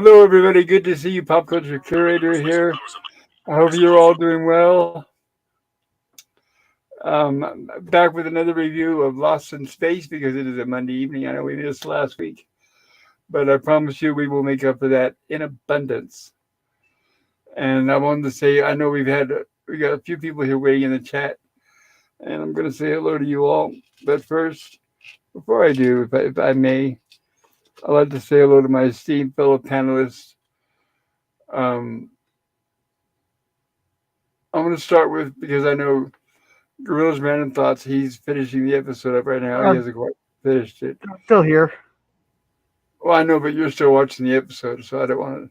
Hello, everybody. Good to see you, Pop Culture Curator here. I hope you're all doing well. Back with another review of Lost in Space because it is a Monday evening. I know we missed last week, but I promise you we will make up for that in abundance. And I wanted to say, I know we got a few people here waiting in the chat, and I'm going to say hello to you all. But first, before I do, if I may, I'd like to say hello to my esteemed fellow panelists. Um, I'm going to start with because I know Gorilla's Random Thoughts. He's finishing the episode up right now. He I'm hasn't quite finished it. still here. Well, I know, but you're still watching the episode, so I don't want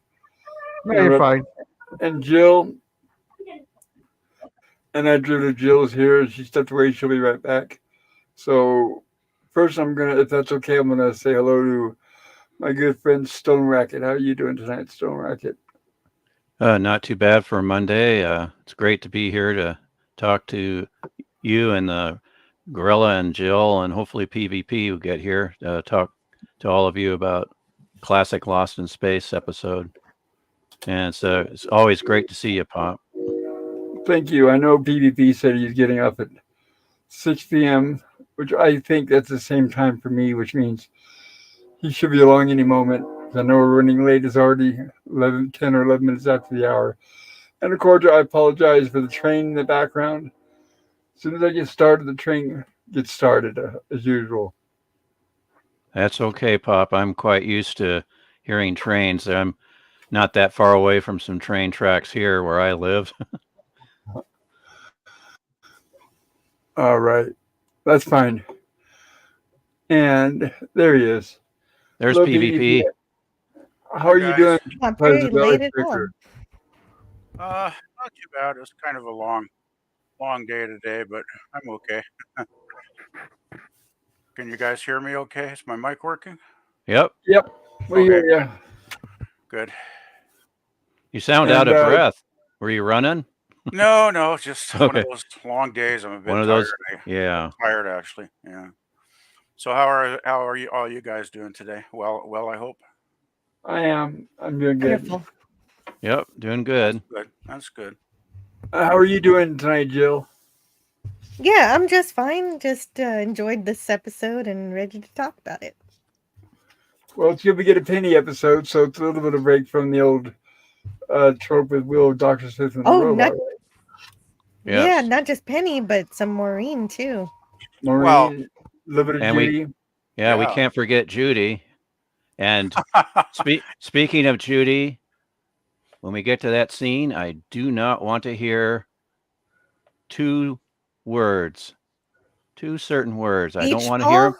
No, to you're interrupt. fine. And Jill, and I drew to Jill's here. She stepped away. She'll be right back. So first, if that's okay, I'm gonna say hello to my good friend Stone Racket. How are you doing tonight, Stone Racket? Not too bad for a Monday. It's great to be here to talk to you and Gorilla and Jill, and hopefully PvP will get here to talk to all of you about classic Lost in Space episode. And it's always great to see you, Pop. Thank you. I know PvP said he's getting up at 6 p.m., which I think that's the same time for me, which means he should be along any moment. I know we're running late. It's already 10 or 11 minutes after the hour. And of course, I apologize for the train in the background. As soon as I get started, the train gets started as usual. That's okay, Pop. I'm quite used to hearing trains. I'm not that far away from some train tracks here where I live. All right. That's fine. And there he is. There's Hello, PvP. How are you doing? Not very late at all. Not too bad. It was kind of a long day today, but I'm okay. Can you guys hear me okay? Is my mic working? Yep. We hear you. Good. You sound out of breath. Were you running? No, just Okay. one of those long days. I'm a bit One of tired. those. Yeah. I'm tired actually. Yeah. So how are you all you guys doing today? Well, I hope. I am. I'm doing good. Wonderful. Yep. Doing good. That's good. How are you doing tonight, Jill? Yeah, I'm just fine. Just enjoyed this episode and ready to talk about it. Well, it's good we get a penny episode, so it's a little bit of break from the old trope with Will, Dr. Smith, and the robot. Yeah, not just Penny, but some Maureen too. Maureen, Well, a little bit of and Judy. we can't forget Judy. And speaking of Judy, when we get to that scene, I do not want to hear two certain words. I don't want to hear them.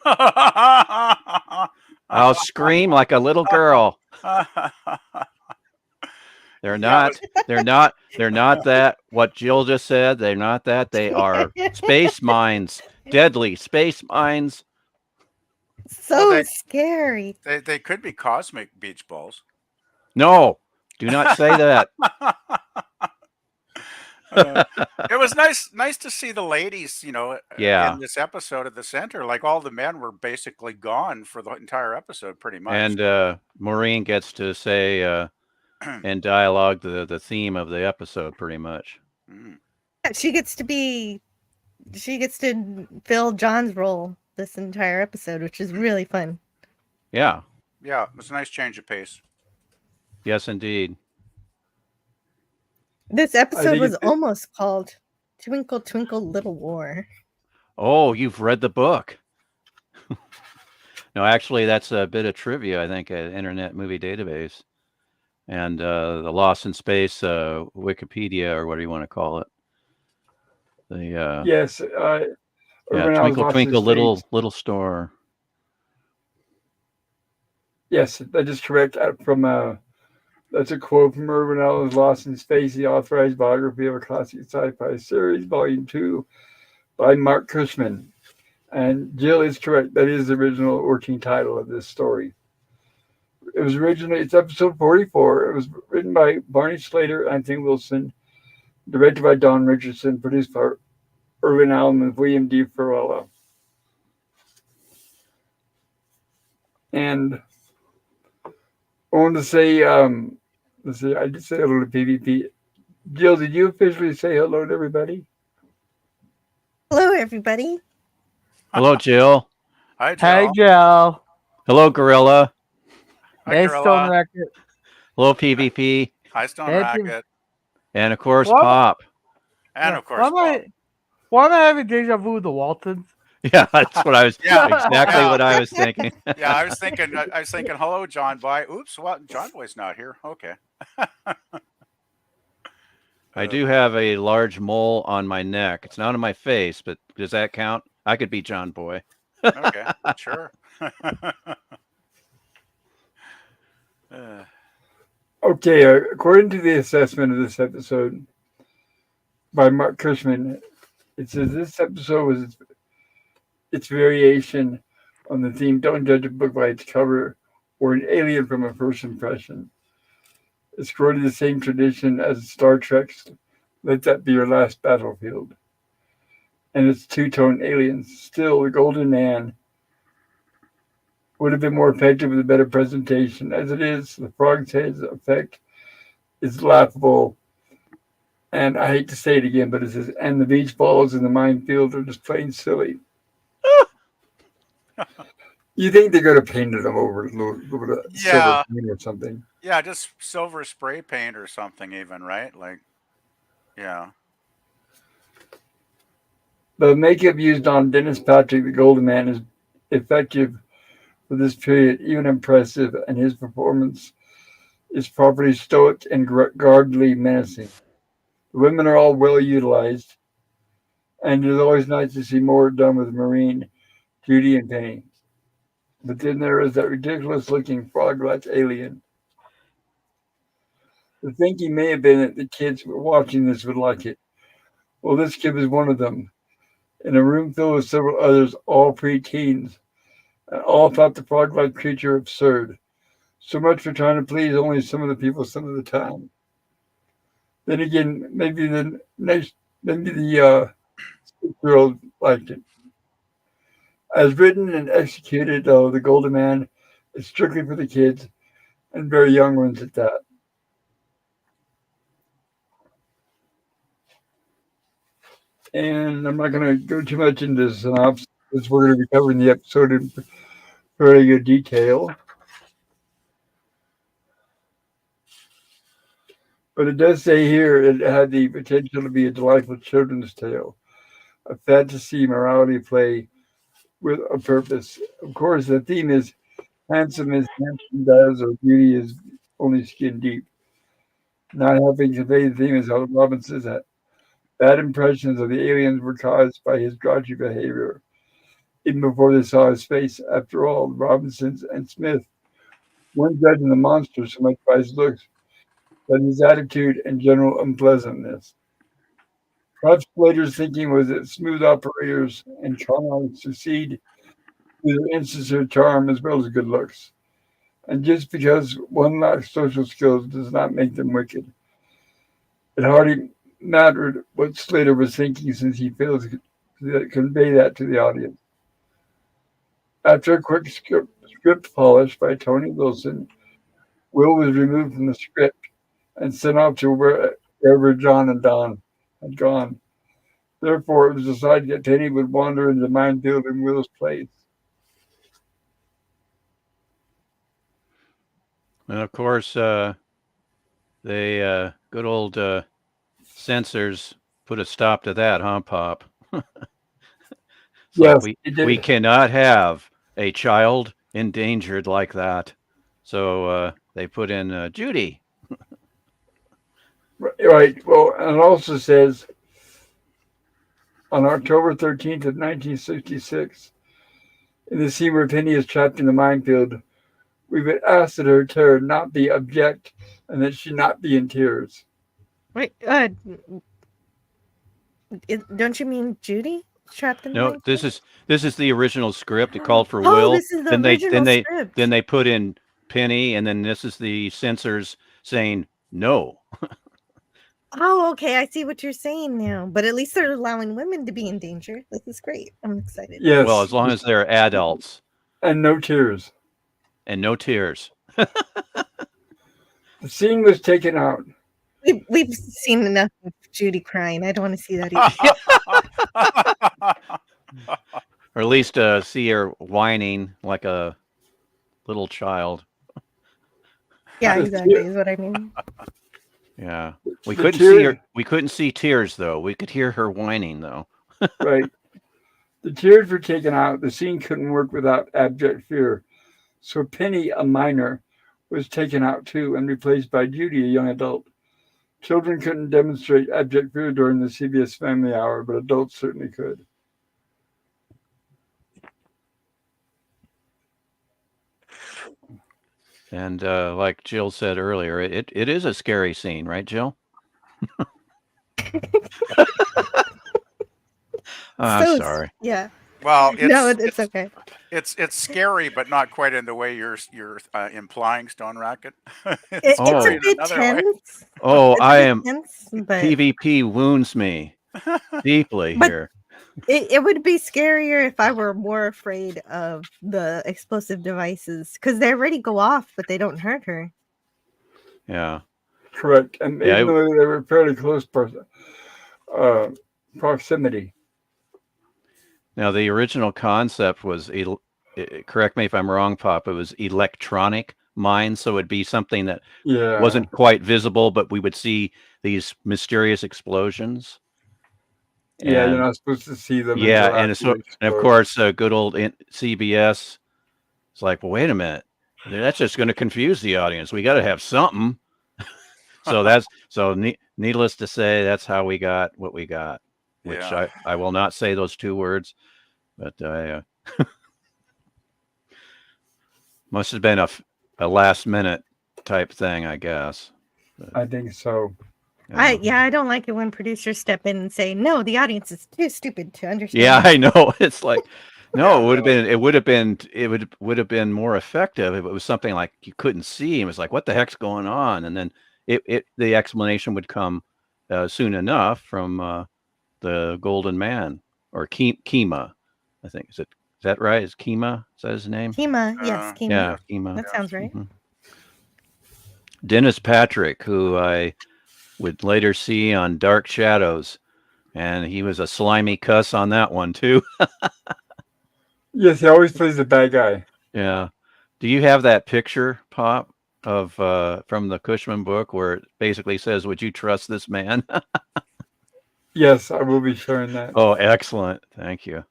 Ah! I'll scream like a little girl. They're not that what Jill just said. They're not that. They are space mines, deadly space mines. So scary. They could be cosmic beach balls. No, do not say that. It was nice to see the ladies, in this episode at the center. Like all the men were basically gone for the entire episode, pretty much. And Maureen gets to say in dialogue the theme of the episode, pretty much. She gets to fill John's role this entire episode, which is really fun. Yeah. Yeah, it was a nice change of pace. Yes, indeed. This episode was almost called Twinkle Twinkle Little War. Oh, you've read the book. No, actually, that's a bit of trivia, I think, at Internet Movie Database. And the Lost in Space Wikipedia, or whatever you want to call it. Yes. Twinkle Twinkle Little Star. Yes, that is correct. That's a quote from Irwin Allen's Lost in Space, the authorized biography of a classic sci-fi series, Volume 2, by Mark Cushman. And Jill is correct. That is the original working title of this story. It's episode 44. It was written by Barney Slater, Anthony Wilson, directed by Don Richardson, produced by Irwin Allen and William D. Ferrella. And I want to say, let's see, I did say hello to PvP. Jill, did you officially say hello to everybody? Hello, everybody. Hello, Jill. Hi, Hey, Jill. Joe. Hello, Gorilla. Hi, Hey, Stone Gorilla. Record. Hello, PvP. Hi, Stone Hey, Rocket. And of course, What? Pop. And Yeah. of course, Bob. Why am I having deja vu with the Waltons? Yeah, that's what I was Yeah, exactly yeah. what I was thinking. Yeah, I was thinking, hello, John Boy. Oops, what? John Boy's not here. Okay. I do have a large mole on my neck. It's not on my face, but does that count? I could be John Boy. Okay, sure. Okay, according to the assessment of this episode by Mark Cushman, it says this episode was its variation on the theme "Don't judge a book by its cover" or an alien from a first impression. It's quoted the same tradition as Star Trek's "Let That Be Your Last Battlefield," and its two-tone aliens. Still, the Golden Man would have been more effective with a better presentation. As it is, the frog's head's effect is laughable. And I hate to say it again, but it says, and the beach balls in the minefield are just plain silly. You think they're going to paint them over a little bit of silver paint or something? Yeah, just silver spray paint or something, even, right? Like, yeah. The makeup used on Dennis Patrick, the Golden Man, is effective for this period, even impressive, and his performance is properly stoic and guardedly menacing. The women are all well utilized, and it's always nice to see more done with Marine, Judy, and Penny. But then there is that ridiculous-looking frog-like alien. The thinking may have been that the kids watching this would like it. Well, this kid was one of them, in a room filled with several others, all pre-teens, and all thought the frog-like creature absurd. So much for trying to please only some of the people some of the time. Then again, maybe the 6-year-old liked it. As written and executed, though, The Golden Man is strictly for the kids, and very young ones at that. And I'm not going to go too much into the synopsis, because we're going to be covering the episode in very good detail. But it does say here it had the potential to be a delightful children's tale, a fantasy morality play with a purpose. Of course, the theme is handsome as handsome does, or beauty is only skin deep. Not helping convey the theme is how Robin says that bad impressions of the aliens were caused by his grouchy behavior, even before they saw his face. After all, Robinsons and Smith weren't judging the monster so much by his looks, but his attitude and general unpleasantness. Perhaps Slater's thinking was that smooth operators and charmers succeed through their insincere charm as well as good looks. And just because one lacks social skills does not make them wicked. It hardly mattered what Slater was thinking since he failed to convey that to the audience. After a quick script polish by Tony Wilson, Will was removed from the script and sent off to wherever John and Don had gone. Therefore, it was decided that Penny would wander into the minefield in Will's place. And of course, they good old censors put a stop to that, huh, Pop? Yes, like we cannot have a child endangered like that. So they put in Judy. Right. Well, and it also says on October 13th of 1966, in the scene where Penny is trapped in the minefield, we would ask that her terror not be abject and that she not be in tears. Wait, don't you mean Judy trapped in the No, minefield? this is the original script. It called for Oh, Will. this is the original script. Then they put in Penny, and then this is the censors saying no. Oh, okay. I see what you're saying now. But at least they're allowing women to be in danger. This is great. I'm excited. Yes. Well, as long as they're adults. And no tears. And no tears. The scene was taken out. We've seen enough of Judy crying. I don't want to see that either. Or at least see her whining like a little child. Yeah, exactly. Is what I mean. Yeah, we The couldn't tears- see her. We couldn't see tears though. We could hear her whining though. Right. The tears were taken out. The scene couldn't work without abject fear. So Penny, a minor, was taken out too and replaced by Judy, a young adult. Children couldn't demonstrate abject fear during the CBS Family Hour, but adults certainly could. And like Jill said earlier, it is a scary scene, right, Jill? I'm So, sorry. Yeah. Well, It's okay. It's scary, but not quite in the way you're implying, Stone Racket. It's scary a in bit another way. tense. Oh, It's a I bit am. tense, but PvP wounds me deeply But- here. it would be scarier if I were more afraid of the explosive devices because they already go off, but they don't hurt her. Yeah. Correct. And Yeah, even though they were fairly close proximity. Now the original concept was, correct me if I'm wrong, Pop. It was electronic mines, so it'd be something that Yeah. wasn't quite visible, but we would see these mysterious explosions. Yeah, And- you're not supposed to see them. Yeah, until and after so, they and of explode. course, good old CBS. It's like, well, wait a minute, that's just going to confuse the audience. We got to have something. Needless to say, that's how we got what we got. Which Yeah. I will not say those two words, but I must have been a last minute type thing, I guess. I think so. I don't like it when producers step in and say, "No, the audience is too stupid to understand." Yeah, I know. It's like, no, Yeah, it would have been more effective if it was something like you couldn't see. It was like, what the heck's going on? And then the explanation would come soon enough from the Golden Man or Keema, I think. Is that right? Is Keema? Is that his name? Keema, yes, Keema. Yeah, Keema. That sounds right. Mhm. Dennis Patrick, who I would later see on Dark Shadows, and he was a slimy cuss on that one too. Yes, he always plays the bad guy. Yeah. Do you have that picture, Pop, of from the Cushman book where it basically says, "Would you trust this man?" Yes, I will be sharing that. Oh, excellent. Thank you.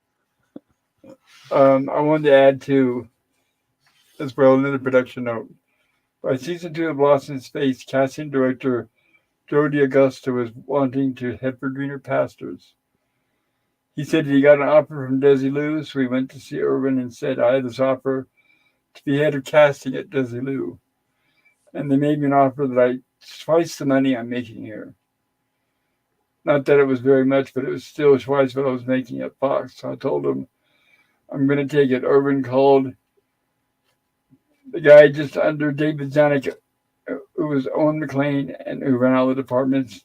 I wanted to add to, as well, another production note. By season 2 of Lost in Space, casting director Joe D'Augusta was wanting to head for greener pastures. He said he got an offer from Desilu, so he went to see Irwin and said, "I have this offer to be head of casting at Desilu. And they made me an offer that I twice the money I'm making here." Not that it was very much, but it was still twice what I was making at Fox. So I told him, "I'm going to take it." Irwin called the guy just under David Zanuck, who was Owen McLean and who ran all the departments,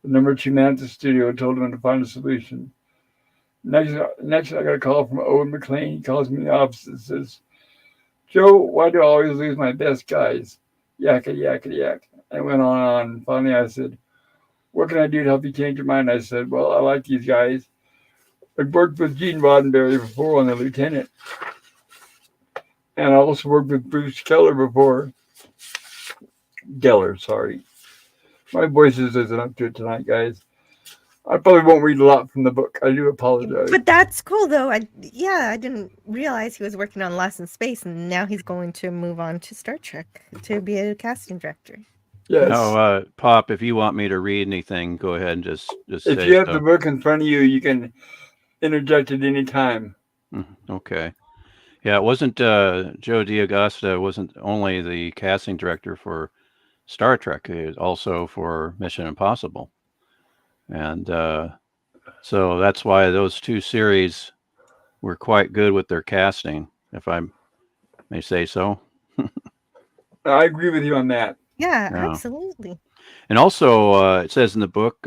the number 2 man at the studio, told him to find a solution. Next I got a call from Owen McLean. He calls me in the office and says, "Joe, why do I always lose my best guys? Yakka, yakka, yak." And it went on. And finally I said, "What can I do to help you change your mind?" I said, "Well, I like these guys. I've worked with Gene Roddenberry before on The Lieutenant. And I also worked with Bruce Geller before. Sorry. My voice isn't up to it tonight, guys. I probably won't read a lot from the book. I do apologize." But that's cool, though. I didn't realize he was working on Lost in Space, and now he's going to move on to Star Trek to be a casting director. Yes. Now, Pop, if you want me to read anything, go ahead and just If say you have so. the book in front of you, you can interject at any time. Okay. Yeah, it wasn't Joe D'Augusta wasn't only the casting director for Star Trek, he was also for Mission Impossible. And so that's why those two series were quite good with their casting, if I may say so. I agree with you on that. Yeah, Yeah. absolutely. And also, it says in the book,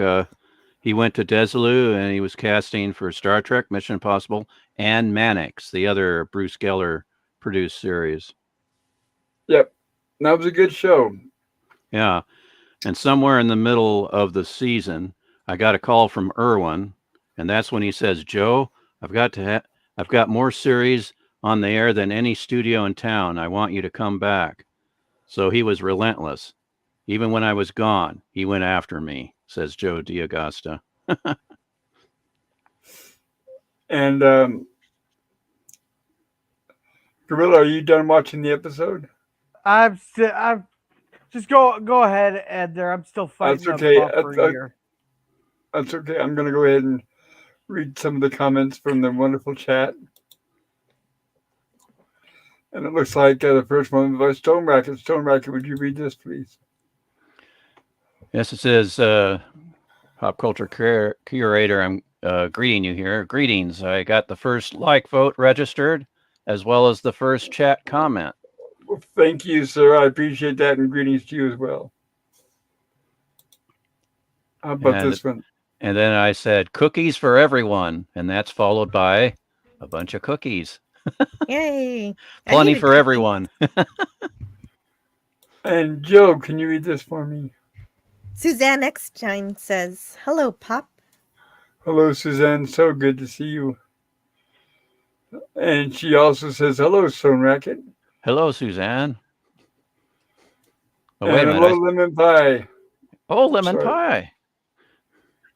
he went to Desilu and he was casting for Star Trek, Mission Impossible, and Mannix, the other Bruce Geller produced series. Yep. That was a good show. Yeah. And somewhere in the middle of the season, I got a call from Irwin, and that's when he says, "Joe, I've got more series on the air than any studio in town. I want you to come back." So he was relentless. Even when I was gone, he went after me, says Joe D'Agosta. And Gorilla, are you done watching the episode? I'm just go ahead, Ed. There, I'm still fighting That's okay. a buffer here. That's okay. I'm going to go ahead and read some of the comments from the wonderful chat. And it looks like the first one was Stone Racket. Stone Racket, would you read this, please? Yes, it says, Pop Culture Curator, I'm greeting you here. Greetings. I got the first like vote registered, as well as the first chat comment. Well, thank you, sir. I appreciate that, and greetings to you as well. How about this one? And then I said, cookies for everyone. And that's followed by a bunch of cookies. Yay. Plenty for everyone. And Joe, can you read this for me? Suzanne Eckstein says, "Hello, Pop." Hello, Suzanne. So good to see you. And she also says, hello, Stone Racket. Hello, Suzanne. Oh, wait a minute. Hello, Lemon Pie. Oh, Lemon Pie.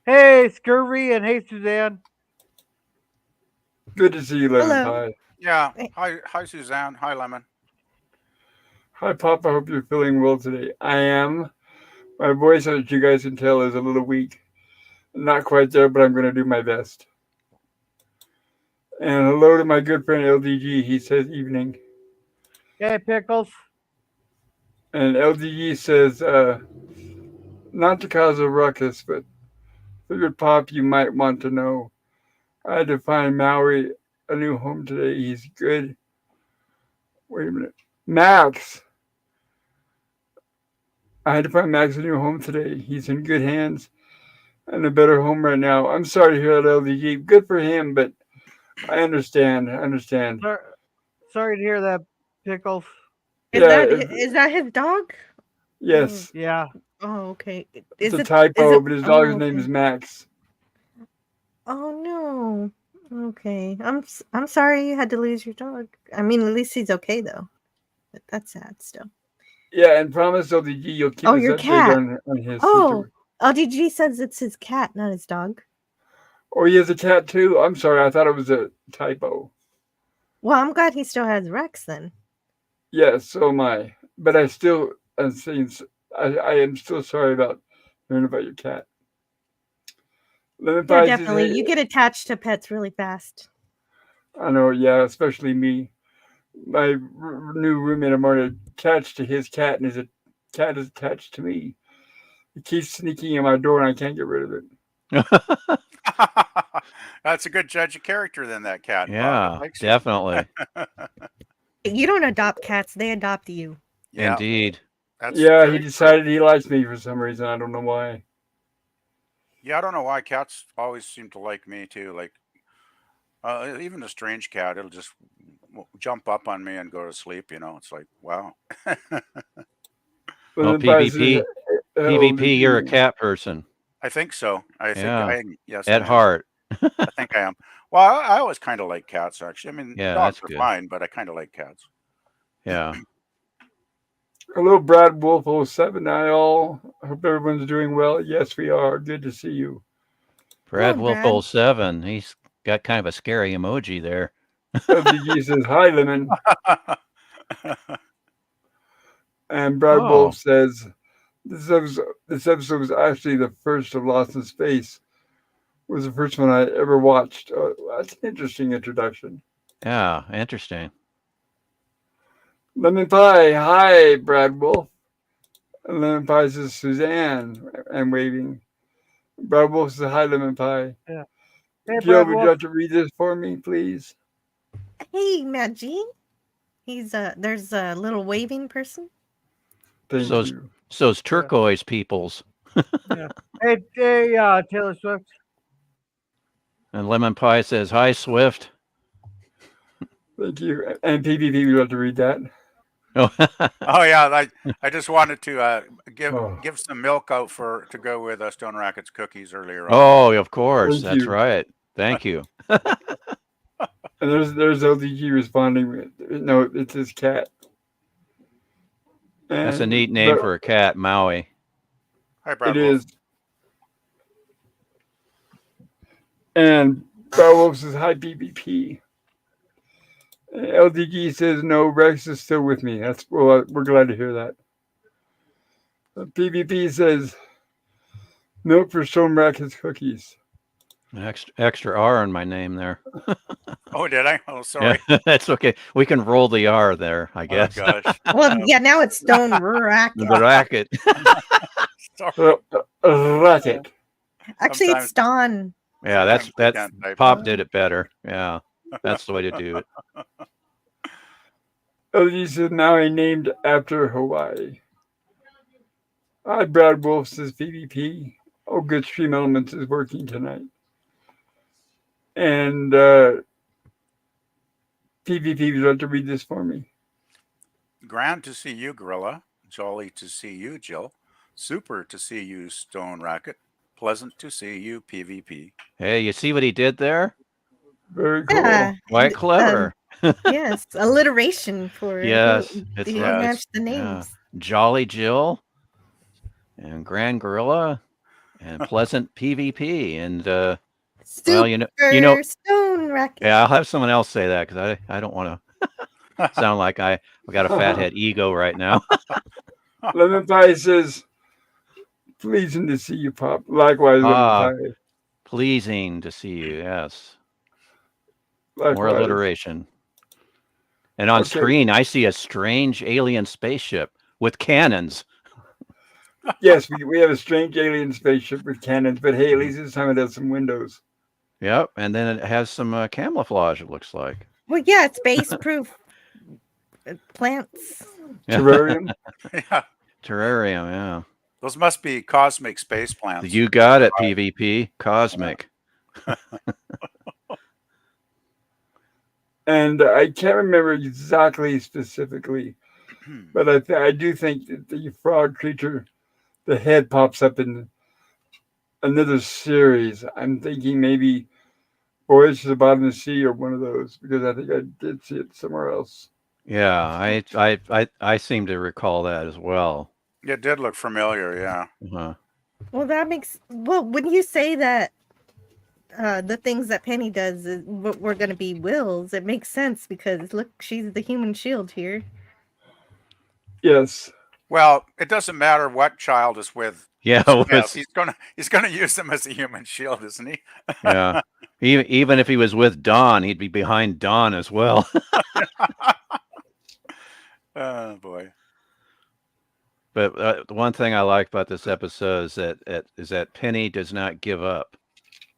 Hey, Scurvy, and hey, Suzanne. Good to see you, Lemon Pie. Yeah. Hi, Suzanne. Hi, Lemon. Hi, Pop. I hope you're feeling well today. I am. My voice, as you guys can tell, is a little weak. Not quite there, but I'm going to do my best. And hello to my good friend LDG. He says evening. Hey, Pickles. And LDG says, not to cause a ruckus, but figured, Pop, you might want to know. I had to find Maui a new home today. He's good. Wait a minute. Max. I had to find Max a new home today. He's in good hands and a better home right now. I'm sorry to hear that, LDG. Good for him, but I understand. Sorry to hear that, Pickles. Is that his dog? Yes. Yeah. Oh, okay. It's a typo, but his dog's name is Max. Oh no. Okay. I'm sorry you had to lose your dog. I mean, at least he's okay though. But that's sad still. Yeah, and promise LDG you'll keep us updated on his situation. LDG says it's his cat, not his dog. Oh, he has a cat too? I'm sorry, I thought it was a typo. Well, I'm glad he still has Rex then. Yes, so am I. But I am still sorry about hearing about your cat. Yeah, definitely. You get attached to pets really fast. I know, yeah, especially me. My new roommate, I'm already attached to his cat, and his cat is attached to me. He keeps sneaking in my door, and I can't get rid of it. That's a good judge of character, then, that cat. Yeah, definitely. You don't adopt cats; they adopt you. Yeah. Indeed. He decided he likes me for some reason. I don't know why. Yeah, I don't know why cats always seem to like me too. Like, even a strange cat, it'll just jump up on me and go to sleep. You know, it's like, wow. Well, PvP, you're a cat person. I think so. I think I am. Yes. At heart. I think I am. Well, I always kind of like cats, actually. I mean, dogs are fine, but I kind of like cats. Yeah. Hello, Brad Wolf 07. I hope everyone's doing well. Yes, we are. Good to see you. Brad Wolf 07. He's got kind of a scary emoji there. LDG says, hi, Lemon. And Brad Wolf says, this episode was actually the first of Lost in Space. It was the first one I ever watched. That's an interesting introduction. Yeah, interesting. Lemon Pie, hi, Brad Wolf. And Lemon Pie says, Suzanne, I'm waving. Brad Wolf says, hi, Lemon Pie. Yeah. Hey, Jill, would you like to read this for me, please? Hey, Matt G. There's a little waving person. Thank you. So's turquoise peoples. Yeah. Hey, Taylor Swift. And Lemon Pie says, hi, Swift. Thank you. And PvP, would you like to read that? Oh, Oh yeah, I just wanted to Oh, give some milk out to go with Stone Racket's cookies earlier on. oh, of course. thank That's you. right. Thank you. And there's LDG responding with, no, it's his cat. That's a And neat name but for a cat, Maui. Hi, Brad it Wolf. is. And Brad Wolf says, hi, BBP. And LDG says, no, Rex is still with me. Well, we're glad to hear that. BBP says, milk for Stone Racket's cookies. An extra R in my name there. Oh, did I? Oh, sorry. Yeah, that's okay. We can roll the R there, I Oh guess. gosh. Well, yeah, now it's Stone Racket. The racket. Sorry. Racket. Actually, it's Stone. Yeah, Sometimes I that's can't type. Pop did it better. Yeah, that's the way to do it. LDG says, Maui named after Hawaii. Hi, Brad Wolf says, BBP. Oh, good, Stream Elements is working tonight. And PvP would like to read this for me. Grand to see you, Gorilla. Jolly to see you, Jill. Super to see you, Stone Racket. Pleasant to see you, PvP. Hey, you see what he did there? Very cool. Yeah. Quite clever. Yes, alliteration for Yes, who, it's who right. matched the Yeah. names. Jolly Jill and Grand Gorilla and Pleasant PvP. And Super well, you know, Stone Racket. yeah, I'll have someone else say that because I don't want to sound like I got a fathead ego right now. Lemon Pie says, pleasing to see you, Pop. Likewise, Lemon Pie. Pleasing to see you. Yes. Likewise. More alliteration. And on Okay. screen, I see a strange alien spaceship with cannons. Yes, we have a strange alien spaceship with cannons, but hey, at least this time it has some windows. Yep. And then it has some camouflage, it looks like. Well, yeah, it's base-proof plants. Terrarium. Yeah. Terrarium, yeah. Those must be cosmic space plants. You got it, PvP. Cosmic. And I can't remember exactly specifically, but I do think that the frog creature, the head pops up in another series. I'm thinking maybe Voyage to the Bottom of the Sea or one of those, because I think I did see it somewhere else. Yeah, I seem to recall that as well. It did look familiar, yeah. Uh-huh. Well, when you say that the things that Penny does were going to be Will's, it makes sense because look, she's the human shield here. Yes. Well, it doesn't matter what child is with Yeah, Smith. He's gonna use them as a human shield, isn't he? yeah. Even if he was with Dawn, he'd be behind Dawn as well. Oh boy. But the one thing I like about this episode is that Penny does not give up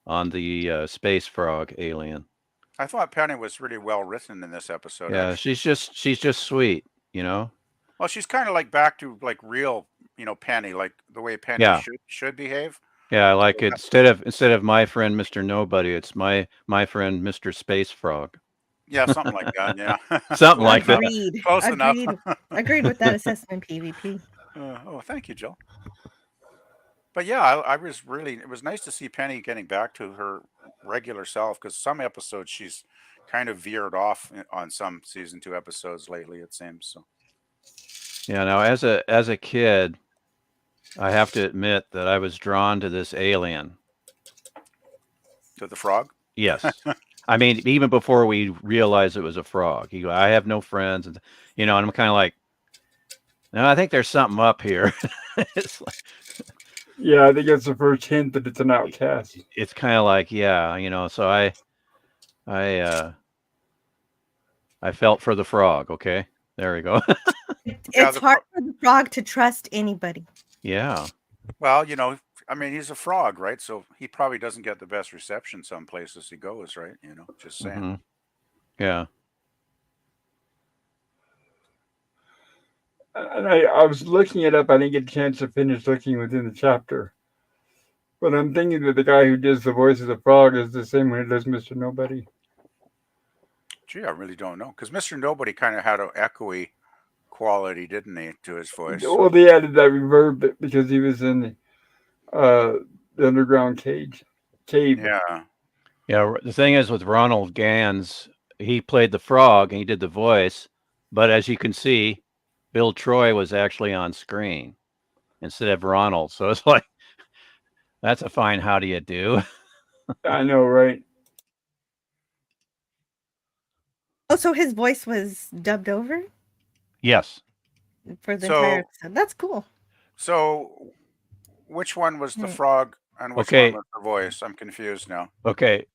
on the space frog alien. I thought Penny was really well written in this episode. Yeah, actually. she's just sweet, you know. Well, she's kind of like back to like real, Penny, like the way Penny Yeah. should behave. Yeah, I like it. Instead of my friend Mr. Nobody, it's my friend Mr. Space Frog. Yeah, something like that. Yeah, Something like that. Agreed. Close enough. Agreed with that assessment, PvP. Oh, thank you, Jill. But yeah, it was nice to see Penny getting back to her regular self, because some episodes she's kind of veered off on some season 2 episodes lately, it seems. So Yeah, now as a kid, I have to admit that I was drawn to this alien. to the frog. Yes. I mean, even before we realized it was a frog. I have no friends, and and I'm kind of like, no, I think there's something up here. It's like, Yeah, I think that's the first hint that it's an outcast. it's kind of like, yeah, so I felt for the frog. Okay, there we go. It's hard for the frog to trust anybody. Yeah. Well, I mean, he's a frog, right? So he probably doesn't get the best reception some places he goes, right? Just saying. Mhm. Yeah. And I was looking it up. I didn't get a chance to finish looking within the chapter. But I'm thinking that the guy who does the voice of the frog is the same one who does Mr. Nobody. Gee, I really don't know, because Mr. Nobody kind of had an echoey quality, didn't he, to his voice? Well, they added that reverb because he was in the underground cave. Yeah. Yeah, the thing is with Ronald Gans, he played the frog and he did the voice, but as you can see, Bill Troy was actually on screen instead of Ronald. So it's like, that's a fine how do you do? I know, right? Oh, so his voice was dubbed over Yes. for the So- entire episode. That's cool. So, which one was the Hmm. frog and which Okay. one was the voice? I'm confused now. Okay.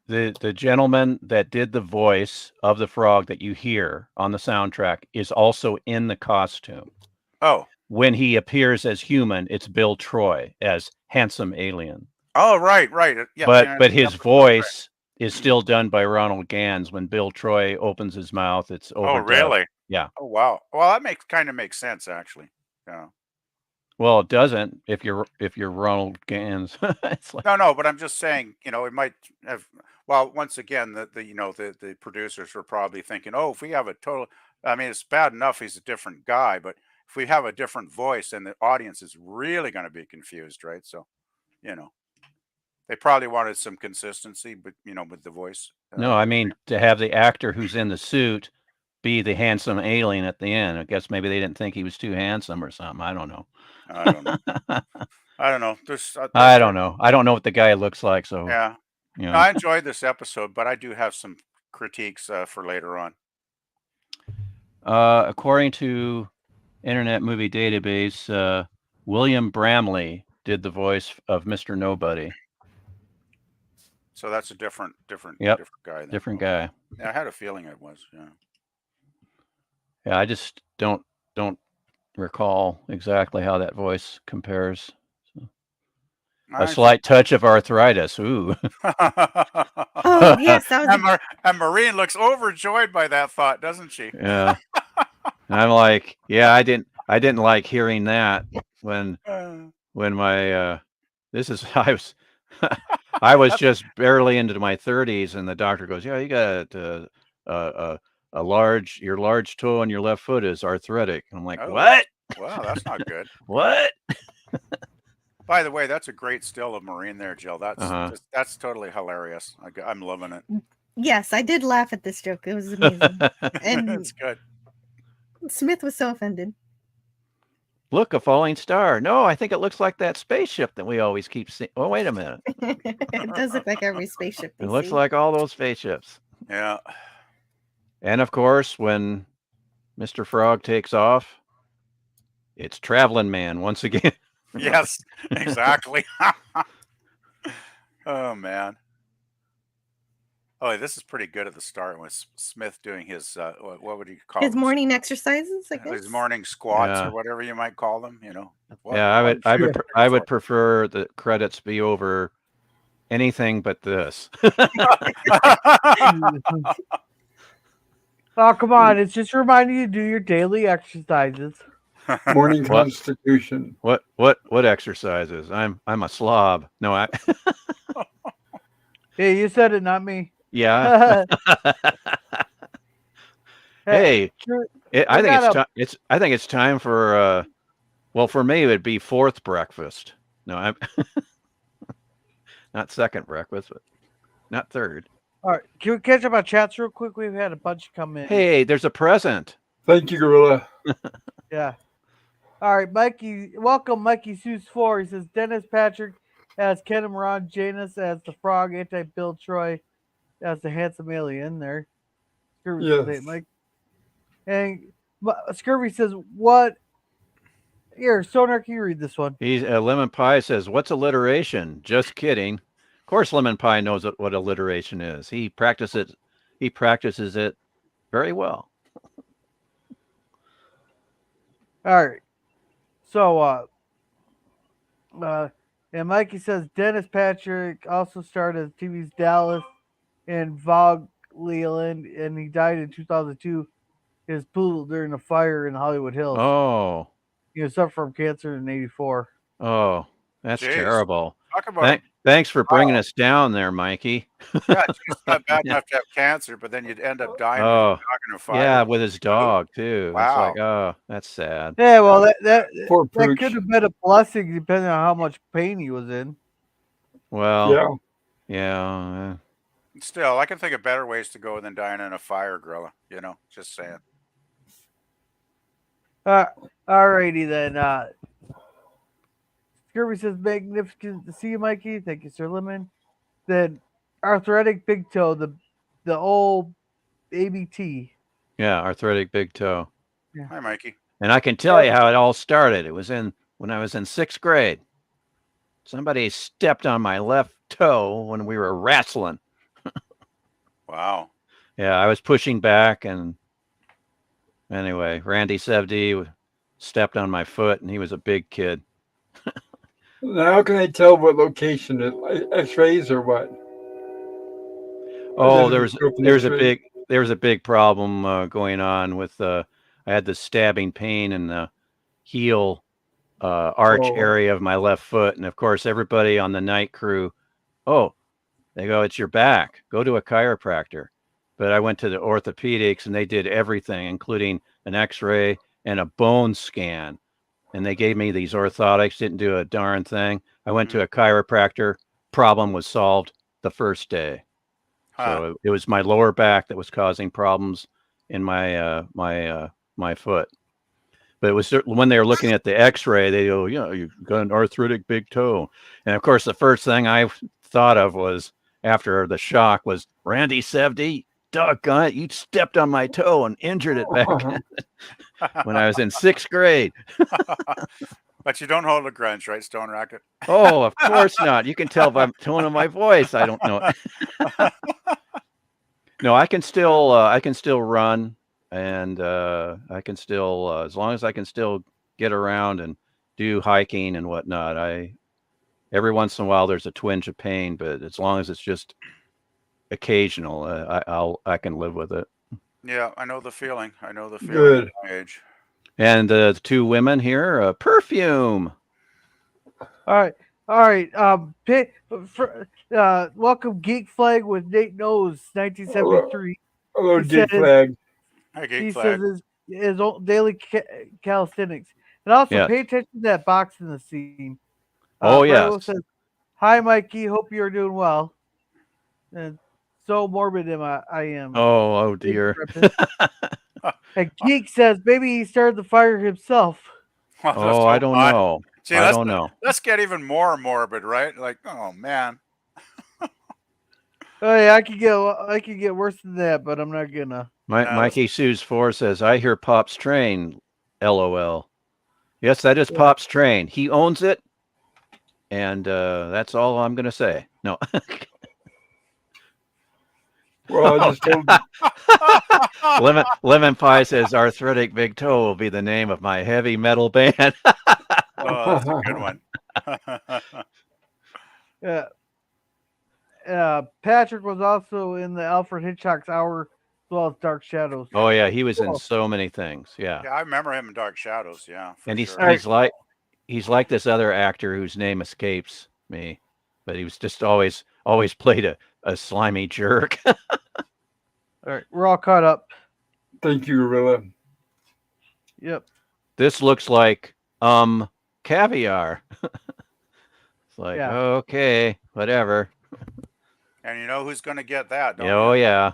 The gentleman that did the voice of the frog that you hear on the soundtrack is also in the costume. Oh. When he appears as human, it's Bill Troy as handsome alien. Oh, right. Yeah. But his voice is still done by Ronald Gans. When Bill Troy opens his mouth, it's Oh, overdubbed. really? Yeah. Oh, wow. Well, that kind of makes sense, actually. Yeah. Well, it doesn't if you're Ronald Gans. It's like, No, but I'm just saying, it might have. Well, once again, the producers were probably thinking, oh, if we have a total, I mean, it's bad enough he's a different guy, but if we have a different voice, then the audience is really going to be confused, right? So, they probably wanted some consistency, but with the voice. no, I mean to have the actor who's in the suit be the handsome alien at the end. I guess maybe they didn't think he was too handsome or something. I don't know. I don't know. I don't know. I don't know. I don't know what the guy looks like. So Yeah. you know. No, I enjoyed this episode, but I do have some critiques for later on. According to Internet Movie Database, William Bramley did the voice of Mr. Nobody. So that's a different Yep. guy. Then. Different guy. Yeah, I had a feeling it was. Yeah. Yeah, I just don't recall exactly how that voice compares. A slight touch of arthritis. Ooh. Oh, yes, that was and Maureen looks overjoyed by that thought, doesn't she? Yeah. I'm like, yeah, I didn't like hearing that when my I was just barely into my 30s and the doctor goes, yeah, you got your large toe on your left foot is arthritic. I'm like, Oh. what? Wow, that's not good. What? By the way, that's a great still of Maureen there, Jill. That's Uh-huh. that's totally hilarious. I'm loving it. yes, I did laugh at this joke. It was amazing. And It's good. Smith was so offended. Look, a falling star. No, I think it looks like that spaceship that we always keep seeing. Oh, wait a minute. It does look like every spaceship. It looks like all those spaceships. Yeah. And of course, when Mr. Frog takes off, it's Traveling Man once again. Yes, exactly. Oh man. Oh, this is pretty good at the start with Smith doing his what would you call his them? morning exercises, I guess. His morning squats Yeah. or whatever you might call them. What- Yeah, what I should would we prefer the credits be over anything but this. Oh, come on. It's just reminding you to do your daily exercises. Morning What? Constitution. What exercises? I'm a slob. No, I Hey, you said it, not me. yeah. Hey, sure. I think got it's time. I think it's time for well, for me it would be fourth breakfast. No, I'm not second breakfast, but not third. All right. Can we catch up on chats real quick? We've had a bunch come in. Hey, there's a present. Thank you, Gorilla. Yeah. All right, Mikey. Welcome, Mikey Seuss 4. He says Dennis Patrick as Ken Moran, Janus as the frog, Bill Troy as the handsome alien there. Scurvy says, Yes. hey, Mike. And Scurvy says, what? Here, Sonar, can you read this one? He's Lemon Pie says, "What's alliteration?" Just kidding. Of course, Lemon Pie knows what alliteration is. He practices it very well. All right. So, and Mikey says Dennis Patrick also starred as TV's Dallas and Vogue Leland, and he died in 2002. His poodle during a fire in Hollywood Hills. Oh, He suffered from cancer in '84. oh, that's Jeez. terrible. Talk about Thanks for bringing us down there, Mikey. Yeah, it's not bad enough to have cancer, but then you'd end up dying when you're Oh, talking to a fire. yeah, with his dog too. It's like, Wow. oh, that's sad. Yeah, well, that Poor could Pooch. have been a blessing depending on how much pain he was in. Well, Yeah. yeah. Still, I can think of better ways to go than dying in a fire, Gorilla. You know, just saying. Alrighty then. Kirby says, magnificent to see you, Mikey. Thank you, Sir Lemon. Then arthritic big toe, the old ABT. Yeah, arthritic big toe. Hi, Mikey. And I can tell you how it all started. It was when I was in 6th grade. Somebody stepped on my left toe when we were wrestling. Wow. Yeah, I was pushing back, and anyway, Randy Sevdy stepped on my foot, and he was a big kid. Now, how can I tell what location? X-rays or what? Oh, Or there's a big problem going on with I had the stabbing pain in the heel arch area of my left foot, and of course everybody on the night crew, they go, it's your back, go to a chiropractor. But I went to the orthopedics and they did everything, including an x-ray and a bone scan, and they gave me these orthotics, didn't do a darn thing. I went to a chiropractor, problem was solved the first day. So it was my lower back that was causing problems in my my foot. But it was when they were looking at the x-ray, they go, you've got an arthritic big toe. And of course, the first thing I thought of was, after the shock, was Randy Sevdy, doggone it, you stepped on my toe and injured it back when I was in 6th grade. But you don't hold a grudge, right, Stone Rocket? Oh, of course not. You can tell by the tone of my voice. I don't know. No, I can still run, and I can still, as long as I can still get around and do hiking and whatnot. Every once in a while there's a twinge of pain, but as long as it's just occasional, I can live with it. Yeah, I know the feeling. Good. At my age. And the two women here, Perfume. All right. Welcome Geek Flag with Nate Knows, 1973. Hello, He Geek said Flag. Hi, Geek He Flag. says his own daily calisthenics. And also Yes. pay attention to that box in the scene. Oh, Bravo yes. says, hi, Mikey. Hope you're doing well. And so morbid I am. Oh dear. And Geek says maybe he started the fire himself. Oh, I don't know. See, I don't know. Let's get even more morbid, right? Like, oh man. Oh yeah, I could get worse than that, but I'm not gonna. Mikey Sue's 4 says, I hear Pop's train. LOL. Yes, that is Pop's train. He owns it. And that's all I'm going to say. No. Well, I just told Lemon Pie says arthritic big toe will be the name of my heavy metal band. Oh, that's a good one. Patrick was also in the Alfred Hitchcock's Hour as well as Dark Shadows. Oh yeah, he was in so many things. Yeah. Yeah, I remember him in Dark Shadows. Yeah, and sure. he's like this other actor whose name escapes me, but he was just always played a slimy jerk. All right, we're all caught up. Thank you, Gorilla. Yep. This looks like caviar. It's like, okay, whatever. And you know who's going to get that? Don't Oh yeah.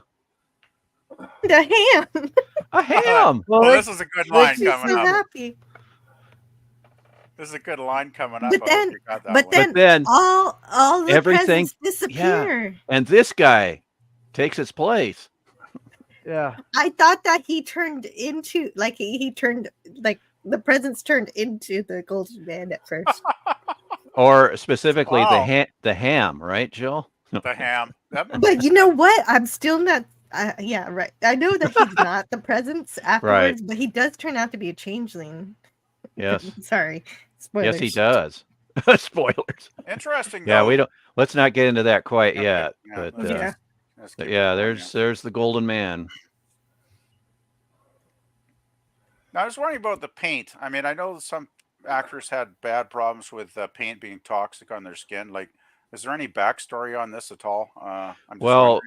The ham. A ham. Well, this is a good line coming up. Happy. This is a good line coming up. But then all the everything presents disappear. Yeah. And this guy takes its place. Yeah. I thought that he turned into he turned the presents turned into the golden man at first. Or specifically the ham, right, Jill? The ham. But you know what? I'm still not. Yeah, right. I know that he's not the presents afterwards, but he does turn out to be a changeling. Yes. Sorry. Spoilers. Yes, he does. Spoilers. Interesting. Yeah, we don't. Let's not get into that quite yet. Yeah, but there's the golden man. Now I was wondering about the paint. I mean, I know some actors had bad problems with paint being toxic on their skin. Like Is there any backstory on this at all? I'm just Well,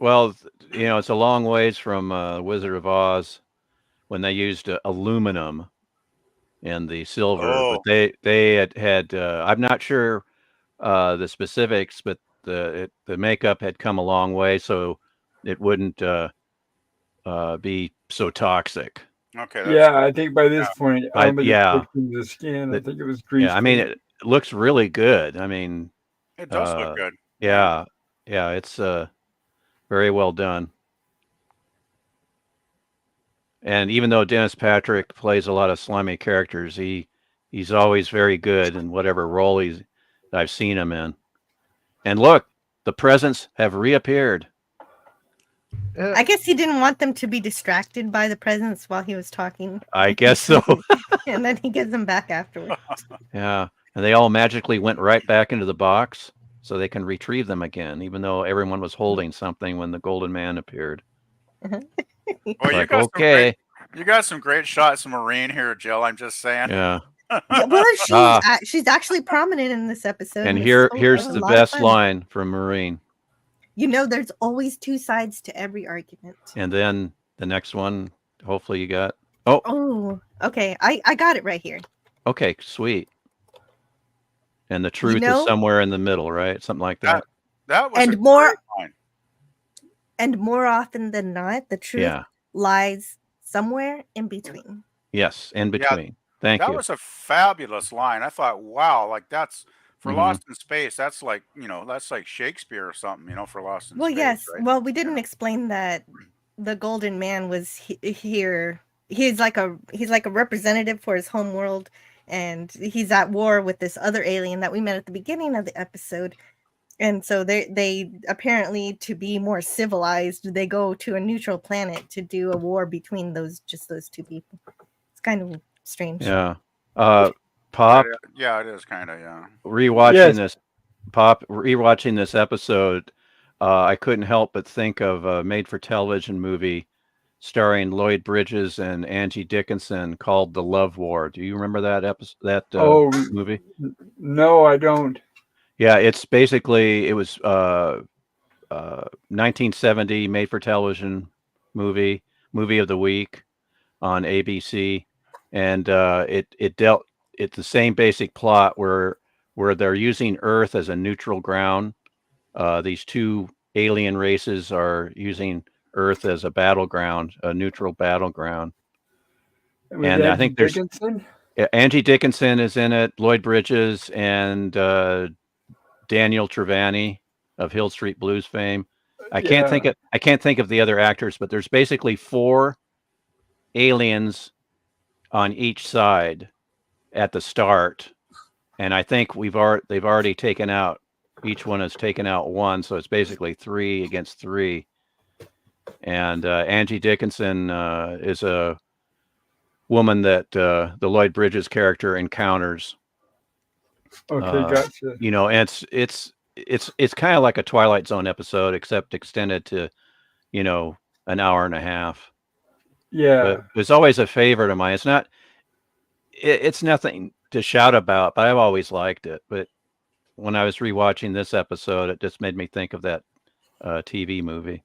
wondering. it's a long ways from Wizard of Oz when they used aluminum in the silver, but Oh, they had I'm not sure the specifics, but the makeup had come a long way, so it wouldn't be so toxic. okay. That's Yeah, I think by this point, I don't But think yeah, it's fixing the skin. I that, think it was yeah. grease I mean, paint. it looks really good. I mean, it. Does look good. yeah, yeah. It's very well done. And even though Dennis Patrick plays a lot of slimy characters, he's always very good in whatever role I've seen him in. And look, the presents have reappeared. I guess he didn't want them to be distracted by the presents while he was talking. I guess so. And then he gives them back afterwards. Yeah. And they all magically went right back into the box so they can retrieve them again, even though everyone was holding something when the Golden Man appeared. Well, Like, okay. You got some great shots of Marine here, Jill. I'm just saying. Yeah. Yeah, well, she's actually prominent in this episode. And it's here's a the lot of best fun. line from Marine. There's always two sides to every argument. And then the next one, hopefully you got. Oh, okay. I got it right here. Okay, sweet. And the truth is somewhere in the middle, right? Something like that. That was And a great line. And more often than not, the truth lies somewhere in between. Yes, in between. Thank you. That was a fabulous line. I thought, wow, like that's for Lost in Space. That's like, that's like Shakespeare or something, for Lost in Space. Well, yes. Right? Well, we didn't explain that the Golden Man was here. He's like a representative for his home world, and he's at war with this other alien that we met at the beginning of the episode. And so they apparently, to be more civilized, they go to a neutral planet to do a war between those two people. It's kind of strange. Yeah. Pop. Yeah, it is kind of, yeah. Rewatching this episode, I couldn't help but think of a made-for-television movie starring Lloyd Bridges and Angie Dickinson called The Love War. Do you remember that episode? Movie? No, I don't. Yeah, it was 1970 made-for-television movie of the week on ABC, and it's the same basic plot where they're using Earth as a neutral ground. These two alien races are using Earth as a battleground, a neutral battleground. And I think there's Angie Dickinson is in it, Lloyd Bridges, and Daniel Trevani of Hill Street Blues fame. I can't think of the other actors, but there's basically 4 aliens on each side at the start, and I think they've already taken out. Each one has taken out 1, so it's basically 3 against 3. And Angie Dickinson is a woman that the Lloyd Bridges character encounters. Okay, gotcha. And it's kind of like a Twilight Zone episode, except extended to, an hour and a half. Yeah, but it's always a favorite of mine. It's nothing to shout about, but I've always liked it. But when I was rewatching this episode, it just made me think of that TV movie.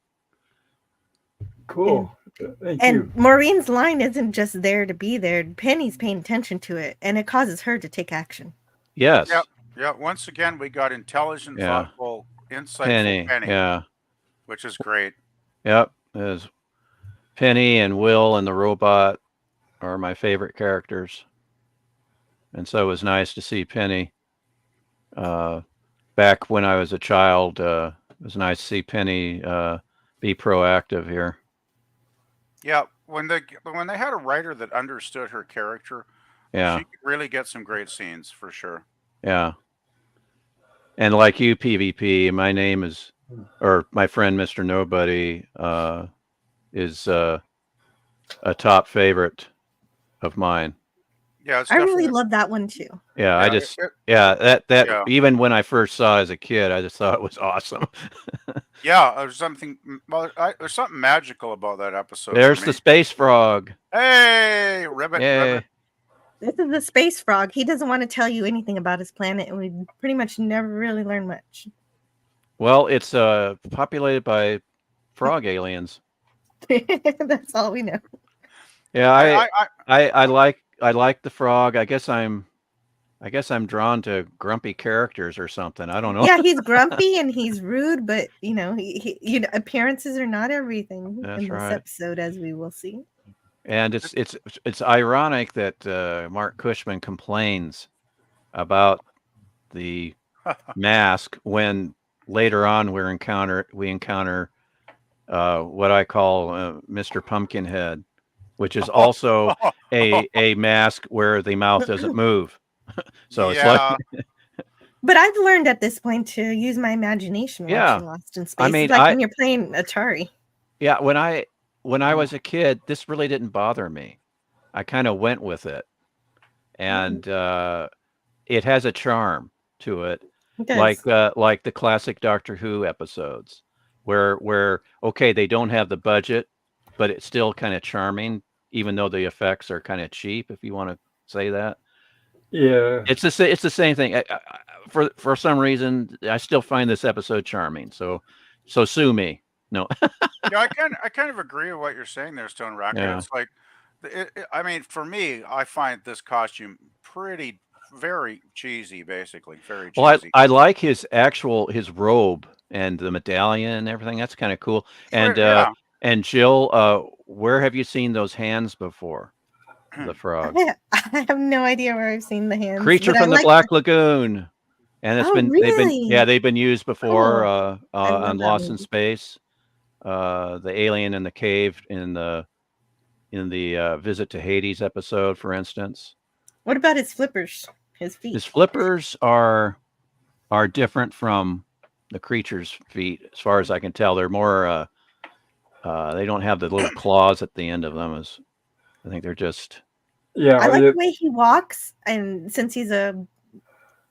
Cool. Thank you. And Maureen's line isn't just there to be there. Penny's paying attention to it, and it causes her to take action. Yes. Yeah. Once again, we got intelligent, thoughtful, insightful Penny. Yeah. Which is great. Yep. There's Penny and Will and the robot are my favorite characters. And so it was nice to see Penny. Back when I was a child, it was nice to see Penny be proactive here. Yeah, when they had a writer that understood her character, she could really get some great scenes for sure. Yeah. And like you, PvP, my name is, or my friend Mr. Nobody is a top favorite of mine. Yeah, I really love that one too. Yeah, even when I first saw it as a kid, I just thought it was awesome. Yeah, there's something magical about that episode. There's the space frog. Hey, ribbit. This is the space frog. He doesn't want to tell you anything about his planet, and we pretty much never really learn much. Well, it's populated by frog aliens. That's all we know. Yeah, I, I like the frog. I guess I'm drawn to grumpy characters or something. I don't know. Yeah, he's grumpy and he's rude, but he appearances are not everything That's in this right. episode, as we will see. And it's ironic that Mark Cushman complains about the mask when later on we encounter what I call Mr. Pumpkinhead, which is also a mask where the mouth doesn't move. So it's like, But I've learned at this point to use my imagination watching Lost in Space. I mean, it's like when you're playing Atari. Yeah, when I was a kid, this really didn't bother me. I kind of went with it, and it has a charm to it, It does. like the classic Doctor Who episodes, where okay, they don't have the budget, but it's still kind of charming, even though the effects are kind of cheap, if you want to say that. Yeah, It's the same thing. For some reason, I still find this episode charming. So sue me. No. I kind of agree with what you're saying there, Stone Racker. Yeah. It's like, I mean, for me, I find this costume very cheesy, basically, very cheesy. Well, I like his robe and the medallion and everything. That's kind of cool. And and Jill, where have you seen those hands before? The frog. I have no idea where I've seen the hands. Creature from the Black Lagoon. And it's they've been used before on Lost in Space. The alien in the cave in the Visit to Hades episode, for instance. What about his flippers? His feet. His flippers are different from the creature's feet, as far as I can tell. They're more they don't have the little claws at the end of them. I think they're just. Yeah, I like the way he walks, and since he's a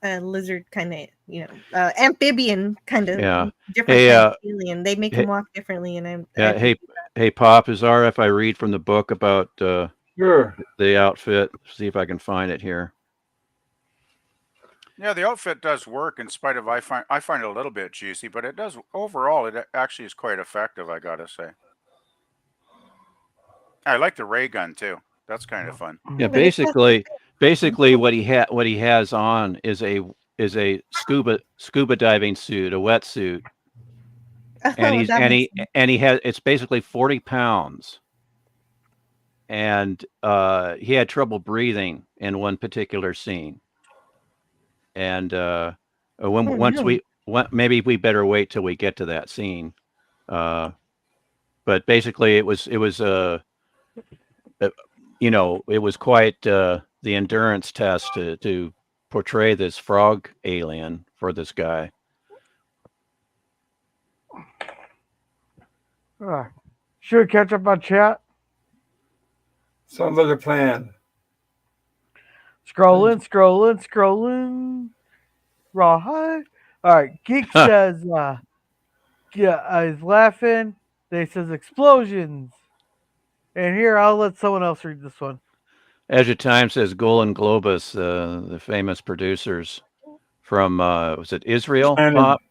lizard kind of, amphibian kind of different kind of alien, they make him walk differently. And hey, Pop, is R if I read from the book about sure. the outfit? See if I can find it here. Yeah, the outfit does work in spite of I find it a little bit cheesy, but it does overall. It actually is quite effective, I gotta say. I like the ray gun too. That's kind of fun. Yeah, basically what he has on is a scuba diving suit, a wetsuit, and he has it's basically 40 pounds, and he had trouble breathing in one particular scene, and maybe we better wait till we get to that scene, but basically it was it was quite the endurance test to portray this frog alien for this guy. Should we catch up on chat? Sounds like a plan. Scrolling. Raw high. All right. Geek says, he's laughing. They says explosions. And here, I'll let someone else read this one. Azure Time says Golan Globus, the famous producers from, was it Israel? Pop?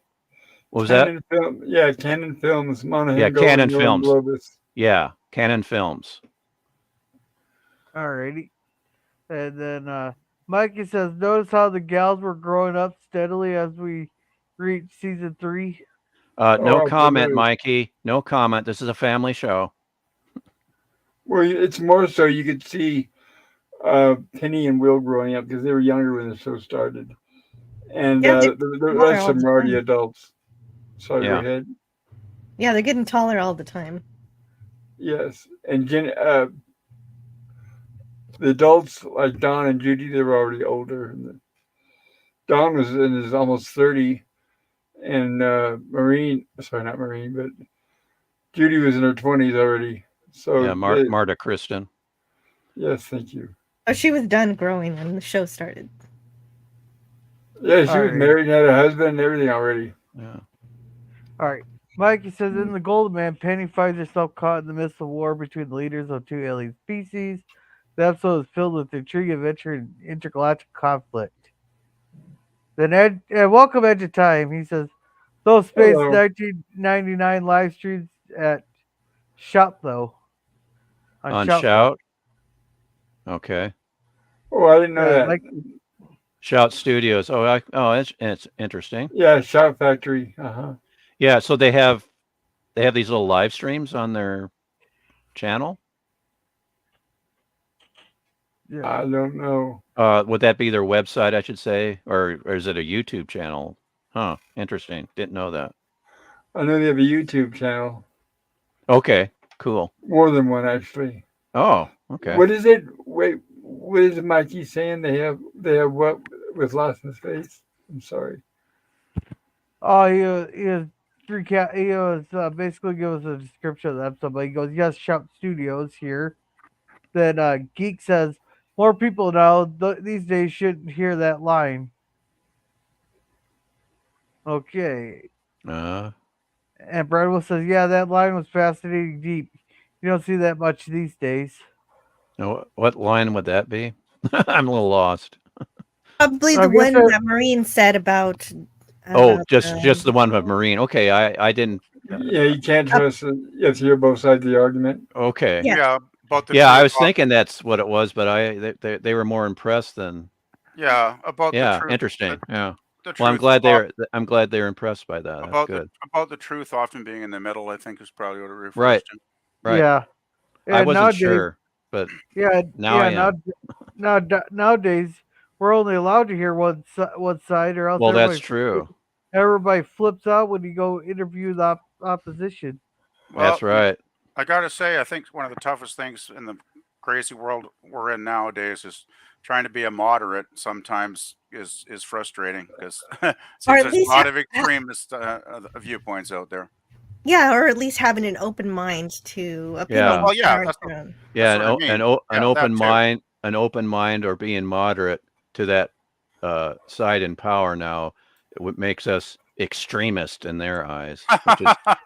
What was that? Canon Films. Canon Films. Globus. Yeah, Canon Films. Alrighty. And then Mikey says, notice how the gals were growing up steadily as we reached season 3? No comment, Mikey. No comment. This is a family show. Well, it's more so you could see Penny and Will growing up because they were younger when the show started. And the rest of them are already adults. Sorry, go ahead. Yeah, they're getting taller all the time. Yes. And the adults like Don and Judy, they were already older. Don was in his almost 30. And not Maureen, but Judy was in her 20s already. So yeah, Marta Kristen. Yes, thank you. Oh, she was done growing when the show started. Yeah, she was married and had a husband and everything already. Yeah. All right. Mikey says, in the Golden Man, Penny finds herself caught in the midst of war between the leaders of two alien species. The episode is filled with intrigue, adventure, and intergalactic conflict. Then welcome Edge of Time. He says, those Space Hello. 1999 live streams at Shout though. On Shout. Shout. Okay. Oh, I didn't know that. Like, Shout Studios. It's interesting. Yeah, Shout Factory. Uh-huh. Yeah, so they have these little live streams on their channel. yeah. I don't know. Would that be their website, I should say, or is it a YouTube channel? Huh, interesting. Didn't know that. I know they have a YouTube channel. Okay, cool. More than one, actually. Oh, okay. What is it? Wait, what is Mikey saying? They have what with Lost in Space? I'm sorry. Oh, he was basically give us a description of the episode, but he goes, yes, Shout Studios here. Then Geek says, more people now these days shouldn't hear that line. Okay. And Bradwell says, yeah, that line was fascinating deep. You don't see that much these days. What line would that be? I'm a little lost. Probably I the guess one that Marine said about. Just the one with Marine. Okay, I didn't. Yeah, you can't trust it. You have to hear both sides of the argument. Okay. Yeah. About the Yeah, I truth was thinking that's what it was, but they were more impressed than. Yeah, about Yeah, the truth. interesting. Yeah. The Well, I'm truth glad they're impressed by that. That's good. about the truth often being in the middle, I think is probably what it refers Right. to. Right. Yeah. I And wasn't nowadays, sure, but Yeah, now I yeah. am. Nowadays, we're only allowed to hear one side, or else Well, that's true. Everybody flips out when you go interview the opposition. Well, That's right. I gotta say, I think one of the toughest things in the crazy world we're in nowadays is trying to be a moderate. Sometimes is frustrating because Or seems at there's a least lot of extremist viewpoints out there. Yeah, or at least having an open mind to opinions. Yeah. Well, yeah, that that's aren't thrown. Yeah, That's what I mean. an Yeah, open that too. mind, or being moderate to that side in power now, what makes us extremist in their eyes,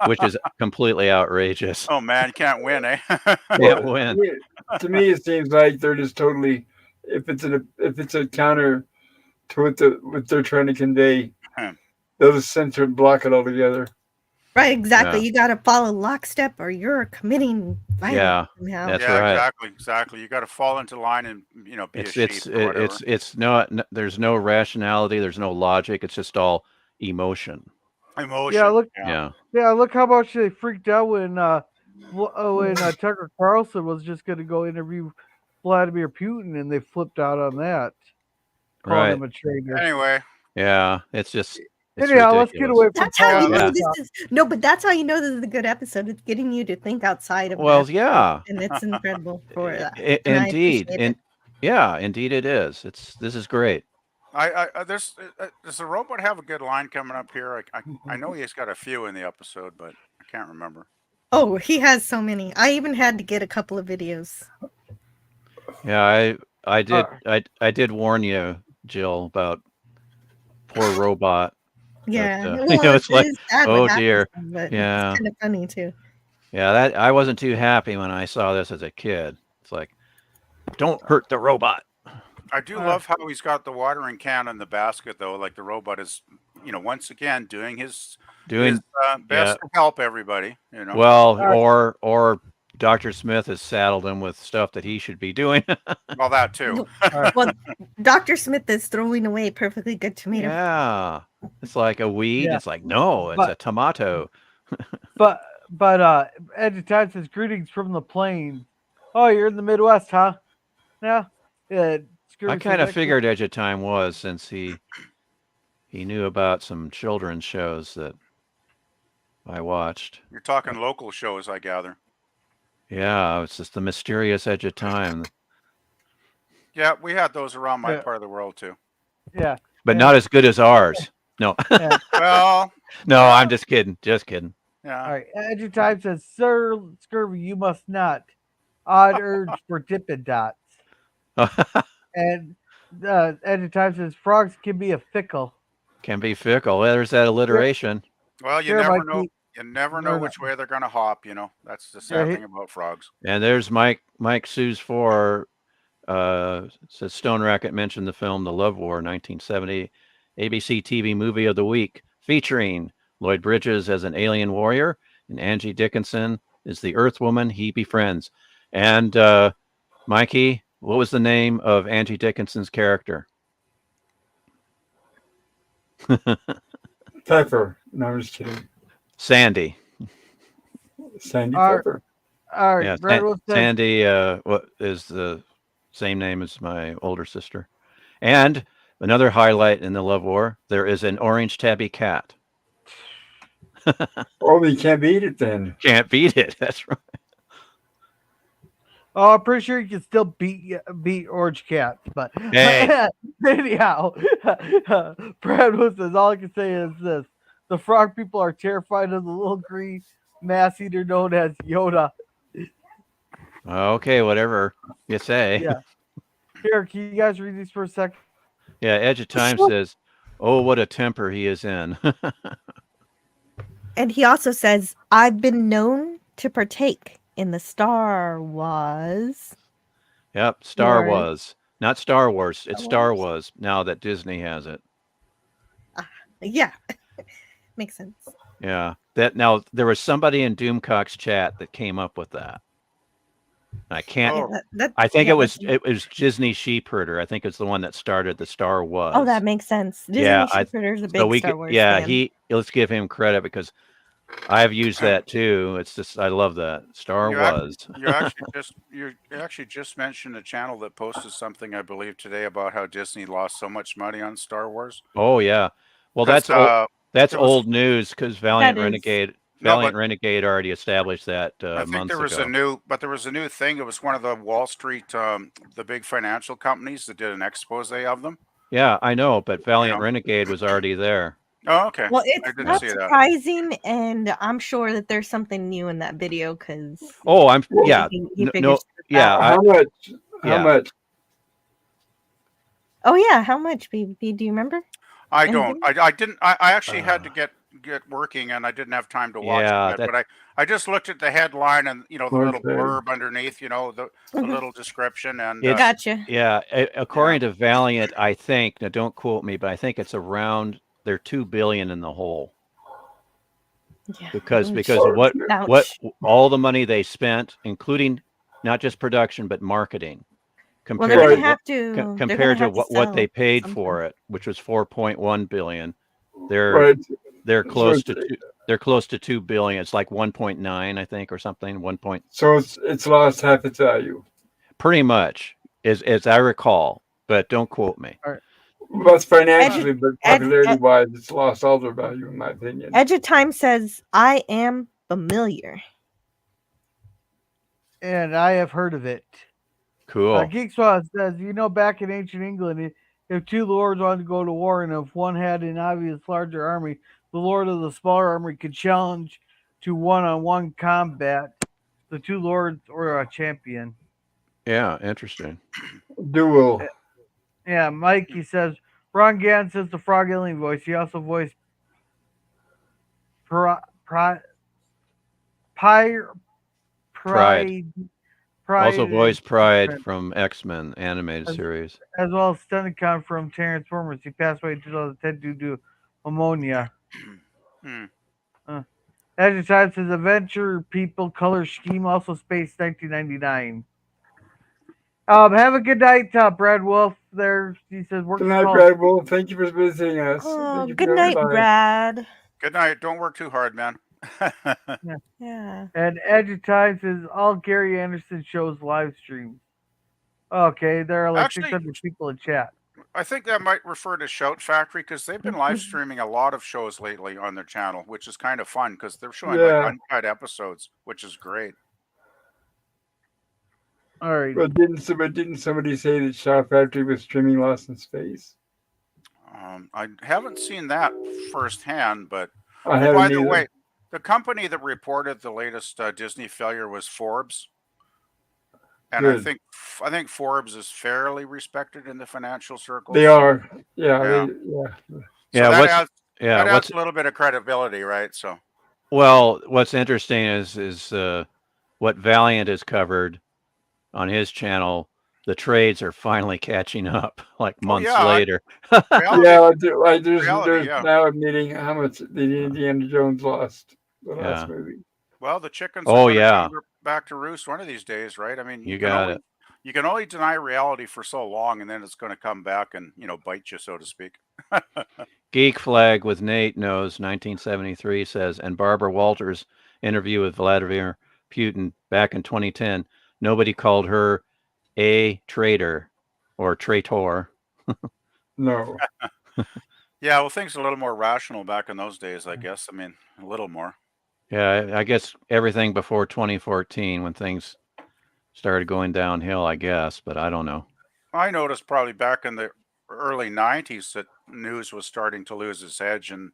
which is completely outrageous. Oh man, you can't win, eh? Can't win. To me, it seems like they're just totally. If it's a counter to what they're trying to convey, they'll just censor and block it altogether. Right, exactly. Yeah. You got to follow lockstep, or you're committing violence. Yeah, somehow. that's yeah, right. exactly. You got to fall into line and be a sheep or whatever. It's not. There's no rationality. There's no logic. It's just all emotion. Emotion. Yeah, look. Yeah. Yeah, look how much they freaked out when Tucker Carlson was just going to go interview Vladimir Putin, and they flipped out on that, calling Right. him a traitor. Anyway, Yeah. It's just. It's Anyhow, let's ridiculous. get away from That's how you know politics. this is but that's how you know this is a good episode. It's getting you to think outside of Well, that. yeah. And it's incredible for that. Indeed. And I appreciate it. Yeah, indeed it is. This is great. does the robot have a good line coming up here? I know he's got a few in the episode, but I can't remember. Oh, he has so many. I even had to get a couple of videos. Yeah, I did warn you, Jill, about poor robot. Yeah. But, it's like, sad oh what happens dear. to him, but Yeah. it's kind of funny too. Yeah, that I wasn't too happy when I saw this as a kid. It's like, don't hurt the robot. I do love how he's got the watering can in the basket, though. Like the robot is, once again doing his best to help everybody. Well, or Dr. Smith has saddled him with stuff that he should be doing. Well, that too. Well, Dr. Smith is throwing away perfectly good tomato. Yeah, it's like a weed. Yeah. It's like, no, it's a tomato. But Edge of Time says, greetings from the plains. Oh, you're in the Midwest, huh? Yeah. I kind of figured Edge of Time was, since he knew about some children's shows that I watched. You're talking local shows, I gather. Yeah, it's just the mysterious Edge of Time. Yeah, we had those around my Yeah. part of the world too. Yeah. But not as good as ours. No. Well, No, I'm just kidding. Just kidding. yeah. All right. Edge of Time says, Sir Scurvy, you must not. Odd urge for Dippin' Dots. And Edge of Time says, frogs can be a fickle. Can be fickle. Well, there's that alliteration. Well, you Here, never Mikey. know. You never know which way they're going to hop. That's the sad thing about frogs. And there's Mike Sue's 4 Says Stone Racket mentioned the film The Love War, 1970, ABC TV movie of the week, featuring Lloyd Bridges as an alien warrior and Angie Dickinson is the Earth woman he befriends. And Mikey, what was the name of Angie Dickinson's character? Pepper. No, I'm just kidding. Sandy. Sandy All right. Pepper. All right, Yeah, Brad Wolf says, Sandy what is the same name as my older sister. And another highlight in the Love War, there is an orange tabby cat. Oh, you can't beat it then. Can't beat it. That's right. "Oh, I'm pretty sure you can still beat Orange Cat." But Hey. anyhow, Brad Wolf says, "All I can say is this: the frog people are terrified of the little green mass eater known as Yoda." Okay, whatever you say. Yeah. Here, can you guys read these for a second? Yeah, Edge of Time says, "Oh, what a temper he is in." And he also says, I've been known to partake in the Star Wars. Yep, Star Wars. Wars. Not Star Wars. It's Star Wars. Wars now that Disney has it. Yeah. Makes sense. Yeah. That now there was somebody in Doomcock's chat that came up with that. I can't Oh. I think yeah, it was that's- Disney Sheepherder. I think it's the one that started the Star Wars. Oh, that makes sense. Disney Yeah, Sheepherder's a big so we Star could, Wars yeah, fan. let's give him credit because I've used that too. It's just I love that. Star Wars. You actually just mentioned a channel that posted something, I believe, today about how Disney lost so much money on Star Wars. Oh yeah. Well, 'Cause, that's it was- old news because Valiant is. Renegade already established that I think months there was ago. there was a new thing. It was one of the Wall Street, the big financial companies that did an expose of them. Yeah, I know, but Valiant know. Renegade was already there. Oh, okay. Well, I it's didn't not see that. surprising, and I'm sure that there's something new in that video because Oh, Well, he no, figures yeah, out. How much? yeah. How much? Oh yeah, how much, BB? Do you remember? I don't. Anything? I didn't. I actually had to get working, and I didn't have time to watch Yeah, it. But I just looked at the headline and the little Okay. blurb underneath. The Mhm. little description and It's- Gotcha. Yeah, according to Valiant, I think, now don't quote me, but I think it's around they're 2 billion in the hole Yeah. because Ouch. of what Ouch. all the money they spent, including not just production but marketing, Well, compared they're Right. gonna to have to. they're compared gonna to have to what they sell paid something. for it, which was 4.1 billion. They're Right. they're So close it's- to they're close to 2 billion. It's like 1.9, I think, or something. 1 point, So it's lost half its value. pretty much, as I recall, but don't quote me. Well, it's financially, but Ed- popularity-wise, it's lost all their value, in my opinion. Edge of Time says, "I am familiar." And I have heard of it. Cool. Geek Swaz says, back in ancient England, if two lords wanted to go to war, and if one had an obvious larger army, the lord of the smaller army could challenge to one-on-one combat. The two lords or a champion. Yeah, interesting. Duel. Yeah, Mike, he says, Ron Gann says the frog alien voice. He also voiced Pride. Also voiced Pride and- from X-Men animated series. as well as Stunnicon from Transformers. He passed away in 2010 due to pneumonia. Edge of Time says Adventure People Color Scheme, also Space 1999. Have a good night, Brad Wolf. There, he says, work Good night, call. Brad Wolf. Thank you for visiting us. Oh, Thank you for good coming night, by. Brad. Good night. Don't work too hard, man. Yeah. And Edge of Time says all Gary Anderson shows live streams. Okay, there are like Actually- 600 people in chat. I think that might refer to Shout Factory because they've been live streaming a lot of shows lately on their channel, which is kind of fun because they're showing Yeah. like uncut episodes, which is great. All right. But didn't somebody say that Shout Factory was streaming Lost in Space? I haven't seen that firsthand, but I by haven't the either. way, the company that reported the latest Disney failure was Forbes, and Good. I think Forbes is fairly respected in the financial circles. They are. Yeah. Yeah. Yeah. Yeah, that what's adds a little bit of credibility, right? So what's interesting is what Valiant has covered on his channel. the trades are finally catching up, like months yeah, later. Reality, There's yeah. now admitting how much the Indiana Jones lost the last Yeah. movie. Well, the chickens are Oh, going to yeah. come back to roost one of these days, right? I mean, You got it. you can only deny reality for so long, and then it's going to come back and bite you, so to speak. Geek Flag with Nate knows 1973 says, and Barbara Walters' interview with Vladimir Putin back in 2010, nobody called her a traitor or traitor. No. Yeah, well, things are a little more rational back in those days, I guess. I mean, a little more. Yeah, I guess everything before 2014 when things started going downhill, I guess, but I don't know. I noticed probably back in the early 90s that news was starting to lose its edge, and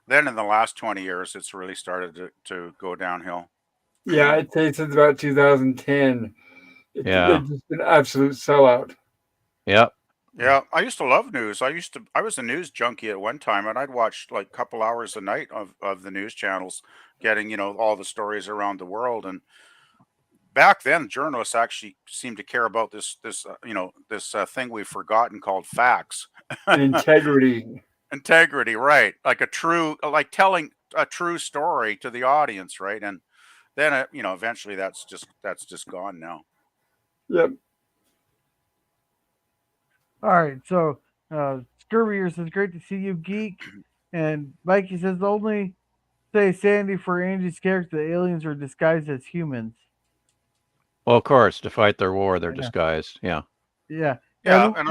then in the last 20 years, it's really started to go downhill. Yeah, I'd say since about 2010, Yeah. it's just an absolute sellout. Yep. Yeah, I used to love news. I was a news junkie at one time, and I'd watch like a couple hours a night of the news channels, getting all the stories around the world. And back then, journalists actually seemed to care about this thing we've forgotten called facts. And integrity. Integrity, right? Like telling a true story to the audience, right? And then eventually that's just gone now. Yep. All right, so Scurvier says, "Great to see you, geek." And Mikey says, "Only say Sandy for Angie's character. The aliens are disguised as humans." Well, of course, to fight their war, they're Yeah. disguised. Yeah. Yeah, Yeah, and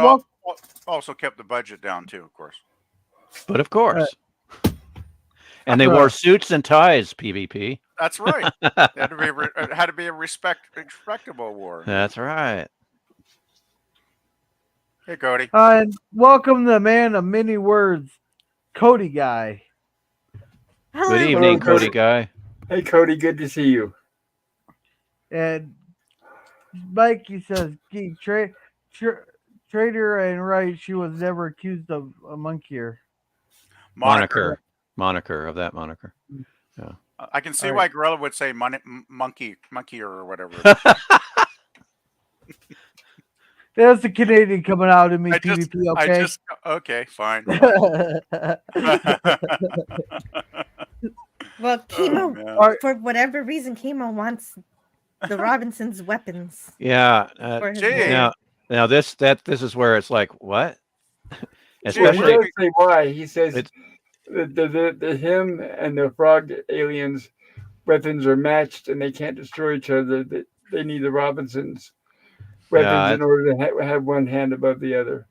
also kept the budget down too, of course. But of course. And they wore suits and ties, PvP. That's right. It had to be a respectable war. That's right. Hey, Cody. And welcome the man of many words, Cody Guy. Hello, Good evening, Cody. Cody Guy. Hey, Cody, good to see you. And Mikey says, "Geek traitor and right. She was never accused of a monkeyer." Moniker of that moniker. Yeah. I can see All why right. Gorilla would say monkey or whatever. There's the Canadian coming out in me, PvP. Okay. Okay, fine. Well, Keema, man. for whatever reason, Keema wants the Robinsons' weapons. Yeah. for his Gee. war. Now this is where it's like, what? Well, he Especially does say why. He says It's- the him and the frog aliens' weapons are matched and they can't destroy each other. They need the Robinsons' weapons in order to have one hand above the other.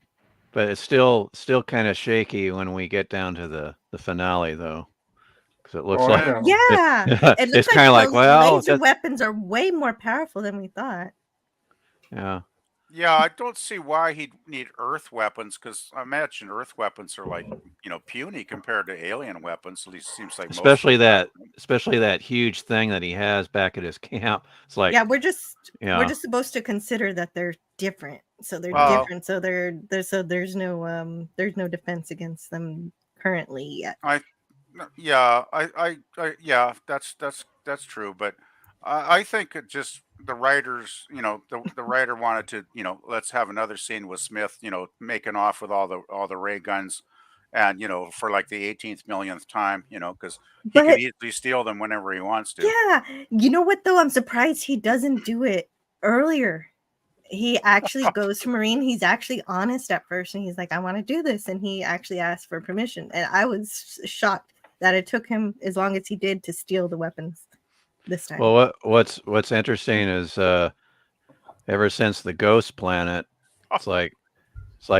but it's still kind of shaky when we get down to the finale, though, because it looks Oh, like I know. Yeah, it looks it's kind of like, those well, laser weapons are way more powerful than we thought. yeah. Yeah, I don't see why he'd need Earth weapons, because I imagine Earth weapons are like puny compared to alien weapons. At least it seems like Especially that huge thing that he has back at his camp. It's like, Yeah, we're just supposed to consider that they're different. So they're different. So there's no defense against them currently yet. Yeah, that's true. But I think it just the writers, the writer wanted to, let's have another scene with Smith, making off with all the ray guns, and for like the 18th millionth time, because he could easily steal them whenever he wants to. Yeah, you know what though? I'm surprised he doesn't do it earlier. He actually goes to Marine. He's actually honest at first, and he's like, "I want to do this," and he actually asked for permission. And I was shocked that it took him as long as he did to steal the weapons this time. well, what's interesting is ever since the Ghost Planet, it's like,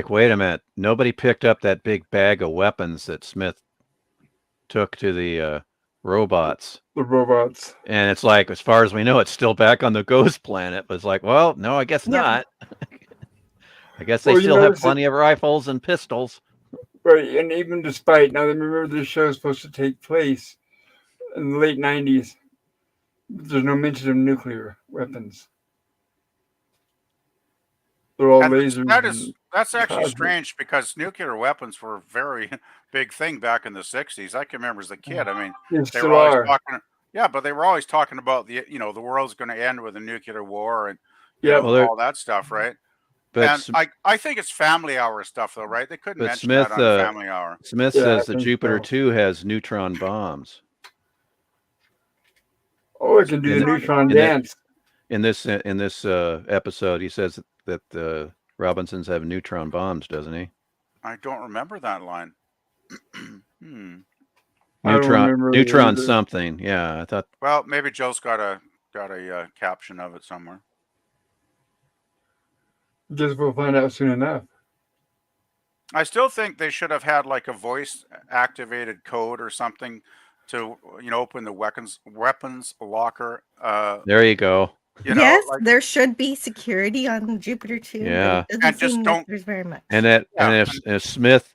wait a minute, nobody picked up that big bag of weapons that Smith took to the robots. The robots. And it's like, as far as we know, it's still back on the Ghost Planet. But it's like, well, no, I guess not. I guess they still have plenty of rifles and pistols. Right, and even despite, now remember this show is supposed to take place in the late 90s. There's no mention of nuclear weapons. They're all lasers. That's actually strange, because nuclear weapons were a very big thing back in the 60s. I can remember as a kid. I mean, they were always talking. Yeah, but they were always talking about the world's going to end with a nuclear war and all that stuff, right? but And I think it's Family Hour stuff, though, right? They couldn't but mention Smith that on Family Hour. Smith Yeah, says I the think Jupiter so. 2 has neutron bombs. Oh, it can do the In- neutron in it- dance. In this episode, he says that the Robinsons have neutron bombs, doesn't he? I don't remember that line. I don't remember it Neutron either. something. Yeah, I thought. Well, maybe Joe's got a caption of it somewhere. Guess we'll find out soon enough. I still think they should have had like a voice activated code or something to open the weapons locker. There you go. Yes, there should be security on Jupiter too, Yeah. but it And doesn't just seem don't- like there's very much. And that Yeah. and if Smith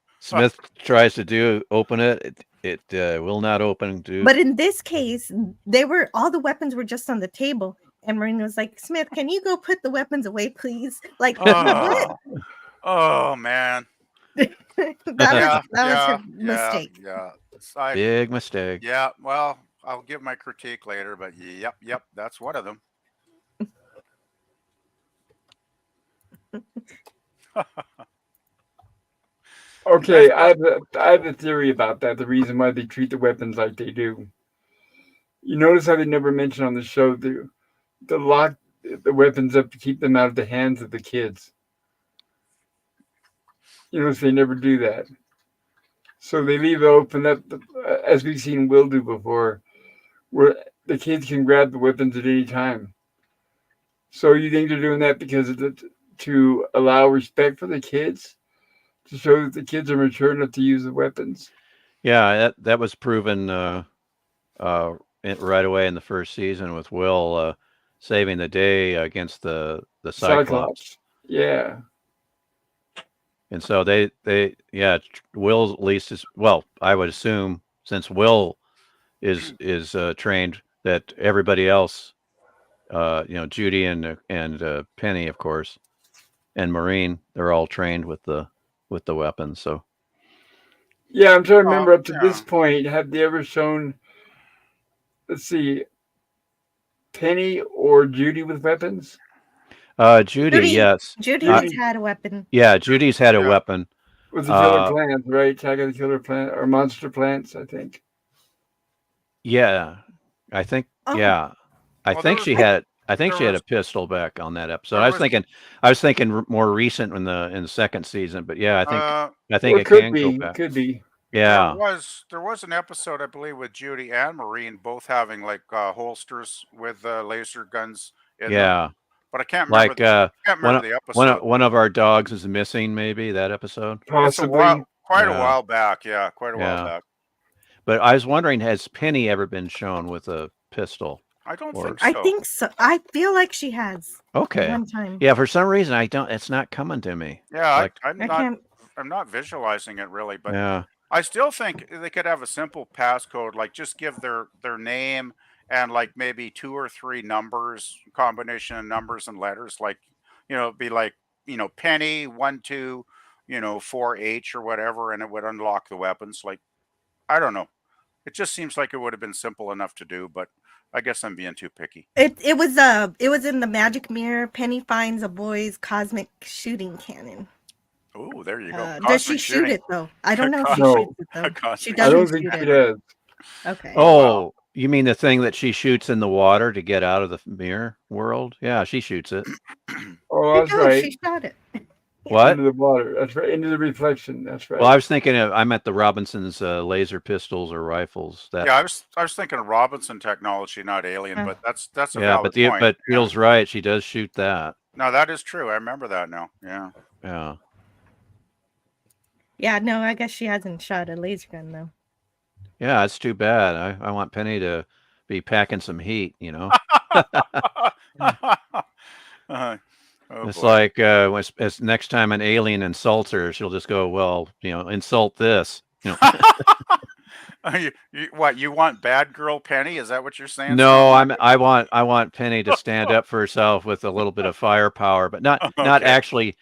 tries to open it, it will not open. But in this case, all the weapons were just on the table, and Marine was like, "Smith, can you go put the weapons away, please?" Like, what? Oh man. that was her mistake. Yeah. Big mistake. Yeah. Well, I'll give my critique later, but yep, that's one of them. Okay, I have a theory about that. The reason why they treat the weapons like they do. You notice how they never mention on the show the lock the weapons up to keep them out of the hands of the kids. You notice they never do that. So they leave it open up, as we've seen Will do before, where the kids can grab the weapons at any time. So you think they're doing that because to allow respect for the kids? To show that the kids are mature enough to use the weapons? Yeah, that was proven right away in the first season with Will saving the day against the Cyclops. Yeah. And so Will at least is, well, I would assume since Will is trained, that everybody else, Judy and Penny, of course, and Maureen, they're all trained with the weapons. So yeah, I'm trying to remember up to this point, have they ever shown, let's see, Penny or Judy with weapons? Judy, yes. Judy's had a weapon. Yeah, Judy's had a weapon. With the killer plants, right? Attack of the killer plant or monster plants, I think. Yeah, I think. Oh. Yeah, I think she had a pistol back on that episode. I was thinking more recent in the second season, but yeah, I think it can go back. Could be. Yeah, there was an episode, I believe, with Judy and Maureen both having like holsters with laser guns in them. But I can't remember. The episode. One of our dogs is missing. Maybe that episode. Possibly. Quite a while back. Yeah, quite a while back. But I was wondering, has Penny ever been shown with a pistol? I don't think so. I think so. I feel like she has. Okay. One time. Yeah, for some reason I don't. It's not coming to me. Yeah, I'm not visualizing it really, but yeah. I still think they could have a simple passcode, like just give their name and like maybe 2 or 3 numbers, combination of numbers and letters, like be like Penny 12 4H or whatever, and it would unlock the weapons. Like, I don't know. It just seems like it would have been simple enough to do, but I guess I'm being too picky. It was in the magic mirror. Penny finds a boy's cosmic shooting cannon. Oh, there you go. Does she shoot it though? I don't know if she shoots it though. She doesn't. I don't think she does. Okay. Oh, you mean the thing that she shoots in the water to get out of the mirror world? Yeah, she shoots it. Oh, that's right. She shot it. What? Into the water. That's right. Into the reflection. That's right. Well, I was thinking I meant the Robinsons' laser pistols or rifles. Yeah, I was thinking of Robinson technology, not alien, but that's a valid point. But Bill's right. She does shoot that. No, that is true. I remember that now. Yeah. Yeah. Yeah, no, I guess she hasn't shot a laser gun though. Yeah, it's too bad. I want Penny to be packing some heat, It's boy. Like as next time an alien insults her, she'll just go, well, insult this. You want bad girl Penny? Is that what you're saying? No, I want Penny to stand up for herself with a little bit of firepower, but not actually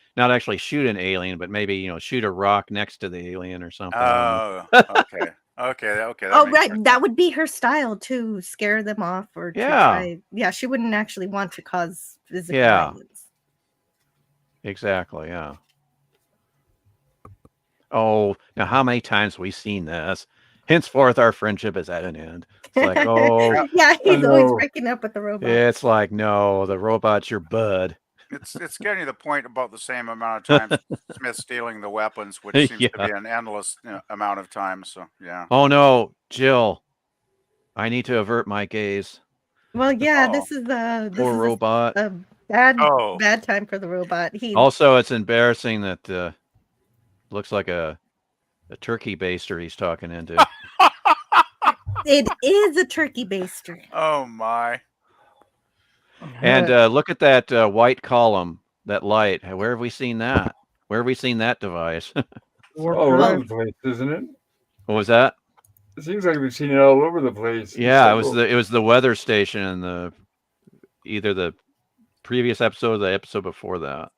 shoot an alien, but maybe shoot a rock next to the alien or something. Oh, okay. Okay. Oh, right. Sense. That would be her style to scare them off or to try. Yeah, she wouldn't actually want to cause physical violence. Exactly. Yeah. Oh, now how many times have we seen this? Henceforth, our friendship is at an end. It's like, oh, Yeah, I he's always know. breaking up with the robot. it's like, no, the robot's your bud. It's getting to the point about the same amount of times Smith stealing the weapons, which seems to Yeah. be an endless amount of time. So yeah. Oh no, Jill, I need to avert my gaze. Well, yeah, Oh. this is Poor robot. a bad Oh. bad time for the robot. He Also, it's embarrassing that looks like a turkey baster he's talking into. it is a turkey baster. Oh my. And look at that white column, that light. Where have we seen that? Where have we seen that device? Warp All drive. over the place, isn't it? What was that? It seems like we've seen it all over the place. Yeah, it Several- was the weather station in either the previous episode or the episode before that.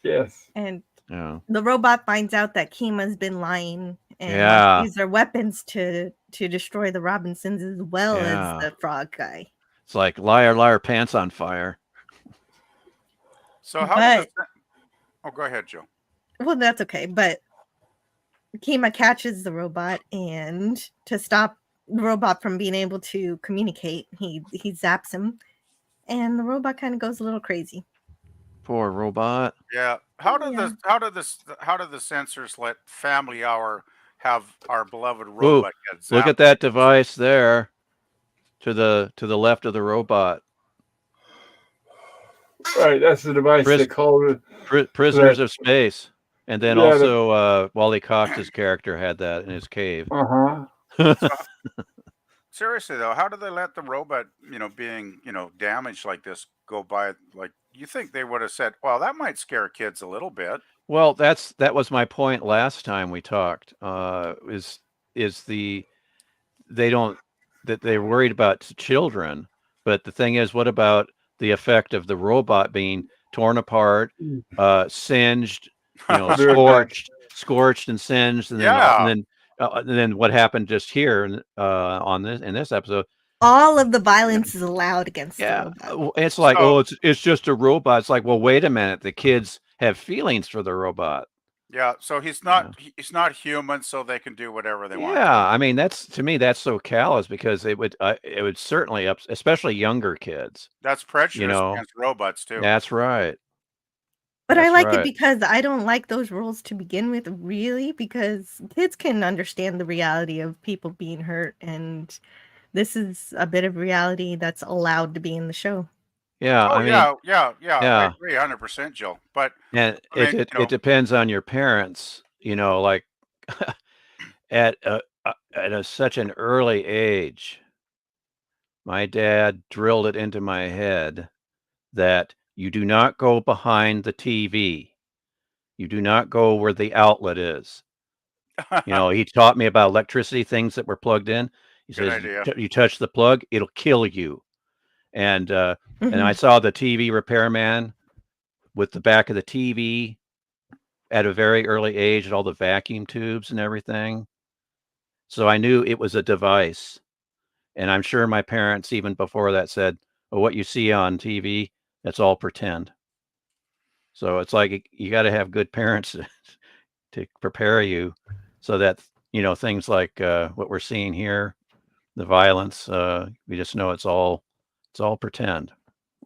Yes. And Yeah. the robot finds out that Keema's been lying and Yeah. use their weapons to destroy the Robinsons as well Yeah. as the frog guy. It's like liar, liar, pants on fire. So how But- did this? Oh, go ahead, Joe. Well, that's okay, but Keema catches the robot, and to stop the robot from being able to communicate, he zaps him, and the robot kind of goes a little crazy. Poor robot. Yeah. How did Yeah. the censors let Family Hour have our beloved robot get zapped? Look at that device there to the left of the robot. Right, that's the device Pris- they call it. Prisoners of Space. And then Yeah, also Wally Cox's character had that in his cave. Seriously though, how did they let the robot, being, damaged like this go by? Like, you think they would have said, well, that might scare kids a little bit. Well, that was my point last time we talked. That they're worried about children, but the thing is, what about the effect of the robot being torn apart, singed, scorched and singed, and then and then what happened just here in this episode? All of the violence is allowed against the Yeah, robot. it's like, it's just a robot. It's like, well, wait a minute, the kids have feelings for the robot. Yeah, so he's not human, so they can do whatever they want. Yeah, I mean, to me that's so callous because it would certainly especially younger kids. That's prejudice against robots too. That's right. But I That's like right. it because I don't like those rules to begin with, really, because kids can understand the reality of people being hurt, and this is a bit of reality that's allowed to be in the show. Yeah, Oh, I mean, I agree 100%, Jill. But and I mean, it depends on your parents, like at such an early age. My dad drilled it into my head that you do not go behind the TV. You do not go where the outlet is. He taught me about electricity, things that were plugged in. He Good says, idea. you touch the plug, it'll kill you. And I saw the TV repairman with the back of the TV at a very early age, and all the vacuum tubes and everything. So I knew it was a device. And I'm sure my parents, even before that, said, well, what you see on TV, that's all pretend. So it's like you got to have good parents to prepare you so that, things like what we're seeing here, the violence, we just know it's all pretend.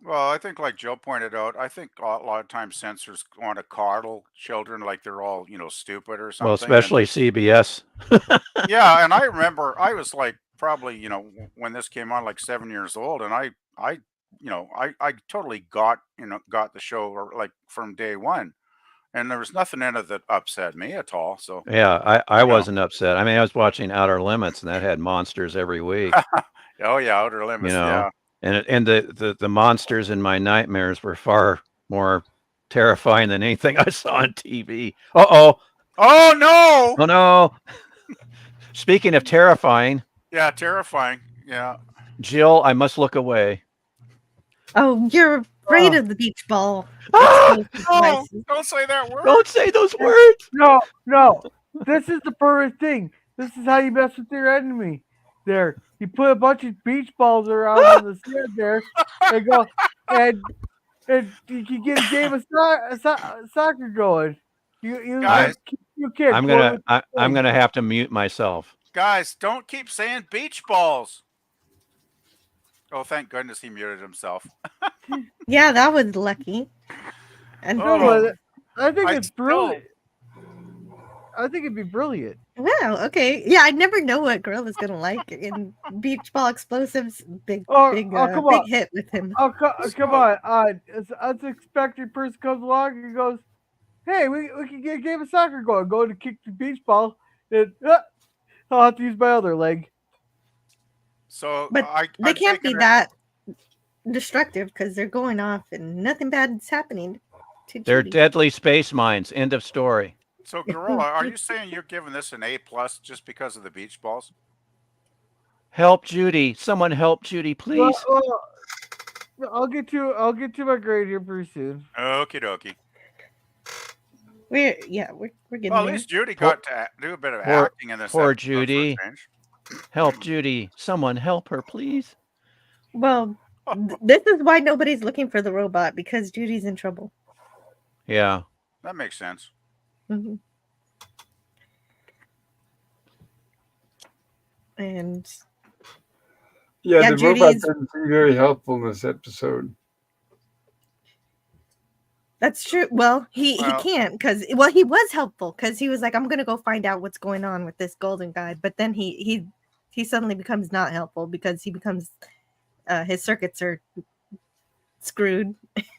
Well, I think, like Joe pointed out, I think a lot of times censors want to coddle children like they're all, stupid or something. Well, especially CBS. Yeah, and I remember I was like probably, when this came on, like 7 years old, and I totally got the show like from day one, and there was nothing in it that upset me at all. So Yeah, I wasn't upset. I mean, I was watching Outer Limits, and that had monsters every week. Oh yeah, Outer Limits. Yeah. And the monsters in my nightmares were far more terrifying than anything I saw on TV. Oh no! Oh no! Speaking of terrifying. Yeah, terrifying. Yeah. Jill, I must look away. Oh, you're afraid of the beach ball. Oh, don't say that word. Don't say those words. No. This is the perfect thing. This is how you mess with your enemy. There, you put a bunch of beach balls around on the sand there, and go, and and you can get a game of soccer going. Guys, you can't. I'm gonna have to mute myself. guys, don't keep saying beach balls. Oh, thank goodness he muted himself. Yeah, that was lucky. And No, but I think I it's still- brilliant. I think it'd be brilliant. wow, okay. Yeah, I never know what Gorilla's gonna like. In Beach Ball Explosives, big Come on. hit with him. Oh, come on. As unexpected person comes along and goes, hey, we can get a game of soccer going. Go to kick the beach ball, and I'll have to use my other leg. So But they I'm can't be taking it- that destructive because they're going off and nothing bad's happening to They're Judy. deadly space mines. End of story. So Gorilla, are you saying you're giving this an A+ just because of the beach balls? Help Judy. Someone help Judy, please. Well, I'll get to my grade here pretty soon. Okie dokie. We're getting Well, at there. least Judy got to do a bit of Poor- acting in this poor episode for a Judy. change. Help Judy. Someone help her, please. Well, this is why nobody's looking for the robot because Judy's in trouble. Yeah. That makes sense. Mhm. And Yeah, Yeah, the Judy robot is- doesn't seem very helpful in this episode. that's true. Well, he Well- can't because he was helpful because he was like, I'm gonna go find out what's going on with this golden guy. But then he suddenly becomes not helpful because he becomes his circuits are screwed.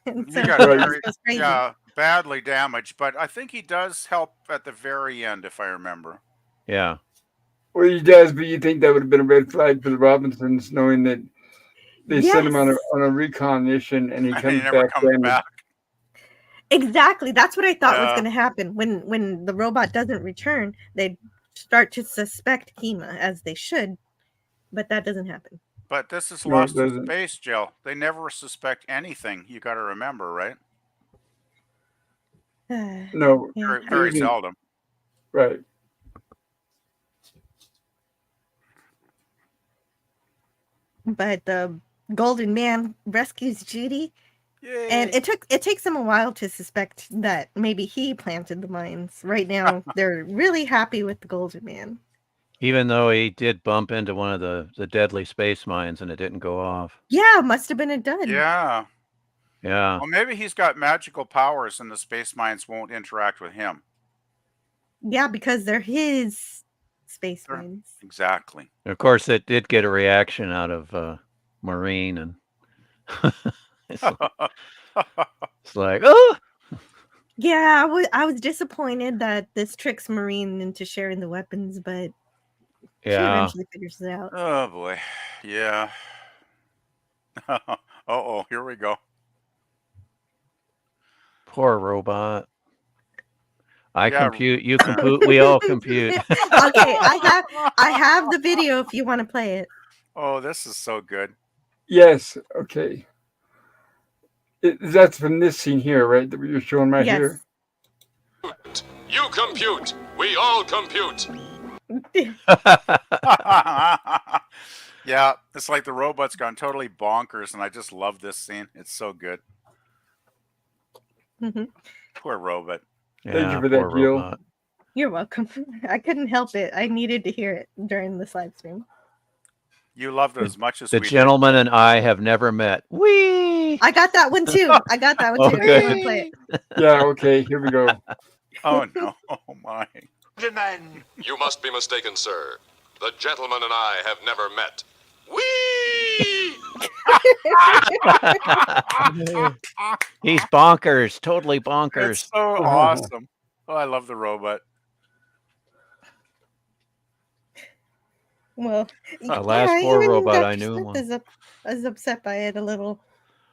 And so You got he very- just goes crazy. Yeah, badly damaged, but I think he does help at the very end, if I remember. Yeah. Well, he does, but you think that would have been a red flag for the Robinsons, knowing that they sent him on Yes. a recon mission and he And comes he never back comes damaged. back. Exactly. That's what I thought was Yeah. going to happen when the robot doesn't return. They start to suspect Keema as they should, but that doesn't happen. But this is No, it Lost in doesn't. Space, Jill. They never suspect anything. You got to remember, right? No, Yeah. Very, very Usually- seldom. right. But the golden man rescues Judy, Yay. and it takes them a while to suspect that maybe he planted the mines. Right now, they're really happy with the golden man. Even though he did bump into one of the deadly space mines and it didn't go off. Yeah, must have been a dud. Yeah. Yeah. Well, maybe he's got magical powers and the space mines won't interact with him. Yeah, because they're his space Sure. mines. Exactly. Of course, it did get a reaction out of Maureen, and it's like, oh, Yeah, I was disappointed that this tricks Marine into sharing the weapons, but she yeah. eventually figures it out. Oh, boy. Yeah. Uh-oh, here we go. Poor robot. I Yeah. compute, you compute, we all compute. Okay, I have the video if you want to play it. Oh, this is so good. Yes, okay. That's from this scene here, right? That you're showing right here. Yes. You compute. We all compute. Yeah, it's like the robot's gone totally bonkers, and I just love this scene. It's so good. Mhm. Poor robot. Thank you for that, poor Jill. robot. You're welcome. I couldn't help it. I needed to hear it during this live stream. You loved it as much as The we did. gentleman and I have never met. Whee! I got that one too. I got that one too. Okay. I want to play it. Yeah, okay, here we go. Oh, no. Oh, my. Gentlemen. You must be mistaken, sir. The gentleman and I have never met. Whee! He's bonkers, totally bonkers. It's so awesome. Oh, I love the robot. Well, The last poor even robot, Dr. I knew Smith one. is upset by it a little.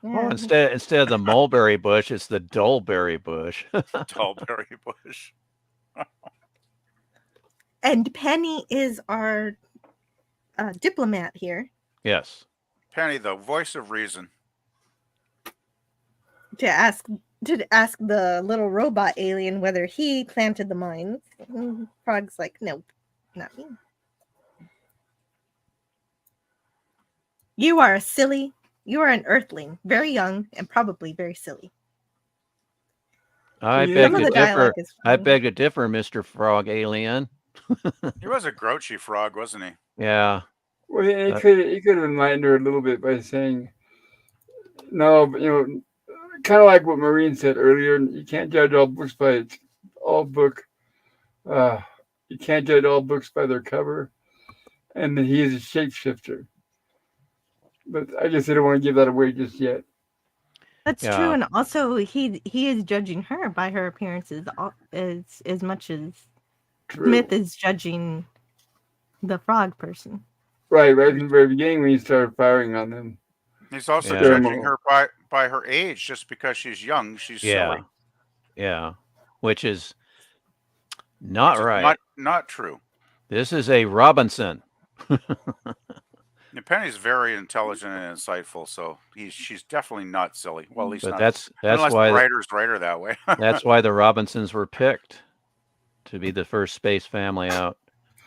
Oh, Yeah. instead of the mulberry bush, it's the dullberry bush. Tallberry bush. And Penny is our diplomat here Yes. Penny, the voice of reason. to ask the little robot alien whether he planted the mines. And Frog's like, nope, not me. You are a silly, You are an Earthling, very young and probably very silly. I Some beg Some of to the differ. dialogue is I funny. beg to differ, Mr. Frog Alien. He was a grouchy frog, wasn't he? Yeah. Well, he could have enlightened her a little bit by saying, no, but kind of like what Maureen said earlier. You can't judge all books by you can't judge all books by their cover, and that he is a shapeshifter. But I guess I don't want to give that away just yet. That's Yeah. true, and also he is judging her by her appearances as much as True. Smith is judging the frog person. Right in the very beginning when he started firing on them. He's also Yeah. judging her by her age. Just because she's young, she's silly. Yeah. Which is not Which is right. Not true. This is a Robinson. And Penny's very intelligent and insightful, so she's definitely not silly. Well, at least But not. that's Unless why writers write her that way. that's why the Robinsons were picked to be the first space family out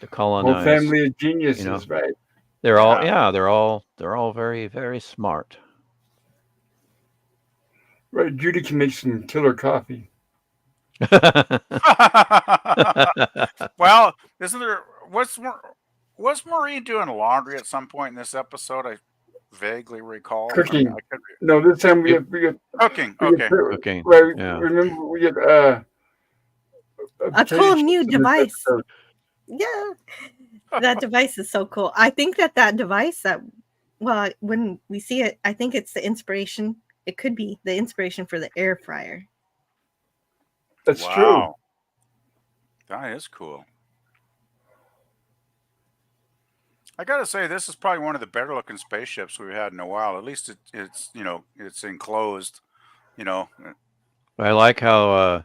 to colonize. Whole family of geniuses, right? They're all very, very smart. Right. Judy can make some killer coffee. Well, isn't there? Was Maureen doing laundry at some point in this episode? I vaguely recall. Cooking. I could be- No, this time we get Cooking. we Okay. get- Cooking. Right. Yeah. Remember we get A cool potato new chips in this device. episode. Yeah, that device is so cool. I think that device when we see it, I think it's the inspiration. It could be the inspiration for the air fryer. That's true. Wow. That is cool. I gotta say, this is probably one of the better looking spaceships we've had in a while. At least it's it's enclosed. I like how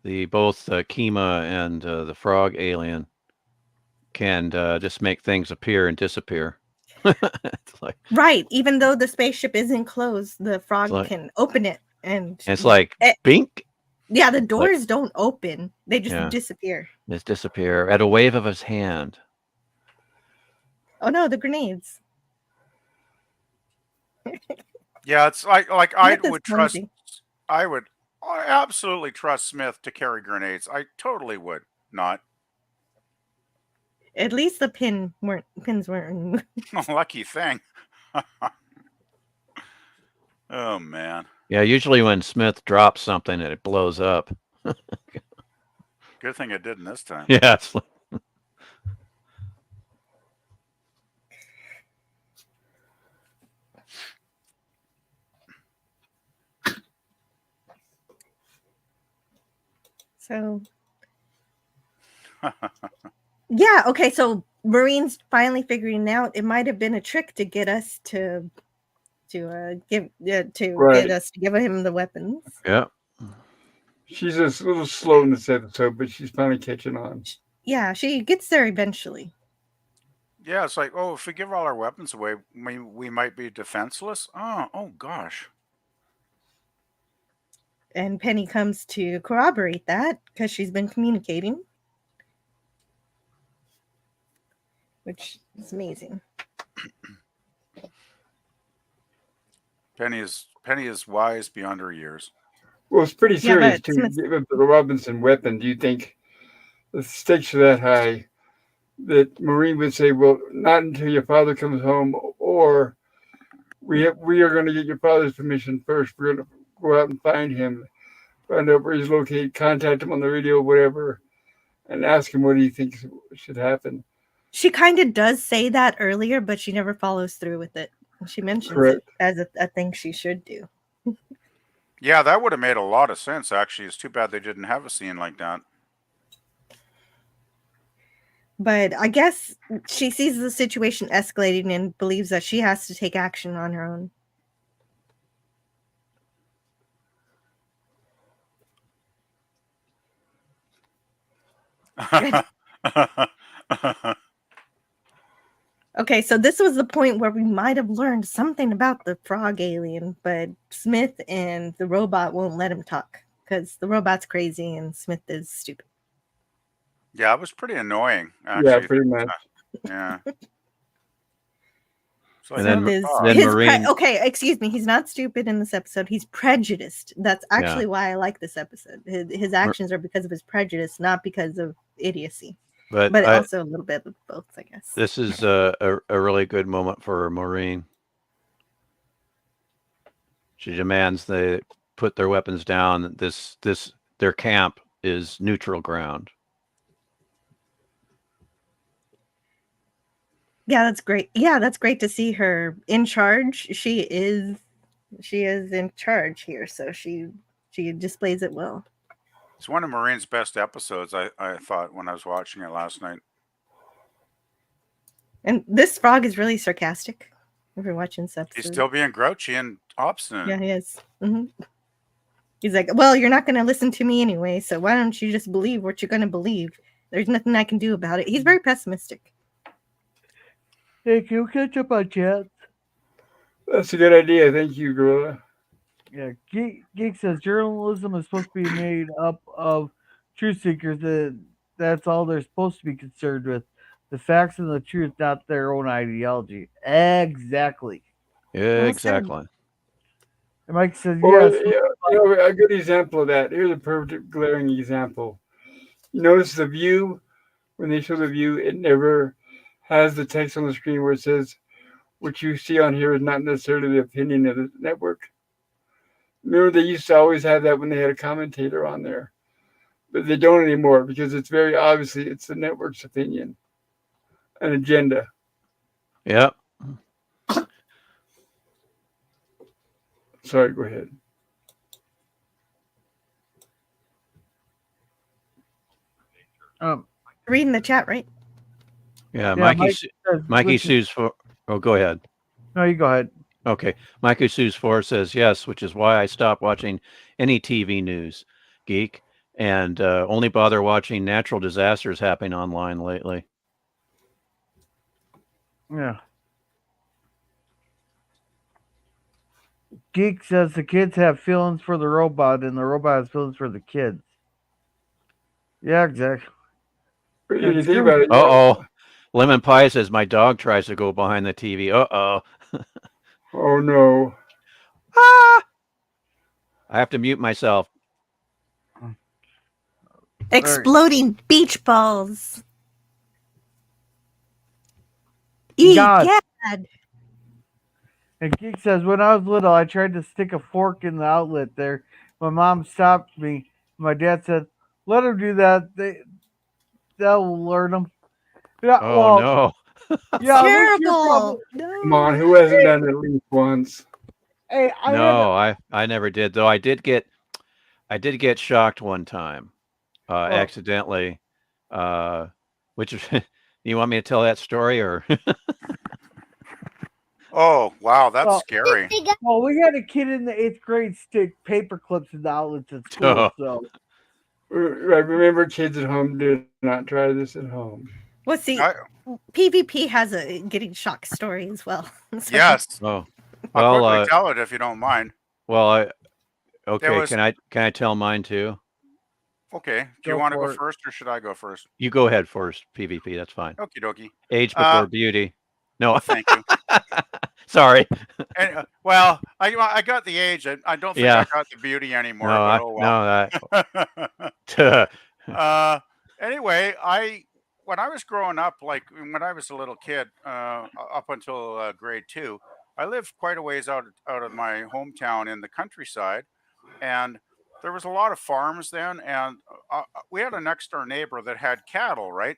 both Keema and the frog alien can just make things appear and disappear. It's like Right, even though the spaceship is enclosed, the frog like- can open it, and it's like bink, yeah, the doors don't open; they just Yeah. disappear. just disappear at a wave of his hand. Oh no, the grenades! Yeah, it's like I Smith is would trust. clumsy. I absolutely trust Smith to carry grenades. I totally would not. At least the pins weren't. Lucky thing. Oh man. Yeah, usually when Smith drops something, it blows up. Good thing it didn't this time. Yeah, it's like, So, yeah, okay. So Marine's finally figuring out it might have been a trick to get us to get us to give him the weapons. yeah. She's a little slow in this episode, but she's finally catching on. Yeah, she gets there eventually. Yeah, it's like, oh, if we give all our weapons away, we might be defenseless. Oh gosh. And Penny comes to corroborate that because she's been communicating, which is amazing. Penny is wise beyond her years. Well, it's pretty Yeah, serious but to Smith- give up the Robinson weapon. Do you think the stakes are that high that Maureen would say, well, not until your father comes home, or we are going to get your father's permission first. We're going to go out and find him, find out where he's located, contact him on the radio, whatever, and ask him what he thinks should happen. She kind of does say that earlier, but she never follows through with it. She mentions Correct. it as a thing she should do. Yeah, that would have made a lot of sense, actually. It's too bad they didn't have a scene like that. But I guess she sees the situation escalating and believes that she has to take action on her own. Okay, so this was the point where we might have learned something about the frog alien, but Smith and the robot won't let him talk because the robot's crazy and Smith is stupid. Yeah, it was pretty annoying, actually. Yeah, pretty much. Yeah. So I And never then- thought. then Maureen- okay, excuse me. He's not stupid in this episode. He's prejudiced. That's actually Yeah. why I like this episode. His actions are because of his prejudice, not because of idiocy. But But also a little bit of both, I guess. this is a really good moment for Maureen. She demands they put their weapons down. Their camp is neutral ground. Yeah, that's great. Yeah, that's great to see her in charge. She is in charge here, so she displays it well. It's one of Maureen's best episodes, I thought, when I was watching it last night. And this frog is really sarcastic. If you're watching this episode, He's still being grouchy and obstinate. yeah, he is. He's like, well, you're not going to listen to me anyway, so why don't you just believe what you're going to believe? There's nothing I can do about it. He's very pessimistic. Hey, can you catch up on chat? That's a good idea. Thank you, Gorilla. Yeah, Geek says journalism is supposed to be made up of truth seekers. That's all they're supposed to be concerned with. The facts and the truth, not their own ideology. Exactly. Exactly. And Mike says, Well, yes. a good example of that. Here's a perfect glaring example. You notice the view, when they show the view, it never has the text on the screen where it says, what you see on here is not necessarily the opinion of the network. Remember, they used to always have that when they had a commentator on there. But they don't anymore because it's very obviously it's the network's opinion, an agenda. Yep. Sorry, go ahead. Reading the chat, right? Yeah, Mike Mikey says, sues for. Oh, go ahead. No, you go ahead. Okay. Mikey sues for says yes, which is why I stopped watching any TV news, Geek, and only bother watching natural disasters happening online lately. Yeah. Geek says the kids have feelings for the robot and the robot has feelings for the kids. Yeah, exactly. But you That's think true. about it. Uh-oh. Lemon Pie says my dog tries to go behind the TV. Uh-oh. Oh, no. Ah! I have to mute myself. Exploding beach balls. God. Egad. And Geek says, when I was little, I tried to stick a fork in the outlet there. My mom stopped me. My dad said, let them do that. They'll learn them. Yeah, Oh, no. Yeah, Terrible. Come on, who hasn't done it at least once? Hey, I never did, though. I did get shocked one time, accidentally. Which you want me to tell that story or? Oh, wow, that's Well- scary. Well, we had a kid in the 8th grade stick paper clips in the outlets at school. So I remember kids at home do not try this at home. Well, see, I- PvP has a getting shocked story as well. So- Yes. Oh, I'll well, quickly tell it if you don't mind. okay. was- Can I tell mine too? Okay. Do you Go want to for go it. first or should I go first? You go ahead first. PvP. That's fine. Okie dokie. Age before beauty. No, Well, thank you. sorry. And, well, I got the age. I don't think Yeah. I got the beauty anymore. No, but no. Anyway, when I was growing up, like when I was a little kid, up until grade 2, I lived quite a ways out of my hometown in the countryside, and there was a lot of farms then, and we had a next door neighbor that had cattle, right?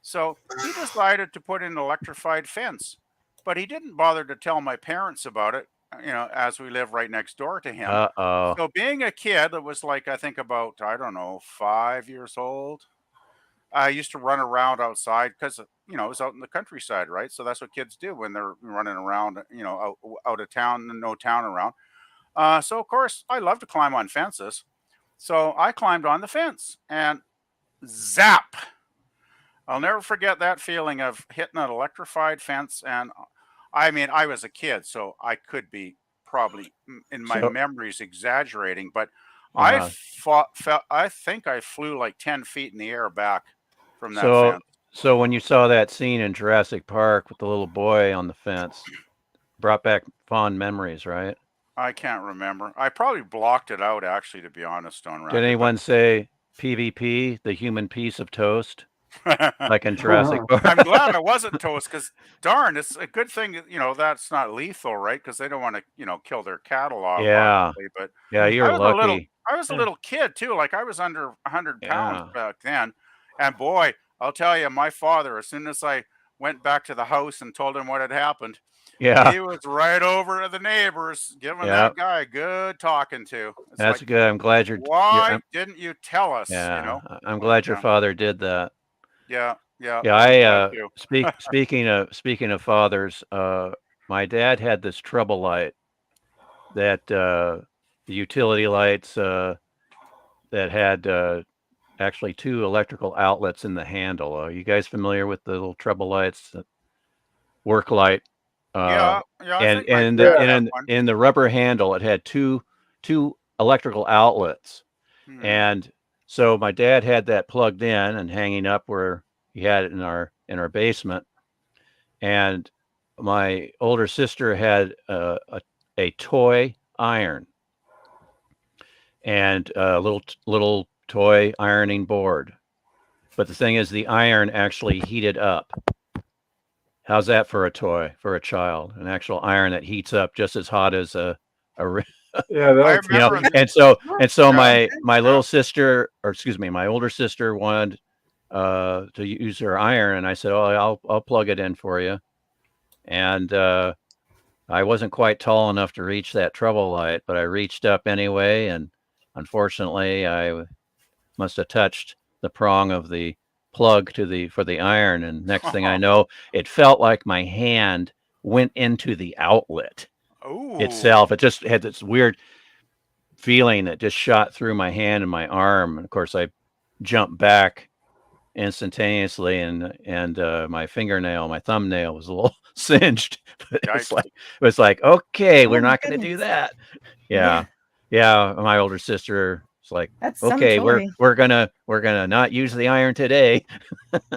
So he decided to put in an electrified fence, but he didn't bother to tell my parents about it, as we live right next door to him. Uh-oh. So being a kid that was like, I think about, I don't know, 5 years old, I used to run around outside because, it was out in the countryside, right? So that's what kids do when they're running around, out of town, no town around. So of course I love to climb on fences. So I climbed on the fence and zap. I'll never forget that feeling of hitting an electrified fence. And I mean, I was a kid, so I could be probably in my memories exaggerating, but I think I flew like 10 feet in the air back from that fence. So when you saw that scene in Jurassic Park with the little boy on the fence, brought back fond memories, right? I can't remember. I probably blocked it out, actually, to be honest, Stone Racket. Did anyone say PvP, the human piece of toast, but- like in Jurassic Park? I'm glad I wasn't toast, because darn, it's a good thing, that's not lethal, right? Because they don't want to, kill their cattle off, Yeah. obviously. But Yeah, you're lucky. I was a little kid too. Like I was under 100 pounds Yeah. back then, and boy, I'll tell you, my father, as soon as I went back to the house and told him what had happened, Yeah. he was right over to the neighbors, giving Yeah. that guy a good talking to. It's That's like, good. I'm glad you're. why didn't you tell us? Yeah. I'm glad your father did that. Yeah. Yeah. I'm glad too. Speaking of fathers, my dad had this trouble light that the utility lights that had actually 2 electrical outlets in the handle. Are you guys familiar with the little trouble lights? Work light. Yeah. I And think my and dad the, had and one. in the rubber handle, it had two electrical outlets. Hmm. And so my dad had that plugged in and hanging up where he had it in our basement. And my older sister had a toy iron and a little toy ironing board. But the thing is, the iron actually heated up. How's that for a toy, for a child? An actual iron that heats up just as hot as a Yeah, I that's remember. and so Yeah. my little sister, or excuse me, my older sister wanted to use her iron, and I said, "Oh, I'll plug it in for you." And I wasn't quite tall enough to reach that trouble light, but I reached up anyway, and unfortunately, I must have touched the prong of the plug for the iron, and next thing I know, it felt like my hand went into the outlet Ooh. itself. It just had this weird feeling that just shot through my hand and my arm. And of course, I jumped back instantaneously, and my thumbnail was a little singed. But Yikes. it was like, okay, Oh we're my not going to do goodness. that. Yeah. My older sister was like, That's some okay, toy. we're gonna not use the iron today.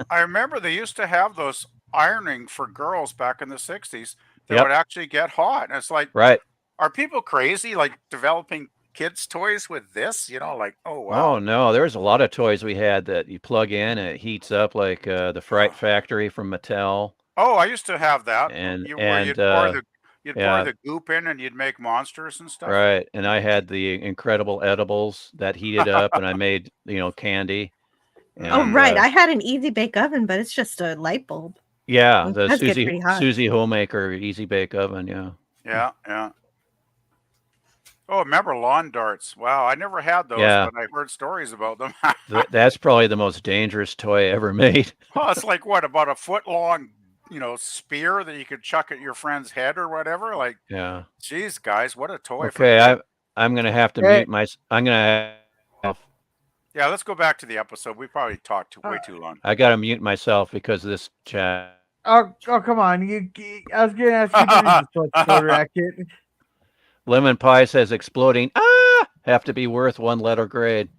I remember they used to have those ironing for girls back in the 60s that Yep. would actually get hot. And it's like, Right. are people crazy, like developing kids' toys with this? Like, oh, wow. Oh no, there was a lot of toys we had that you plug in and it heats up, like the Fright Factory from Mattel. Oh, I used to have that. And Where you'd pour the goop in and you'd make monsters and stuff. Right. And I had the incredible edibles that heated up, and I made, candy. Oh, And, right. I had an easy bake oven, but it's just a light bulb. Yeah, It the does get pretty hot. Susie Homemaker Easy Bake Oven. Yeah. Yeah. Oh, remember lawn darts? Wow, I never had those, Yeah. but I've heard stories about them. That's probably the most dangerous toy ever made. Oh, it's like what, about a foot long, spear that you could chuck at your friend's head or whatever? Like, Yeah. geez, guys, what a toy! Okay, I'm gonna have to mute my. I'm gonna. Yeah, let's go back to the episode. We probably talked way too long. I gotta mute myself because of this chat. Oh, come on! I was gonna ask you to read this one, Racket. Lemon Pie says exploding. Have to be worth 1 letter grade.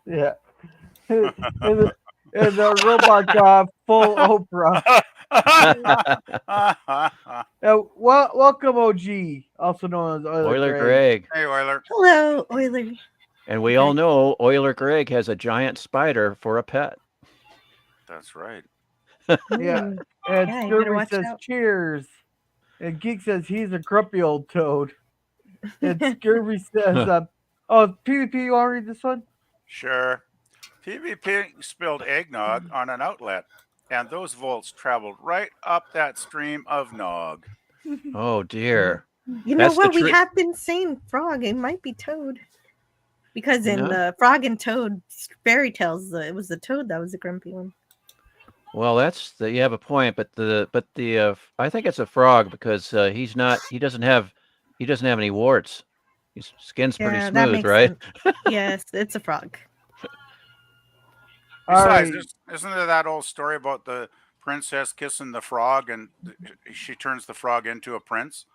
Yeah. and the robot full Oprah. Welcome, OG, also known as Euler Greg. Hey, Euler. Hello, Euler. And we all know Euler Greg has a giant spider for a pet. That's right. Yeah. And Yeah, you better Scurvy watch says out. cheers. And Geek says he's a grumpy old toad. And Scurvy says, PvP, you want to read this one? Sure. PvP spilled eggnog on an outlet, and those volts traveled right up that stream of nog. Oh dear. You know That's the what? We trick. have been saying frog. It might be toad. Because in No. the Frog and Toad fairy tales, it was the toad that was the grumpy one. Well, you have a point, but the I think it's a frog because he doesn't have any warts. His skin's pretty that smooth, makes right? sense. Yes, it's a frog. Besides, Alright. isn't there that old story about the princess kissing the frog and she turns the frog into a prince?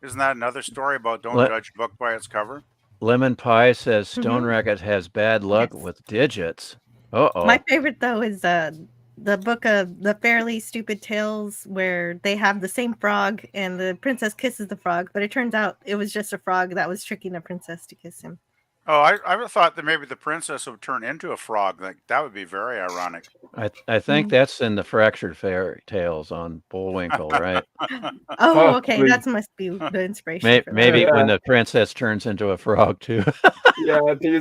Isn't that another story about don't judge a book by its cover? Lemon Pie says Stone Mhm. Racket has bad luck Yes. with digits. Uh-oh. My favorite though is the book of the Fairly Stupid Tales where they have the same frog and the princess kisses the frog, but it turns out it was just a frog that was tricking the princess to kiss him. Oh, I would have thought that maybe the princess would turn into a frog. Like that would be very ironic. I think that's in the Fractured Fairy Tales on Bullwinkle, right? Oh, okay, Possibly. that must be the inspiration for that. Maybe Yeah. when the princess turns into a frog too. Yeah, I think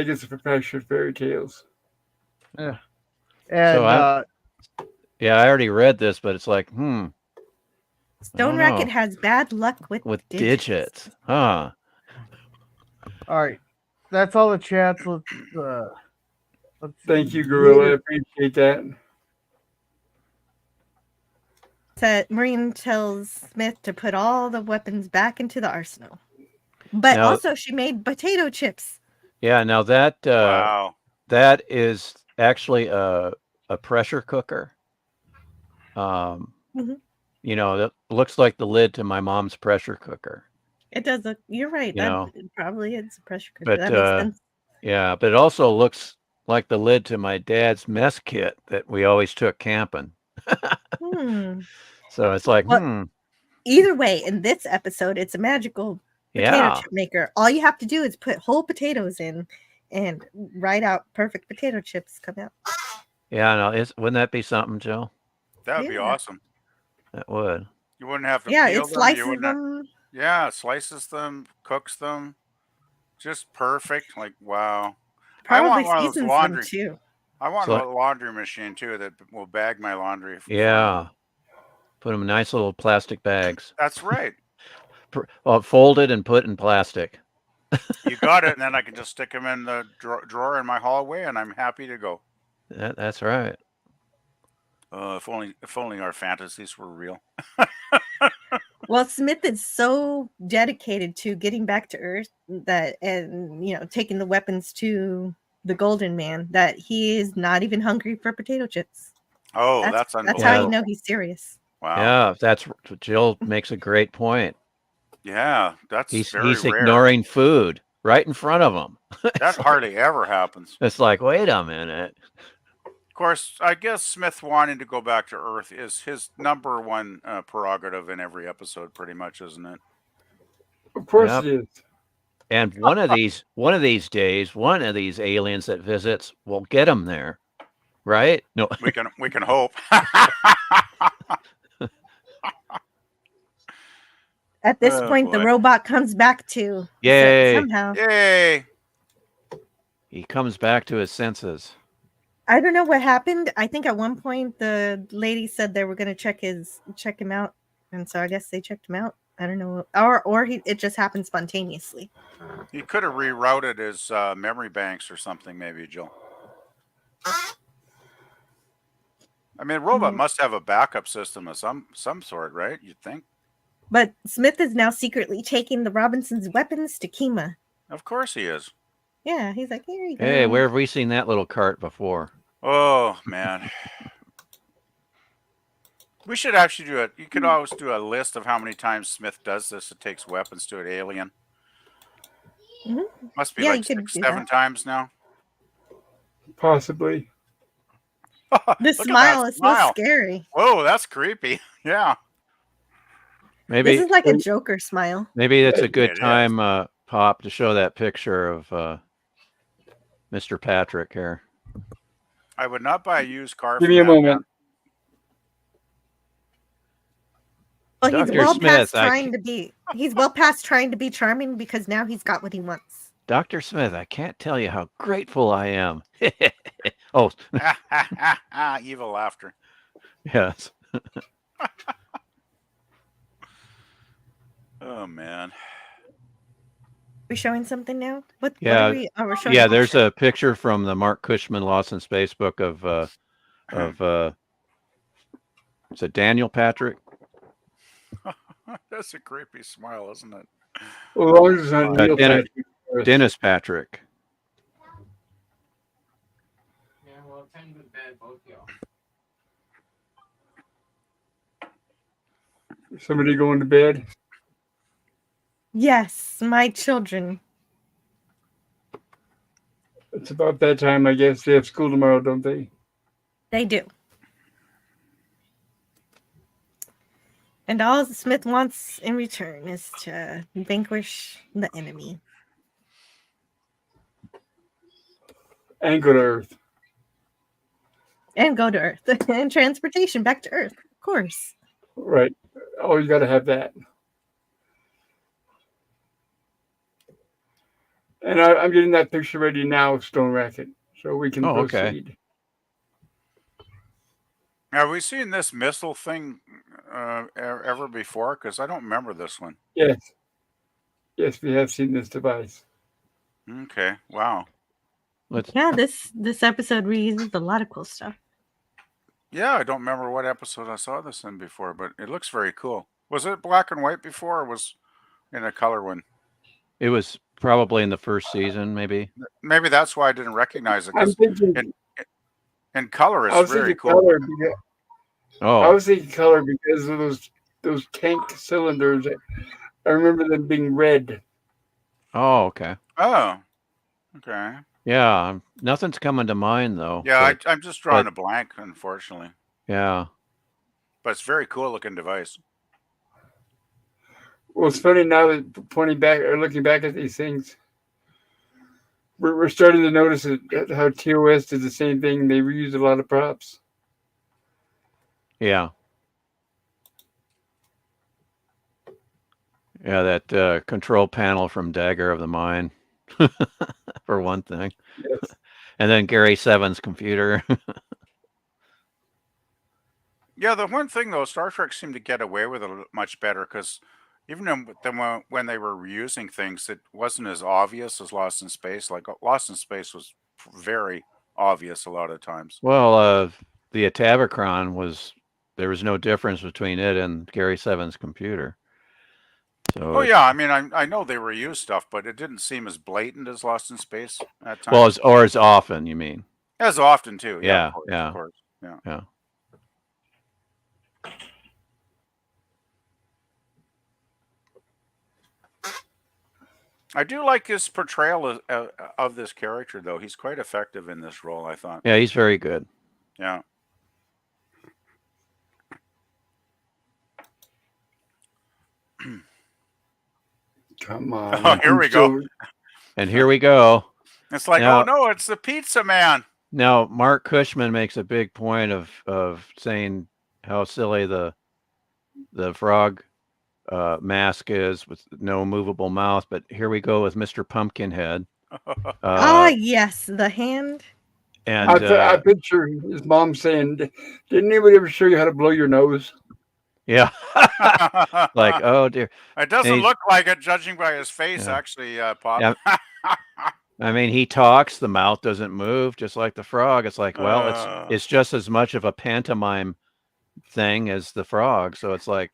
it's a Fractured Fairy Tales. And So yeah, I already read this, but it's like, Stone don't Racket know. has bad luck with digits. Huh. all right, that's all the chats. Let's Thank see. you, Gorilla. I appreciate that. Marine tells Smith to put all the weapons back into the arsenal. But Now- also she made potato chips. Yeah, now that Wow. that is actually a pressure cooker. Mhm. You know, that looks like the lid to my mom's pressure cooker. It does look, you're right. You know, It probably is a pressure cooker. but That makes sense. yeah, but it also looks like the lid to my dad's mess kit that we always took camping. Hmm. So it's like, Well, Either way, in this episode, it's a magical potato yeah. chip maker. All you have to do is put whole potatoes in and write out perfect potato chips come out. Yeah, no, wouldn't that be something, Jill? That would be Yeah. awesome. That would. You wouldn't have to Yeah, peel it them. slices You wouldn't have, them. yeah, slices them, cooks them. Just perfect. Like, wow. Probably I want one of those seasons laundry. them too. I want So- a laundry machine too that will bag my laundry. Yeah. Put them in nice little plastic bags. That's right. Well, folded and put in plastic. You got it, and then I can just stick them in the drawer in my hallway, and I'm happy to go. That's right. If only our fantasies were real. Well, Smith is so dedicated to getting back to Earth and taking the weapons to the Golden Man that he is not even hungry for potato chips. Oh, that's That's unbelievable. how you know he's serious. Wow. Yeah, Jill makes a great point. Yeah, that's He's very rare. ignoring food right in front of him. That hardly ever happens. It's like, wait a minute. Of course, I guess Smith wanting to go back to Earth is his number one prerogative in every episode, pretty much, isn't it? Of course Yep. it is. And one of these days, one of these aliens that visits will get him there, right? No, We can hope. At this Oh, point, the boy. robot comes back to Yay. somehow. Yay! he comes back to his senses. I don't know what happened. I think at one point the lady said they were going to check him out, and so I guess they checked him out. I don't know, or it just happened spontaneously. He could have rerouted his memory banks or something, maybe, Jill. I mean, a robot must have a backup system of some sort, right? You'd think. But Smith is now secretly taking the Robinsons' weapons to Keema. Of course he is. Yeah, he's like, here you go. Hey, where have we seen that little cart before? Oh man. We should actually do it. You could always do a list of how many times Smith does this. It takes weapons to an alien. Mhm. Must be Yeah, like you could 6, do 7 that. times now. Possibly. The Look at smile that is smile. so scary. Whoa, that's creepy. Yeah. Maybe This is like a Joker smile. maybe it's a good It is. time, Pop, to show that picture of Mr. Patrick here. I would not buy a used car. Give from me a that man. moment. Well, he's Dr. well Smith, past trying to be. He's well past trying to be charming because now he's got what he wants. Dr. Smith, I can't tell you how grateful I am. Oh, Evil laughter. yes. Oh man. We showing something now? What Yeah. are we? Oh, we're showing. Yeah, a there's picture. a picture from the Mark Cushman Lost in Space book of is it Daniel Patrick? That's a creepy smile, isn't it? Well, as long as it's not Neil Dennis- Patrick. Dennis Patrick. Yeah, well, time to go to bed, both y'all. Somebody going to bed. Yes, my children. It's about that time, I guess. They have school tomorrow, don't they? They do. And all Smith wants in return is to vanquish the enemy. And go to Earth. And go to Earth. And transportation back to Earth, of course. Right. Oh, you got to have that. And I'm getting that picture ready now, Stone Racket, so we can okay. proceed. Have we seen this missile thing ever before? Because I don't remember this one. Yes. Yes, we have seen this device. Okay. Wow. Yeah, this episode reuses a lot of cool stuff. Yeah, I don't remember what episode I saw this in before, but it looks very cool. Was it black and white before, or was in a color one? It was probably in the first season, maybe. Maybe that's why I didn't recognize it. I'm Because thinking. in color, I was it's very thinking cool. color. Because, I Oh, was thinking color because of those tank cylinders. I remember them being red. oh, okay. Oh, okay. Yeah, nothing's coming to mind though. Yeah, but, I'm just drawing a blank, unfortunately. yeah. But it's a very cool looking device. Well, it's funny now that pointing back or looking back at these things, we're starting to notice how TOS did the same thing. They reused a lot of props. Yeah. Yeah, that control panel from Dagger of the Mind, for one thing. Yes. And then Gary Seven's computer. Yeah, the one thing though, Star Trek seemed to get away with it much better because even when they were reusing things, it wasn't as obvious as Lost in Space. Like Lost in Space was very obvious a lot of times. Well, the Atabacron there was no difference between it and Gary Seven's computer. So Oh yeah, I mean, I know they reused stuff, but it didn't seem as blatant as Lost in Space at times. well, as often, you mean? As often too. Yeah, of course, yeah. of course. Yeah. Yeah. I do like his portrayal of this character, though. He's quite effective in this role, I thought. Yeah, he's very good. Yeah. Come on. Oh, here we go. And here we go. It's like, Now- oh no, it's the pizza man. Now, Mark Cushman makes a big point of saying how silly the frog mask is with no movable mouth, but here we go with Mr. Pumpkinhead. Yes, the hand. And I picture his mom saying, "Didn't anybody ever show you how to blow your nose?" yeah, like, oh dear. It doesn't he's- look like it, judging by his face, Yeah. actually, Pop. Yeah. I mean, he talks, the mouth doesn't move, just like the frog. It's like, well, it's just as much of a pantomime thing as the frog. So it's like,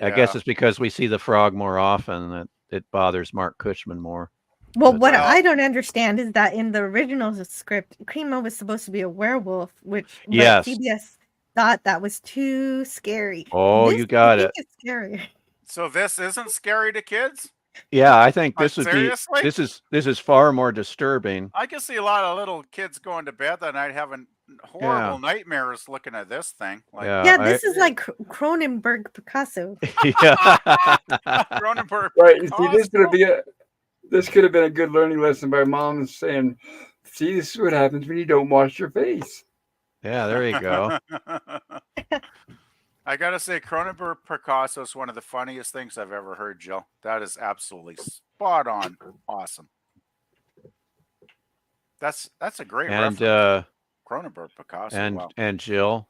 I guess it's because we see the frog more often that it bothers Mark Cushman more. Well, But- what I don't understand is that in the original script, Keema was supposed to be a werewolf, but Yes. CBS thought that was too scary. Oh, This, you got I it. think it's scary. So this isn't scary to kids? Yeah, I think Like, this would seriously? be this is far more disturbing. I can see a lot of little kids going to bed that night having horrible nightmares looking at this thing. Like, Yeah, Yeah, this is like Cronenberg Picasso. yeah. Cronenberg. Right. You see, this could have been a good learning lesson by mom saying, "See, this is what happens when you don't wash your face." Yeah, there you go. I gotta say, Cronenberg Picasso is one of the funniest things I've ever heard, Jill. That is absolutely spot on, awesome. That's a great And reference. Cronenberg Picasso. Wow. and Jill,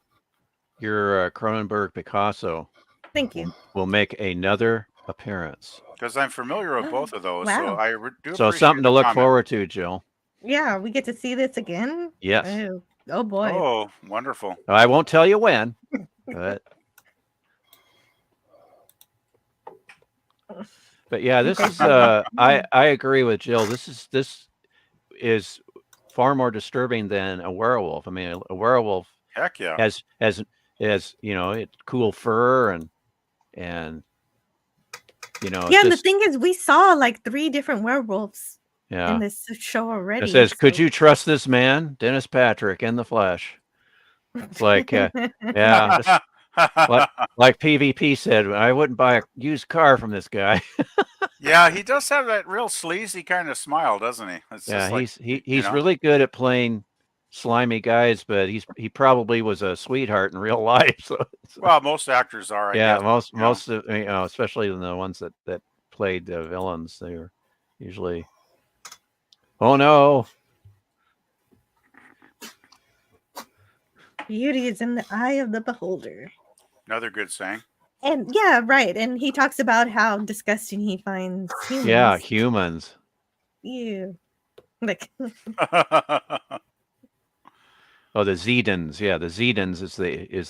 your Cronenberg Picasso Thank you. will make another appearance. Because I'm familiar with both of those, so Wow. I do. So appreciate something to the look comment. forward to, Jill. Yeah, we get to see this again. Yes. Oh boy. Oh, wonderful. I won't tell you when, but yeah, this is I agree with Jill. This is far more disturbing than a werewolf. I mean, a werewolf Heck yeah. has you know, it's cool fur and you know, Yeah, and the just, thing is, we saw like 3 different werewolves yeah. in this show already. It says, "Could so- you trust this man, Dennis Patrick, in the flesh?" It's like, yeah, Like PvP said, I wouldn't buy a used car from this guy. Yeah, he does have that real sleazy kind of smile, doesn't he? It's Yeah, just like, he's know? really good at playing slimy guys, but he probably was a sweetheart in real life. So Well, most actors are, I yeah, guess. most of especially the ones that played the villains, they were usually. Oh no! Beauty is in the eye of the beholder. Another good saying. And yeah, right. And he talks about how disgusting he finds humans. Yeah, humans. Ew. Like Oh, the Zedans. Yeah, the Zedans is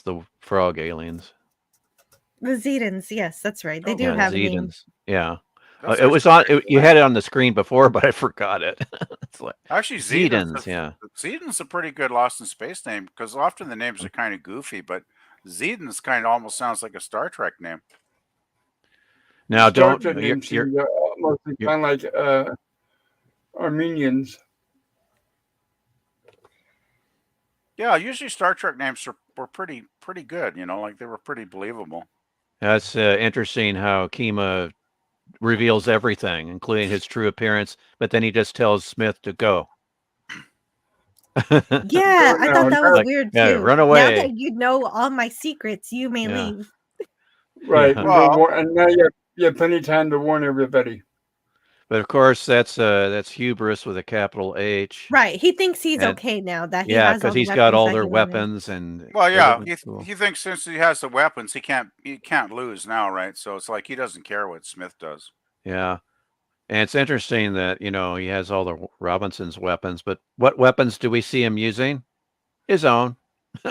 the frog aliens. the Zedans, yes, that's right. They do Yeah, have the a name. Zedans. Yeah. That's It was actually on. pretty You cool. had it on the screen before, but I forgot it. It's like Actually, Zedans. Yeah. Zedan's a pretty good Lost in Space name because often the names are kind of goofy, but Zedan's kind of almost sounds like a Star Trek name. Now, Star don't Trek you're, names you're, seem mostly you're kind of like Armenians. Yeah, usually Star Trek names were pretty good. Like they were pretty believable. that's interesting how Keema reveals everything, including his true appearance, but then he just tells Smith to go. Yeah, I thought that was Like, weird yeah, too. run Now away. that you know all my secrets, you may Yeah. leave. Right. Yeah. And, and now you have plenty of time to warn everybody. But of course, that's hubris with a capital H. Right. He thinks he's And- okay now that he Yeah, has all because the he's got all that their he wanted. weapons and. Well, yeah, everything's cool. he thinks since he has the weapons, he can't lose now, right? So it's like he doesn't care what Smith does. Yeah. And it's interesting that, he has all the Robinson's weapons, but what weapons do we see him using? His own.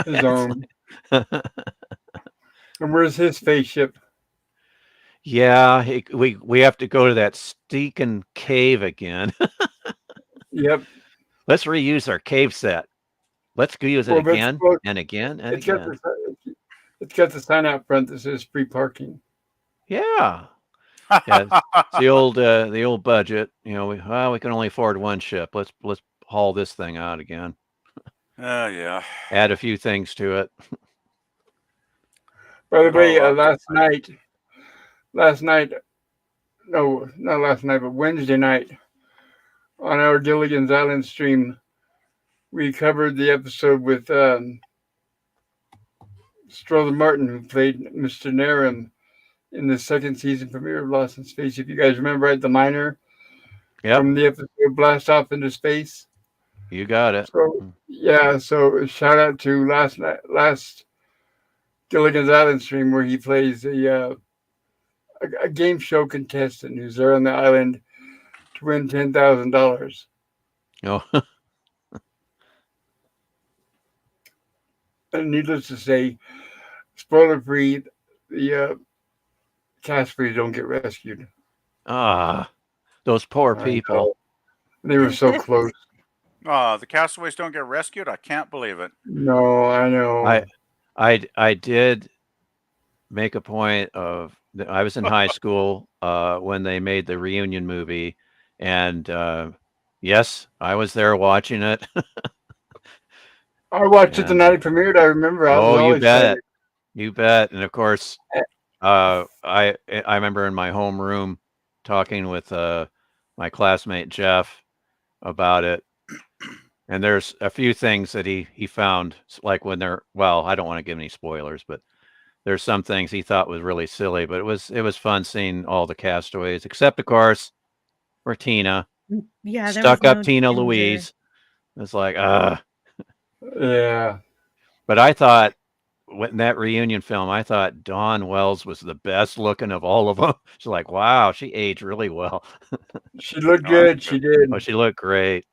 His own. And where's his spaceship? Yeah, we have to go to that stinking cave again. Yep. Let's reuse our cave set. Let's go use it Well, again and again and It's got again. it's got the sign out front that says free parking. Yeah. Yeah, it's the old budget. We can only afford one ship. Let's haul this thing out again. Yeah. Add a few things to it. By the way, Wednesday night on our Gilligan's Island stream, we covered the episode with Strother Martin, who played Mr. Narum in the second season premiere of Lost in Space. If you guys remember, right, the miner from the episode Blast Off into Space. You got it. So yeah, so shout out to last Gilligan's Island stream where he plays a game show contestant who's there on the island to win $10,000. Oh. And needless to say, spoiler free, the castaways don't get rescued. Those poor people. They were so close. The castaways don't get rescued. I can't believe it. No, I know. I did make a point of. I was in high school when they made the reunion movie, and yes, I was there watching it. I watched it the night it premiered. I remember. You bet. You bet. And of course, I remember in my homeroom talking with my classmate Jeff about it. And there's a few things that he found, like when they're, well, I don't want to give any spoilers, but there's some things he thought was really silly, but it was fun seeing all the castaways, except of course for Tina. Yeah, stuck up Tina Louise. It's like, yeah. But I thought in that reunion film, I thought Dawn Wells was the best looking of all of them. She's like, wow, she aged really well. She looked good. She did. Oh, she looked great.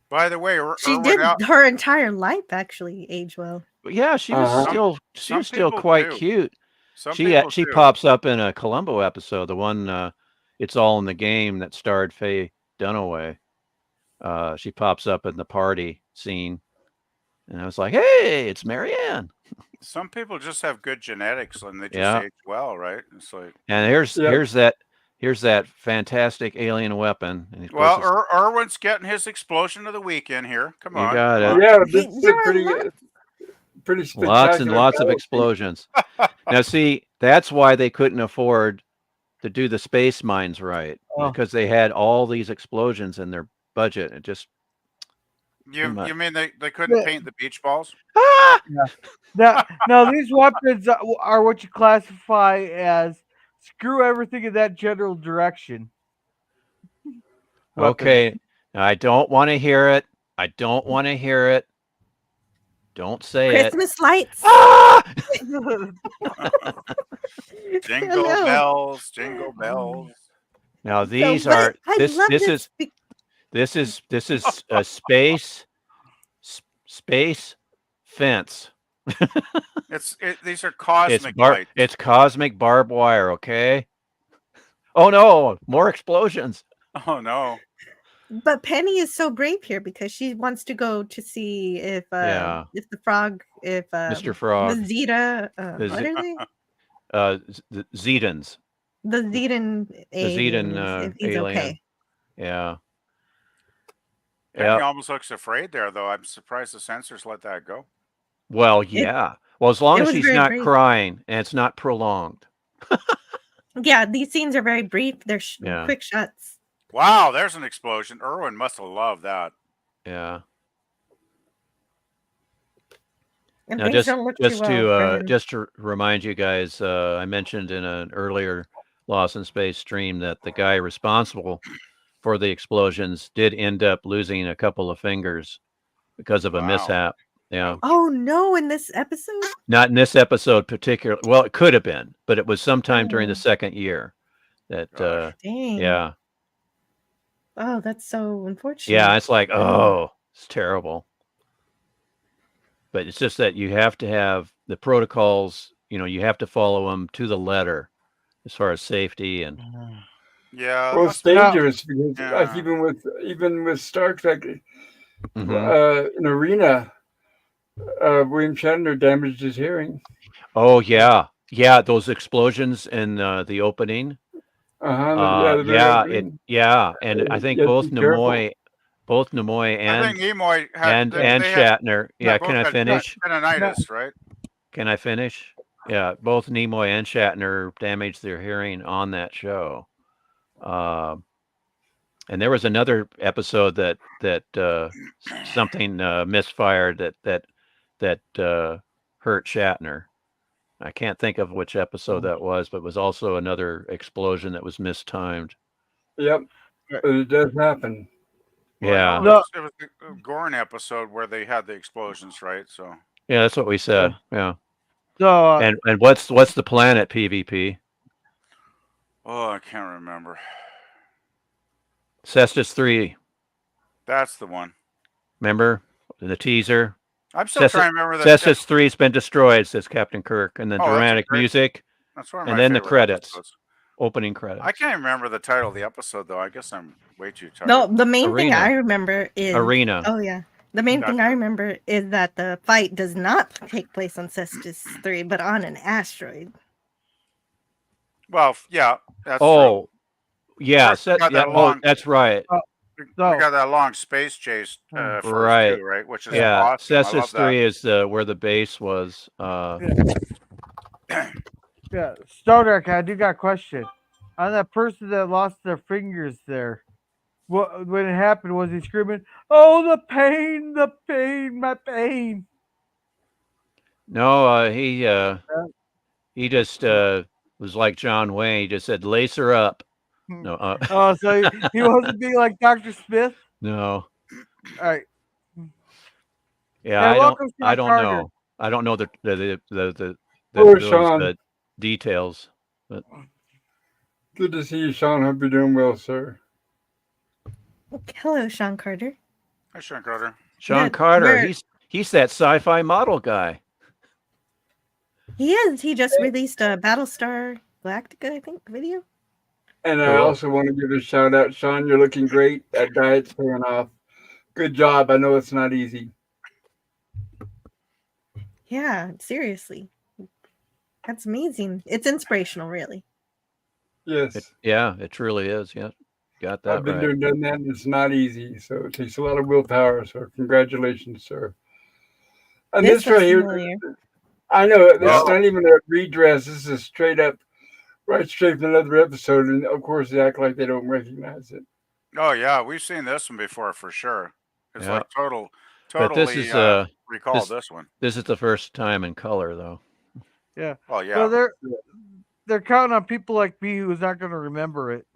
By the way, she did her entire life actually age well. Yeah, she was still quite cute. She pops up in a Columbo episode, the one It's All in the Game that starred Faye Dunaway. She pops up in the party scene, and I was like, "Hey, it's Marianne." Some people just have good genetics and they just age well, right? It's like, and here's that fantastic alien weapon. And well, Irwin's getting his explosion of the weekend here. Come on. You got it. Yeah, this is pretty spectacular. Lots and lots of battle. explosions. Now, see, that's why they couldn't afford to do the space mines right, Oh. because they had all these explosions in their budget. It just You much. you mean they couldn't Yeah. paint the beach balls? Now these weapons are what you classify as screw everything in that general direction. Weapons. Okay, I don't want to hear it. I don't want to hear it. Don't say it. Christmas lights. Ah! Jingle Hello. bells, jingle bells. Now So, these but are I this love this this. is this is a space fence. These are cosmic lights. It's cosmic barbed wire, okay? Oh no, more explosions. Oh no. But Penny is so brave here because she wants to go to see if Yeah. the frog, if Mr. Frog. the Zeta, The what are they? The Zedans. The Zetan The alien, Zetan if he's alien. okay. Yeah. Penny Yeah. almost looks afraid there, though. I'm surprised the censors let that go. Well, yeah. Well, as long it as was she's very not brief. crying and it's not prolonged. Yeah, these scenes are very brief. They're Yeah. quick shots. Wow, there's an explosion. Irwin must have loved that. Yeah. And Now, things don't look too well. for him. just to remind you guys, I mentioned in an earlier Lost in Space stream that the guy responsible for the explosions did end up losing a couple of fingers because of a Wow. mishap. Yeah. Oh no! In this episode, Not in this episode particularly. Well, it could have been, but it was sometime during the Oh. second year that, Gosh. dang. yeah. Oh, that's so unfortunate. Yeah. It's like, oh, it's terrible. But it's just that you have to have the protocols, you have to follow them to the letter as far as safety and Yeah. Well, must it's be- dangerous because like, Yeah. even with Star Trek, Mhm. in Arena, William Shatner damaged his hearing. Oh yeah. Yeah, those explosions in the opening. The very opening. And I think You have to both be careful. Nimoy I and think Nimoy had and they had Shatner. Yeah, both can I had finish? tendinitis, right? Can I finish? Yeah, both Nimoy and Shatner damaged their hearing on that show. And there was another episode that something misfired that hurt Shatner. I can't think of which episode that was, but it was also another explosion that was mistimed. Yep, but it does happen. Well, Yeah. I know it was the Gorn episode where they had the explosions, right? So Yeah, that's what we said. Yeah. So And what's the planet PvP? I can't remember. Cestus 3. That's the one. Remember the teaser? I'm still trying to remember that. Cestus 3's been destroyed, says Captain Kirk, and then dramatic music, That's one of and my then the favorite credits, episodes. opening credits. I can't remember the title of the episode though. I guess I'm way too tired. No, the main thing Arena. I remember is Arena. Oh yeah, the main thing I remember is that the fight does not take place on Cestus 3, but on an asteroid. Well, yeah, that's Oh, yeah, course, we got that long- that's right. true. We got that long space chase first Right. too, right? Which is Yeah, awesome. I Cestus love that. 3 is where the base was. yeah, Star Trek. I do got a question on that person that lost their fingers there. What when it happened? Was he screaming, "Oh, the pain, my pain"? No, he just was like John Wayne. He just said, "Lace her up." No, Oh, so he wasn't being like Dr. Smith. no. All right. Yeah, Yeah, I welcome, Sean don't Carter. know. I don't know the Hello, those Sean. details. But Good to see you, Sean. Hope you're doing well, sir. Hello, Sean Carter. Hi, Sean Carter. Sean Yeah, Carter, we're- he's that sci-fi model guy. He is. He just released a Battlestar Galactica, I think, video. And I Cool. also want to give a shout out, Sean. You're looking great. That diet's paying off. Good job. I know it's not easy. Yeah, seriously. That's amazing. It's inspirational, really. Yes. It truly is. Yeah, got that I've been right. doing that, and it's not easy. So it takes a lot of willpower. So congratulations, sir. And This this right looks here, familiar. I know this Well- is not even a redress. This is straight up, right straight from another episode. And of course, they act like they don't recognize it. Oh yeah, we've seen this one before for sure. It's Yeah. like But totally this is recall this one. this is the first time in color though. Yeah. Well, yeah. So they're counting on people like me who's not going to remember it.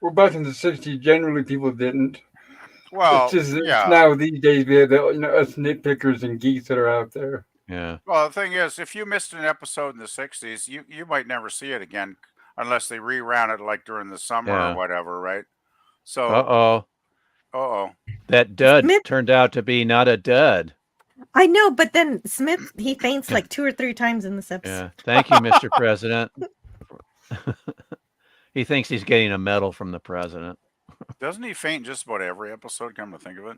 Well, back in the '60s, generally people didn't. Well, It's just yeah. now these days we have us nitpickers and geeks that are out there. Yeah. Well, the thing is, if you missed an episode in the '60s, you might never see it again unless they reran it like during the summer Yeah. or whatever, right? So, Uh-oh. That dud Smith- turned out to be not a dud. I know, but then Smith, he faints like 2 or 3 times in this episode. Yeah. Thank you, Mr. President. He thinks he's getting a medal from the president. doesn't he faint just about every episode? Come to think of it,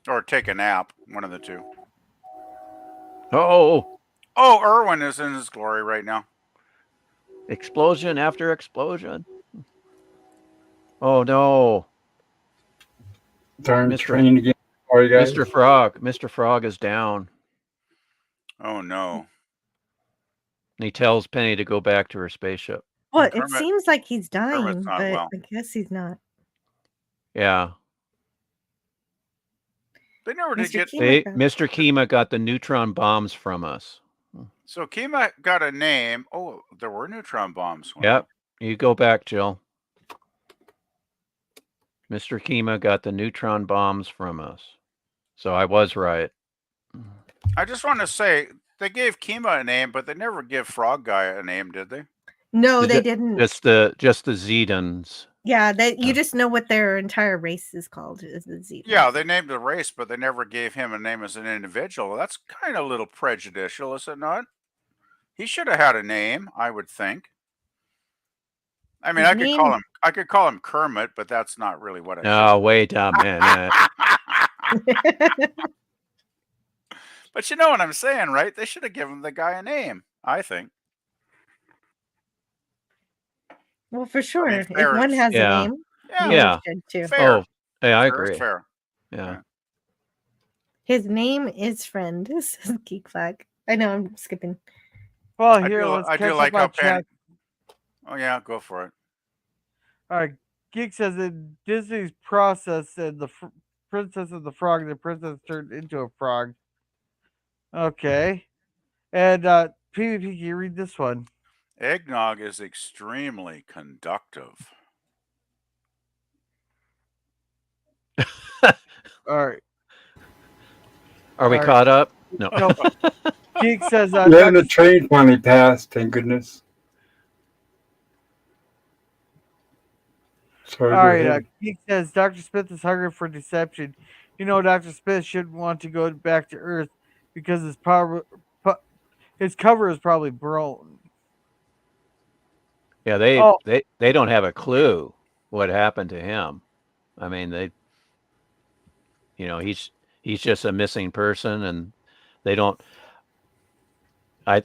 or take a nap, one of the two. Oh, Oh, Irwin is in his glory right now. explosion after explosion. Oh no. Darn Mr. train again. Sorry, guys. Mr. Frog is down. Oh no. And he tells Penny to go back to her spaceship. Well, it Kermit- seems like he's dying, Kermit's not but well. I guess he's not. Yeah. They never did Mr. get. Keema got- Mr. Keema got the neutron bombs from us. So Keema got a name. Oh, there were neutron bombs. Yep. You go back, Jill. Mr. Keema got the neutron bombs from us. So I was right. I just want to say they gave Keema a name, but they never give Frog Guy a name, did they? No, they Ju- didn't. Just the Zedans. Yeah, you just know what their entire race is called. Is the Z. Yeah, they named the race, but they never gave him a name as an individual. That's kind of a little prejudicial, is it not? He should have had a name, I would think. I mean, His I could call him Kermit, but that's not really what I No, wait a minute. But you know what I'm saying, right? They should have given the guy a name, I think. Well, for sure. If fair one is- has Yeah. a name, Yeah, the Yeah. other should too. fair. Oh, hey, I Fair is agree. fair. Yeah. His name is Friend. This is Geek Flag. I know I'm skipping. Well, I here, do, let's I catch do like up how on chat. Oh yeah, go for it. All right, Geek says in Disney's process and the Princess of the Frog, the princess turned into a frog. Okay, and PvP, can you read this one? Eggnog is extremely conductive. All right, Are we All right. caught up? No. no. Geek says Yeah, and the train finally passed. Thank goodness. Sorry. All go right, ahead. Geek says Dr. Smith is hungry for deception. You know, Dr. Smith shouldn't want to go back to Earth because his cover is probably blown. Yeah, they Oh. they don't have a clue what happened to him. I mean, he's just a missing person, and they don't. They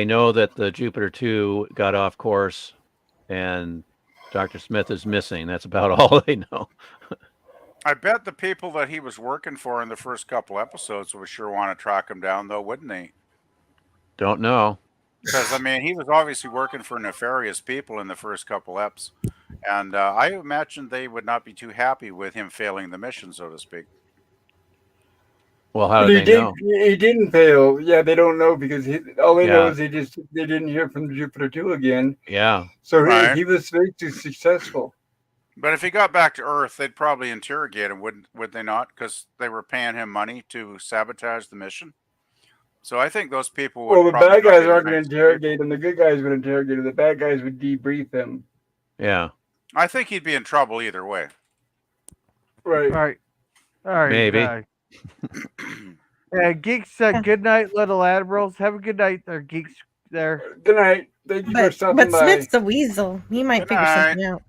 know that the Jupiter 2 got off course, and Dr. Smith is missing. That's about all they know. I bet the people that he was working for in the first couple episodes would sure want to track him down, though, wouldn't they? Don't know. Because I mean, he was obviously working for nefarious people in the first couple eps, and I imagine they would not be too happy with him failing the mission, so to speak. Well, how But do they know? He didn't fail. Yeah, they don't know because all they know Yeah. is they didn't hear from Jupiter 2 again. Yeah. So Right. he was very successful. But if he got back to Earth, they'd probably interrogate him, would they not? Because they were paying him money to sabotage the mission. So I think those people would. Well, the probably bad not guys be the aren't going nicest to interrogate him. The good guys would interrogate him. The bad guys would debrief him. Yeah. people. I think he'd be in trouble either way. Right. All right, Maybe. Geek said good night, little admirals. Have a good night, there, geeks. There. Good night. Thank you for But stopping by. Smith's the weasel. He might Good figure night. something out.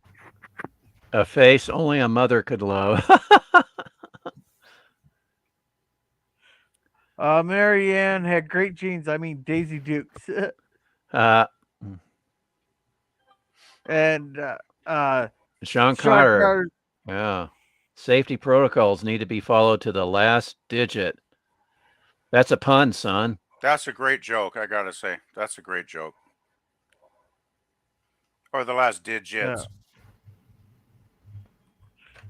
A face only a mother could love. Marianne had great genes. I mean, Daisy Dukes. And Sean Carter. Yeah. Safety protocols need to be followed to the last digit. That's a pun, son. That's a great joke, I gotta say. That's a great joke. Or the last digits.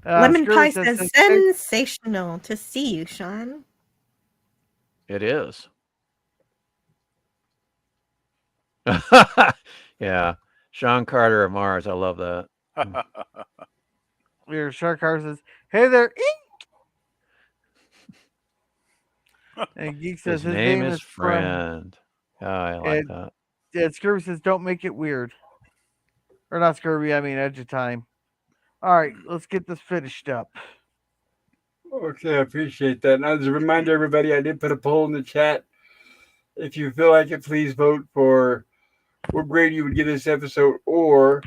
Lemon Screw Pie says, says, sensational to see you, Sean. It is. Yeah. Sean Carter of Mars. I love that. Your Shark Car says, "Hey there, Ink." And Geek says His name is Friend. Friend. Oh, I like that. And Scurvy says, "Don't make it weird." Or not Scurvy, I mean Edge of Time. All right, let's get this finished up. Okay, I appreciate that. Now, as a reminder, everybody, I did put a poll in the chat. If you feel like it, please vote for what grade you would give this episode, or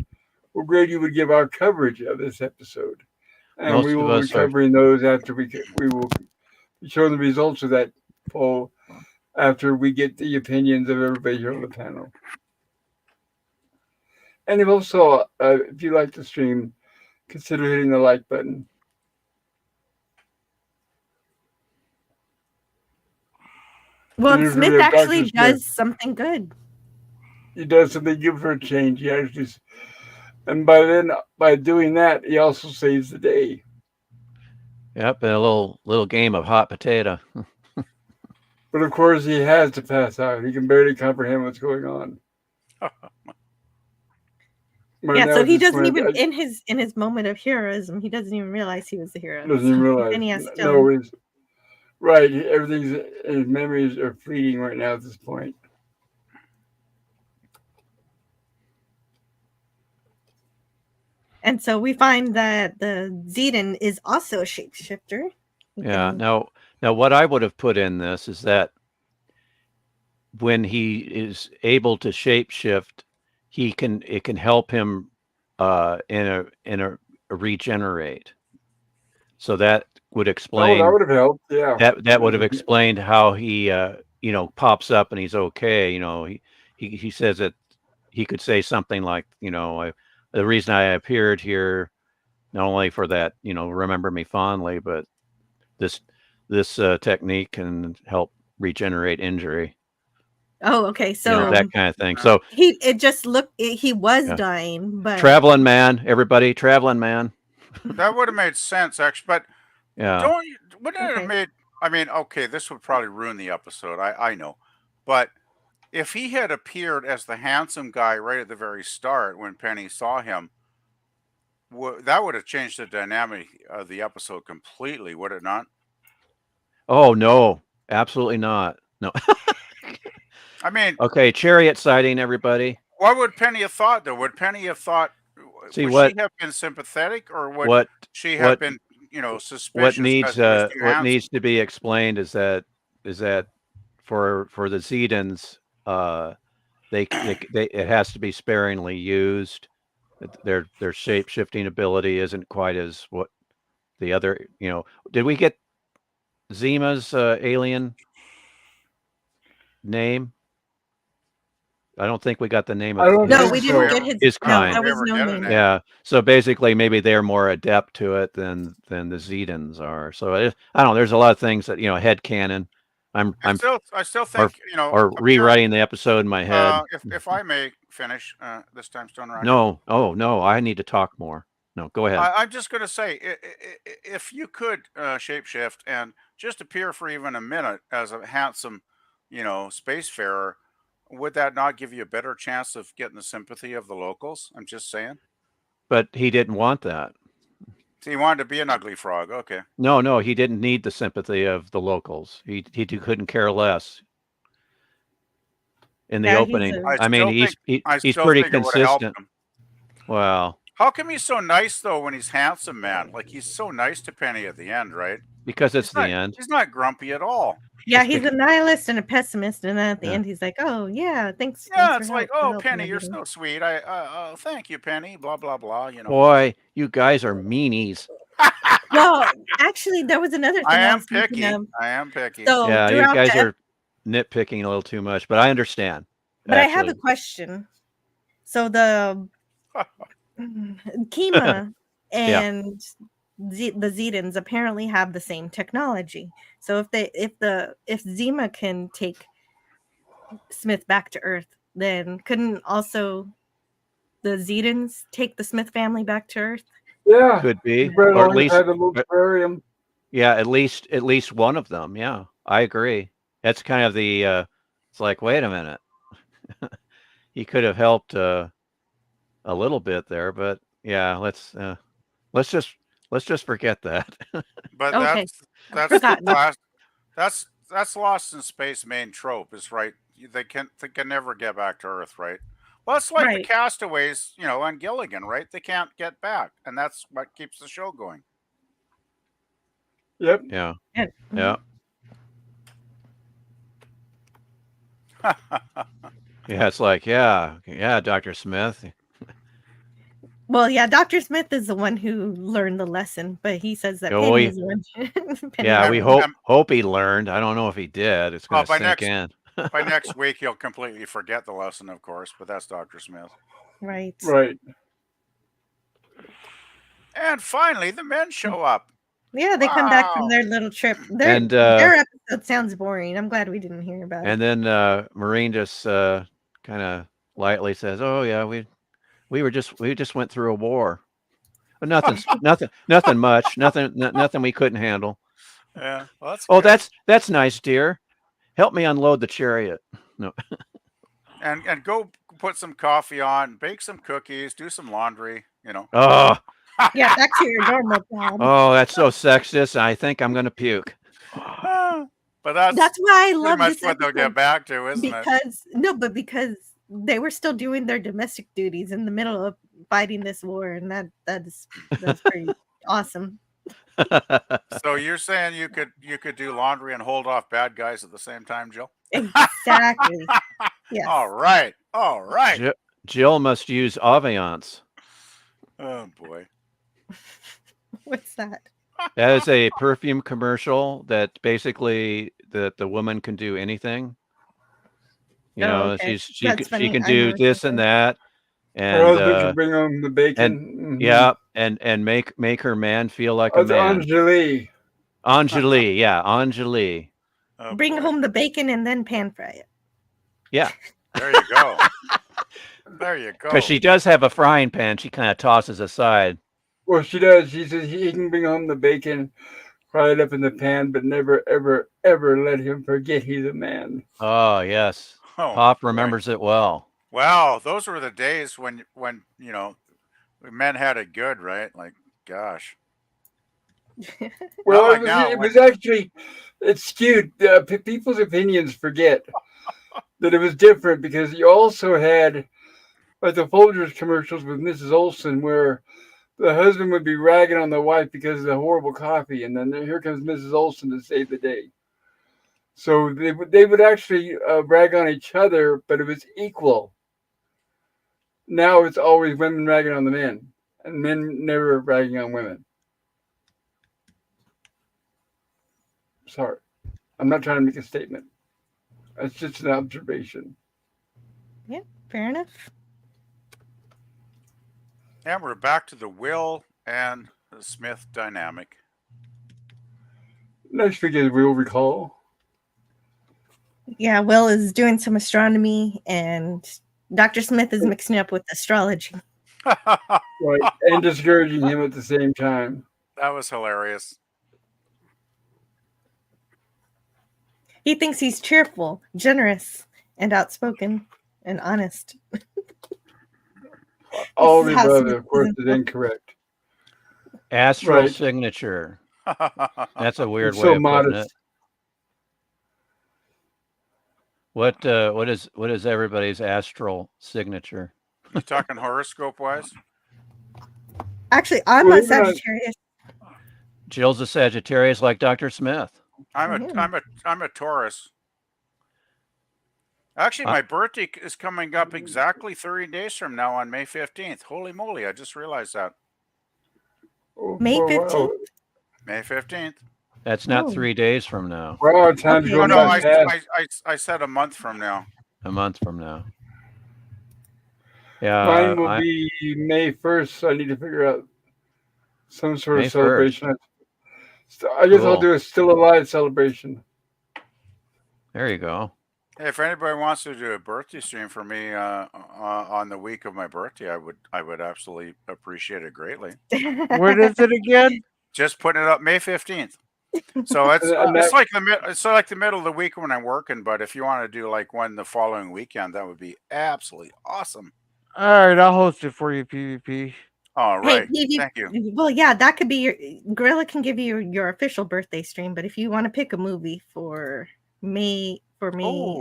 what grade you would give our coverage of this episode. And Most we of will be us are- covering those after we will be showing the results of that poll after we get the opinions of everybody here on the panel. And if also, if you like the stream, consider hitting the like button. Well, Here's Smith Dr. actually Smith. does something good. He does something good for a change. He actually, and by doing that, he also saves the day. Yep, and a little game of hot potato. But of course, he has to pass out. He can barely comprehend what's going on. Right Yeah, now, so at he this doesn't point, even in his moment of heroism, he doesn't even realize he was the hero. doesn't even realize. And he has to No, he's right. Everything's his memories are fleeting right now at this point. And so we find that the Zeden is also a shapeshifter. Yeah. Now, what I would have put in this is that when he is able to shapeshift, it can help him in a regenerate. So that would explain. Oh, that would have helped. Yeah. That would have explained how he pops up and he's okay. He says that he could say something like, the reason I appeared here, not only for that, remember me fondly, but this technique can help regenerate injury. Oh, okay. So that kind of thing. So he was dying, but traveling man, everybody, traveling man. That would have made sense, actually. But yeah, wouldn't it have made? I mean, okay, this would probably ruin the episode. I know, but if he had appeared as the handsome guy right at the very start when Penny saw him, that would have changed the dynamic of the episode completely, would it not? Oh no, absolutely not. No. I mean, okay, chariot sighting, everybody. What would Penny have thought, though? Would Penny have thought? Would she have been sympathetic, or would she have been, suspicious? What needs to be explained is that for the Zedans, it has to be sparingly used. Their shape shifting ability isn't quite as what the other. Did we get Zima's alien name? I don't think we got the name of. No, we didn't get his kind. No, there was no name. Yeah, so basically, maybe they're more adept to it than the Zedans are. So I don't know. There's a lot of things that headcanon. I still think or rewriting the episode in my head. If I may finish this time, Stone Rock. No, no, I need to talk more. No, go ahead. I'm just going to say, if you could shapeshift and just appear for even a minute as a handsome, spacefarer, would that not give you a better chance of getting the sympathy of the locals? I'm just saying. But he didn't want that. So he wanted to be an ugly frog. Okay. No, he didn't need the sympathy of the locals. He couldn't care less. In the opening, he's pretty consistent. Well, how come he's so nice though when he's handsome, man? Like he's so nice to Penny at the end, right? Because it's the end. He's not grumpy at all. Yeah, he's a nihilist and a pessimist, and then at the end he's like, "Oh yeah, thanks." Yeah, it's like, "Oh, Penny, you're so sweet. Thank you, Penny." Blah blah blah. Boy, you guys are meanies. Well, actually, there was another thing. I am picky. So yeah, you guys are nitpicking a little too much, but I understand. But actually. I have a question. So the Keema and the Zedans apparently have the same technology. So if Zima can take Smith back to Earth, then couldn't also the Zedans take the Smith family back to Earth? Yeah. Could be, Spread or at along least, inside the little terrarium. yeah, at least one of them. Yeah, I agree. That's kind of the. It's like, wait a minute, he could have helped a little bit there, but yeah, let's just forget that. But Okay. that's Forgotten. that's Lost in Space main trope is right. They can never get back to Earth, right? Well, it's like the Right. castaways, on Gilligan, right? They can't get back, and that's what keeps the show going. Yep. Yeah, Yeah. yeah, yeah. It's like, yeah, Dr. Smith. Well, yeah, Dr. Smith is the one who learned the lesson, but he says that Oh, Penny is the one. Penny Yeah, is we the one. hope he learned. I don't know if he did. It's Well, going to sink in. by next week he'll completely forget the lesson, of course, but that's Dr. Smith. Right. Right. And finally, the men show up. Yeah, they come back from Wow. their little trip. And, Their episode sounds boring. I'm glad we didn't hear about it. And then Maureen just kind of lightly says, "Oh yeah, we just went through a war. But nothing much. Nothing we couldn't handle. Yeah, well, that's Oh, good. that's nice, dear. Help me unload the chariot." No. And go put some coffee on, bake some cookies, do some laundry. Oh, Yeah, back to your normal job. oh, that's so sexist. I think I'm gonna puke. But that's why I pretty love much this what they'll episode, get back to, isn't it? because they were still doing their domestic duties in the middle of fighting this war, and that's pretty awesome. So you're saying you could do laundry and hold off bad guys at the same time, Jill? Exactly. Yes. All right. Jill must use Aviance. Oh boy. What's that? That is a perfume commercial that basically the woman can do anything. Okay. She That's can funny. I do know this and that, Her husband and can bring home the bacon. Mhm. yeah, and make her man feel like a It's man. Anjali. Anjali, yeah, Anjali. Oh, Bring boy. home the bacon and then pan fry it. Yeah, There you go. There you go. because she does have a frying pan. She kind of tosses aside. Well, she does. She says he can bring home the bacon, fry it up in the pan, but never, ever, ever let him forget he's a man. Oh yes, Oh, Pop boy. remembers it well. Wow, those were the days when men had it good, right? Like, gosh. Well, like now, it was actually, it's skewed. People's opinions forget that it was different because you also had, like the Folgers commercials with Mrs. Olson, where the husband would be ragging on the wife because of the horrible coffee, and then here comes Mrs. Olson to save the day. So they would actually rag on each other, but it was equal. Now it's always women ragging on the men, and men never ragging on women. Sorry, I'm not trying to make a statement. It's just an observation. Yeah, fair enough. And we're back to the Will and the Smith dynamic. Next week, as we'll recall. Yeah, Will is doing some astronomy, and Dr. Smith is mixing up with astrology. Right, and discouraging him at the same time. That was hilarious. He thinks he's cheerful, generous, and outspoken, and honest. All the This is how above, Smith of course, is is incorrect. Astral Right. signature. That's a weird It's way so of putting modest. it. What is everybody's astral signature? You talking horoscope wise? Actually, I'm Well, a even on- Sagittarius. Jill's a Sagittarius like Dr. Smith. I'm a Taurus. Actually, my birthday is coming up exactly 30 days from now on May 15th. Holy moly, I just realized that. May Wow. 15th? May 15th. That's not Oh. 3 days from now. Wow, time's Okay. Oh going no, by fast. I said a month from now. A month from now. Yeah, Mine will be May 1st, so I need to figure out some sort May of celebration. 1st. So I guess I'll Cool. do a still alive celebration. There you go. Hey, if anybody wants to do a birthday stream for me on the week of my birthday, I would absolutely appreciate it greatly. What is it again? Just putting it up May 15th. So it's like the middle of the week when I'm working. But if you want to do like one the following weekend, that would be absolutely awesome. All right, I'll host it for you, PvP. All Hey, right, PvP, thank you. well, yeah, that could be your Gorilla can give you your official birthday stream, but if you want to pick a movie for me, For me,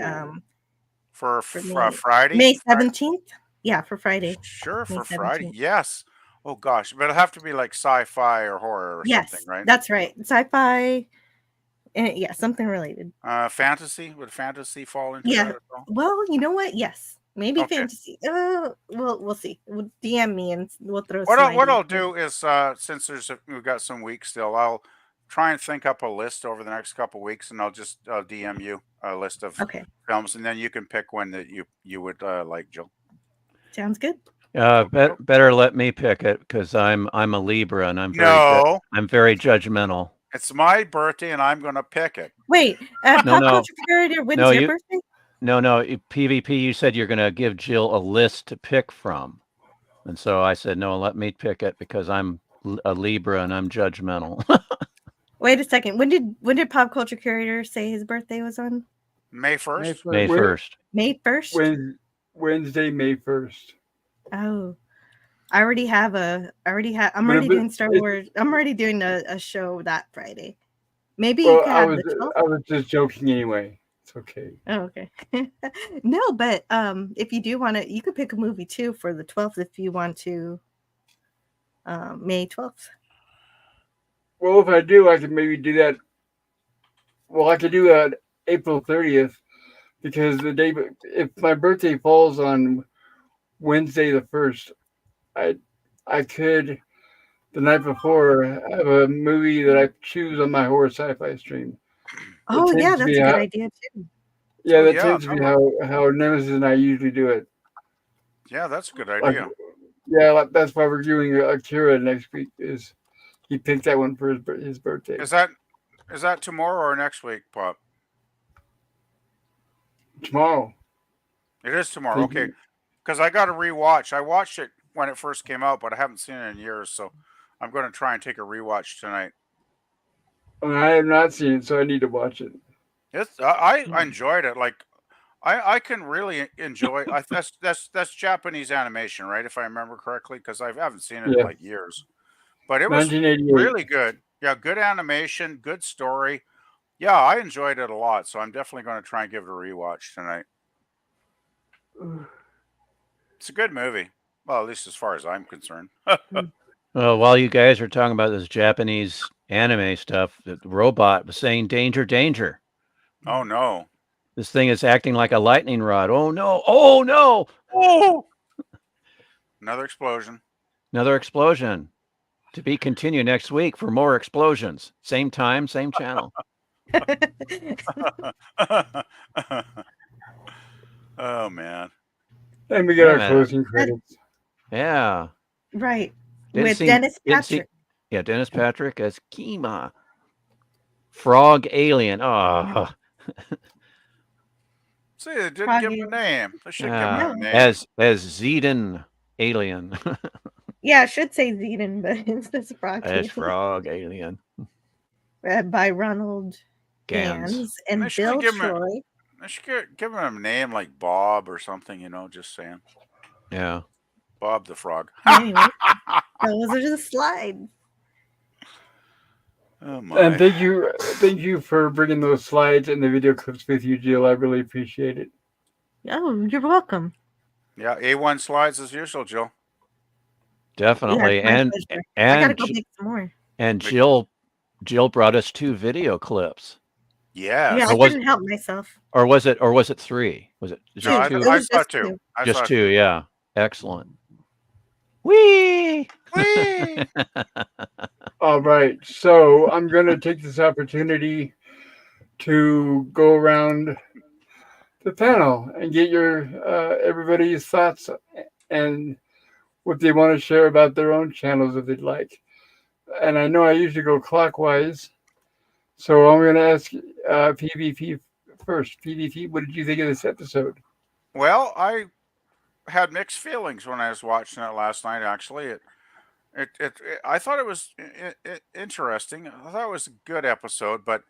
Friday, May 17th, yeah, for Friday, sure, May for Friday, 17th. yes. Oh gosh, but it'll have to be like sci-fi or horror or Yes, something, right? that's right, sci-fi, and yeah, something related. Fantasy, would fantasy fall into Yeah, that at all? well, you know what? Yes, maybe Okay. fantasy. We'll see. DM me and we'll throw. What some I'll ideas in. do is since we've got some weeks still, I'll try and think up a list over the next couple weeks, and I'll DM you a list of Okay, films, and then you can pick one that you would like, Jill. sounds good. Better let me pick it because I'm a Libra and I'm No, very judgmental. it's my birthday, and I'm going to pick it. Wait, No, Pop no. Culture Curator, when's No, your birthday? No, PvP. You said you're going to give Jill a list to pick from, and so I said no. Let me pick it because I'm a Libra and I'm judgmental. Wait a second. When did Pop Culture Curator say his birthday was on? May 1st. May 1st. May 1st? Wednesday, May 1st. Oh. I'm already doing Star Wars. I'm already doing a show that Friday. Maybe you could have the 12th. I was just joking anyway. It's okay. Oh, okay. No, but if you do want to, you could pick a movie too for the 12th if you want to. May 12th. Well, if I do, I could maybe do that. Well, I could do that April 30th because if my birthday falls on Wednesday the 1st, I could the night before have a movie that I choose on my horror sci-fi stream. Oh yeah, that's a good idea too. Yeah, that tends to be how Nemesis and I usually do it. Yeah, that's a good idea. That's why we're doing Akira next week. Is he picked that one for his birthday? Is that tomorrow or next week, Pop? Tomorrow. It is tomorrow. Okay, because I got to rewatch. I watched it when it first came out, but I haven't seen it in years, so I'm going to try and take a rewatch tonight. I have not seen it, so I need to watch it. I enjoyed it. Like I can really enjoy. That's Japanese animation, right? If I remember correctly, because I haven't seen it in like years. But it was really good. Yeah, good animation, good story. Yeah, I enjoyed it a lot. So I'm definitely going to try and give it a rewatch tonight. It's a good movie. Well, at least as far as I'm concerned. Well, while you guys are talking about this Japanese anime stuff, the robot was saying danger, danger. Oh no. This thing is acting like a lightning rod. Oh no. Oh no. Oh. Another explosion. Another explosion. To be continued next week for more explosions. Same time, same channel. Oh man. And we get our closing credits. Yeah. Right. With Dennis Patrick. Yeah, Dennis Patrick as Keema. Frog alien. Oh. See, they didn't give him a name. They should give him a name. As Zeden alien. Yeah, I should say Zeden, but it's Frog As Frog alien. By Ronald Gans and Bill Troy. I should give him a name like Bob or something, just saying. Yeah. Bob the Frog. Anyway, those are the slides. Oh my. And thank you for bringing those slides and the video clips with you, Jill. I really appreciate it. Oh, you're welcome. Yeah, A1 slides as usual, Jill. Definitely. Yeah, I gotta go make some more. And Jill brought us 2 video clips. Yeah. Yeah, I couldn't help myself. Or was it 3? Was it two? I saw 2. Just 2, yeah. Excellent. Whee! Whee! All right. So I'm going to take this opportunity to go around the panel and get everybody's thoughts and what they want to share about their own channels if they'd like. and I know I usually go clockwise. So I'm going to ask PvP first. PvP, what did you think of this episode? Well, I had mixed feelings when I was watching it last night. Actually, I thought it was interesting. I thought it was a good episode, but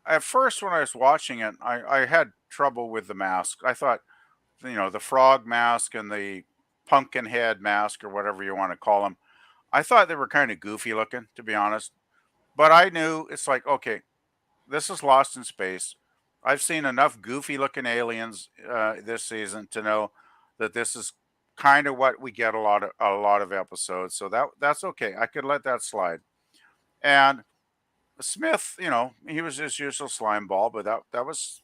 at first when I was watching it, I had trouble with the mask. I thought, the frog mask and the pumpkin head mask or whatever you want to call them. I thought they were kind of goofy looking, to be honest. But I knew it's like, okay, this is Lost in Space. I've seen enough goofy looking aliens this season to know that this is kind of what we get a lot of episodes. So that's okay. I could let that slide. And Smith, he was his usual slime ball, but that was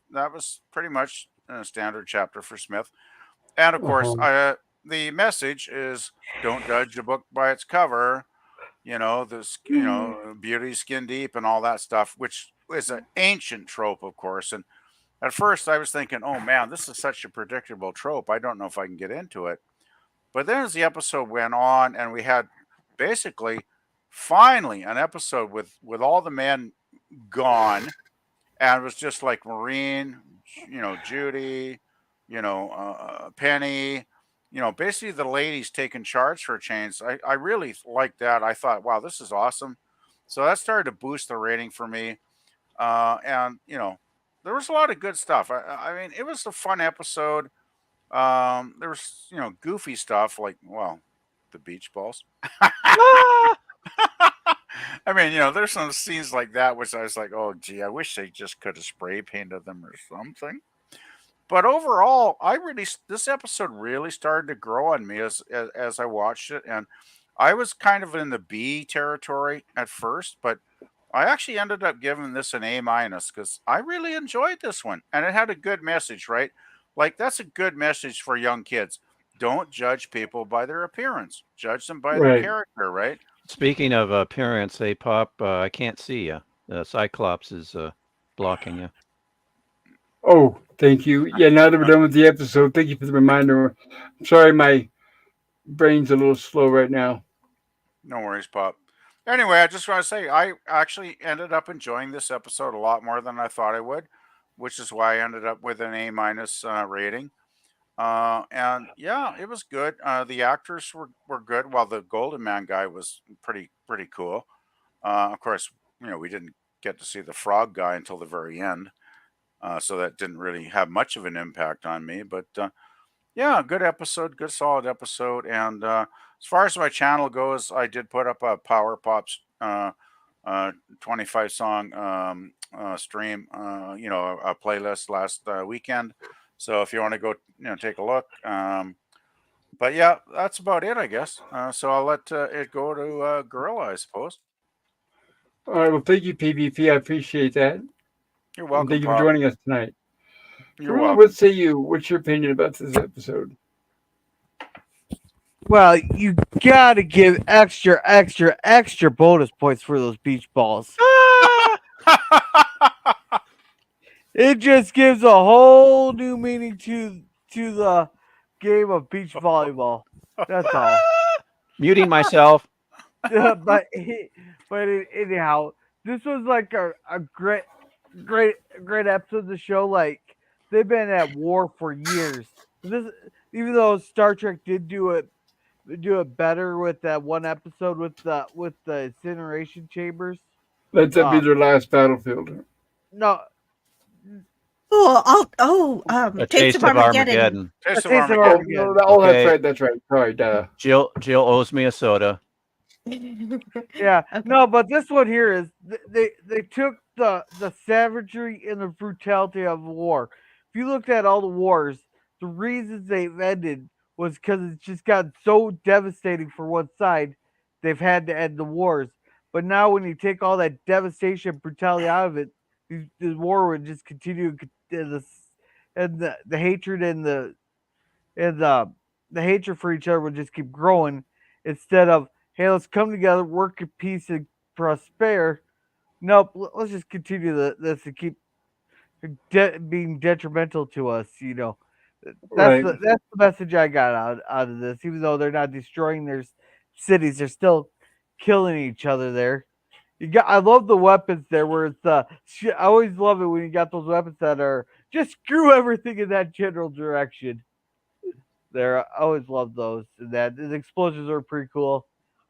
pretty much a standard chapter for Smith. And of course, Uh-huh. the message is don't judge a book by its cover. Beauty, skin deep, and all that stuff, which is an ancient trope, of course. And at first, I was thinking, oh man, this is such a predictable trope. I don't know if I can get into it. But then as the episode went on, and we had basically finally an episode with all the men gone, and it was just like Maureen, Judy, Penny, basically the ladies taking charge for a change. I really liked that. I thought, wow, this is awesome. So that started to boost the rating for me. And there was a lot of good stuff. I mean, it was a fun episode. There was goofy stuff like, well, the beach balls. I mean, there's some scenes like that which I was like, oh gee, I wish they just could have spray painted them or something. But overall, this episode really started to grow on me as I watched it, and I was kind of in the B territory at first, but I actually ended up giving this an A minus because I really enjoyed this one, and it had a good message, right? Like that's a good message for young kids. Don't judge people by their appearance; judge them by their Right. character, right? Speaking of appearance, hey Pop, I can't see you. Cyclops is blocking you. Oh, thank you. Yeah, now that we're done with the episode, thank you for the reminder. I'm sorry, my brain's a little slow right now. No worries, Pop. Anyway, I just want to say I actually ended up enjoying this episode a lot more than I thought I would, which is why I ended up with an A minus rating. And yeah, it was good. The actors were good, while the Golden Man guy was pretty cool. Of course, we didn't get to see the frog guy until the very end, so that didn't really have much of an impact on me. But yeah, good episode, good solid episode. And as far as my channel goes, I did put up a Power Pops 25 song stream, a playlist last weekend. So if you want to go, take a look. But yeah, that's about it, I guess. So I'll let it go to Gorilla, I suppose. All right, well, thank you, PvP. I appreciate that. You're And welcome, thank you for Pop. joining us tonight. You're Gorilla, welcome. what say you? What's your opinion about this episode? Well, you gotta give extra bonus points for those beach balls. It just gives a whole new meaning to the game of beach volleyball. That's all. Muting myself. but anyhow, this was like a great episode of the show. Like they've been at war for years. This, even though Star Trek did do it better with that one episode with the incineration chambers. Let that be their last battlefield. No, A Taste of Armageddon. Taste of Taste of Oh, Armageddon. no, oh, Okay. that's right. Sorry, duh. Jill owes me a soda. yeah, Okay. no, but this one here is they took the savagery and the brutality of war. If you looked at all the wars, the reasons they've ended was because it's just gotten so devastating for one side, they've had to end the wars. But now, when you take all that devastation, brutality out of it, the war would just continue, and the hatred and the hatred for each other would just keep growing instead of, hey, let's come together, work in peace and prosper. Nope, let's just continue this and keep being detrimental to us. Right. That's the message I got out of this. Even though they're not destroying their cities, they're still killing each other there. I love the weapons there, where it's I always love it when you got those weapons that are just screw everything in that general direction. There, I always love those. And that the explosions are pretty cool.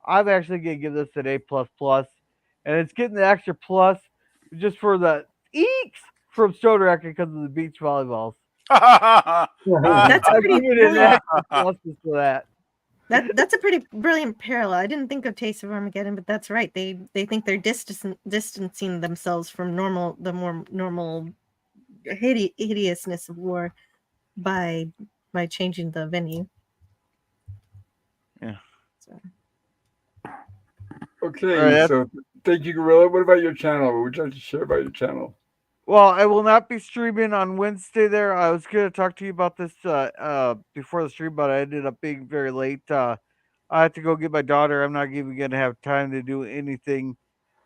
I'm actually gonna give this an A++, and it's getting the extra plus just for the eeks from Stoner Record because of the beach volleyballs. That's a I'm pretty giving it an brilliant. extra plus for that. That's a pretty brilliant parallel. I didn't think of Taste of Armageddon, but that's right. They think they're distancing themselves from the more normal hideousness of war by changing the venue. Yeah. So. Okay, Right, so thank you, Gorilla. What about your channel? What would you like to share about your channel? Well, I will not be streaming on Wednesday there. I was going to talk to you about this before the stream, but I ended up being very late. I have to go get my daughter. I'm not even going to have time to do anything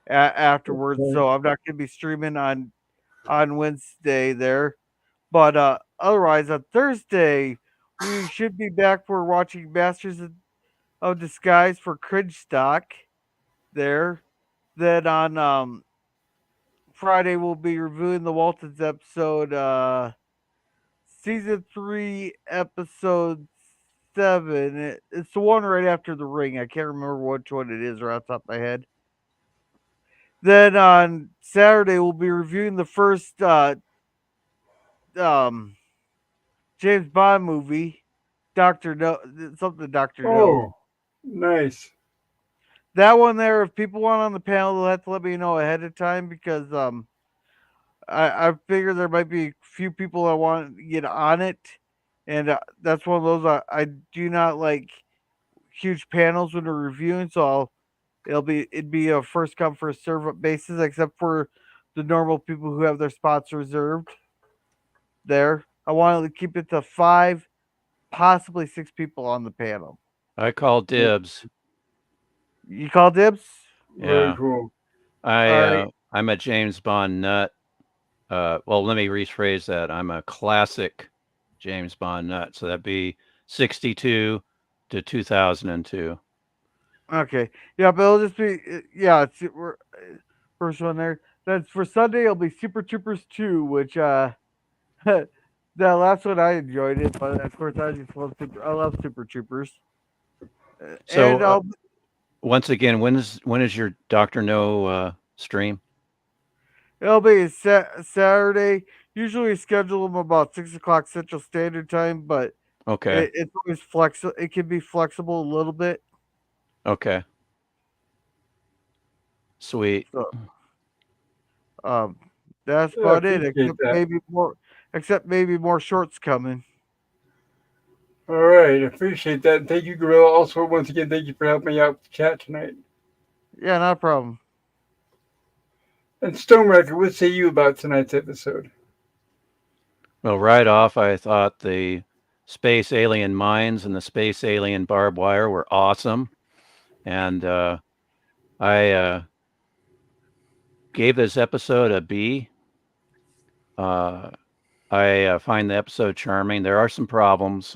afterwards, Okay. so I'm not going to be streaming on Wednesday there. But otherwise, on Thursday, we should be back for watching Masters of Disguise for Cringe Stock there. Then on Friday, we'll be reviewing the Waltons episode, season 3, episode 7. It's the one right after the ring. I can't remember which one it is right off the top of my head. Then on Saturday, we'll be reviewing the first James Bond movie, Doctor No, something Doctor No. Oh, nice. That one there, if people want on the panel, they'll have to let me know ahead of time because I figure there might be a few people that want to get on it, and that's one of those I do not like huge panels when we're reviewing, so it'd be a first come first serve basis, except for the normal people who have their spots reserved. There, I wanted to keep it to 5, possibly 6 people on the panel. I call dibs. You call dibs? Very Yeah. cool. I'm a James Bond nut. Well, let me rephrase that. I'm a classic James Bond nut. So that'd be 62 to 2002. Okay. Yeah, but it'll just be first one there. That's for Sunday. It'll be Super Troopers 2, which the last one I enjoyed it, but of course I love Super Troopers. So once again, when is your Dr. No stream? It'll be Saturday. Usually schedule them about 6:00 Central Standard Time, but Okay. it's always flexible. It can be flexible a little bit. Okay. Sweet. So, that's Yeah, about it. appreciate that. Except maybe more shorts coming. All right, appreciate that. And thank you, Gorilla. Also, once again, thank you for helping me out with the chat tonight. Yeah, not a problem. And Stone Record, what say you about tonight's episode? Well, right off, I thought the space alien mines and the space alien barbed wire were awesome. And I gave this episode a B. I find the episode charming. There are some problems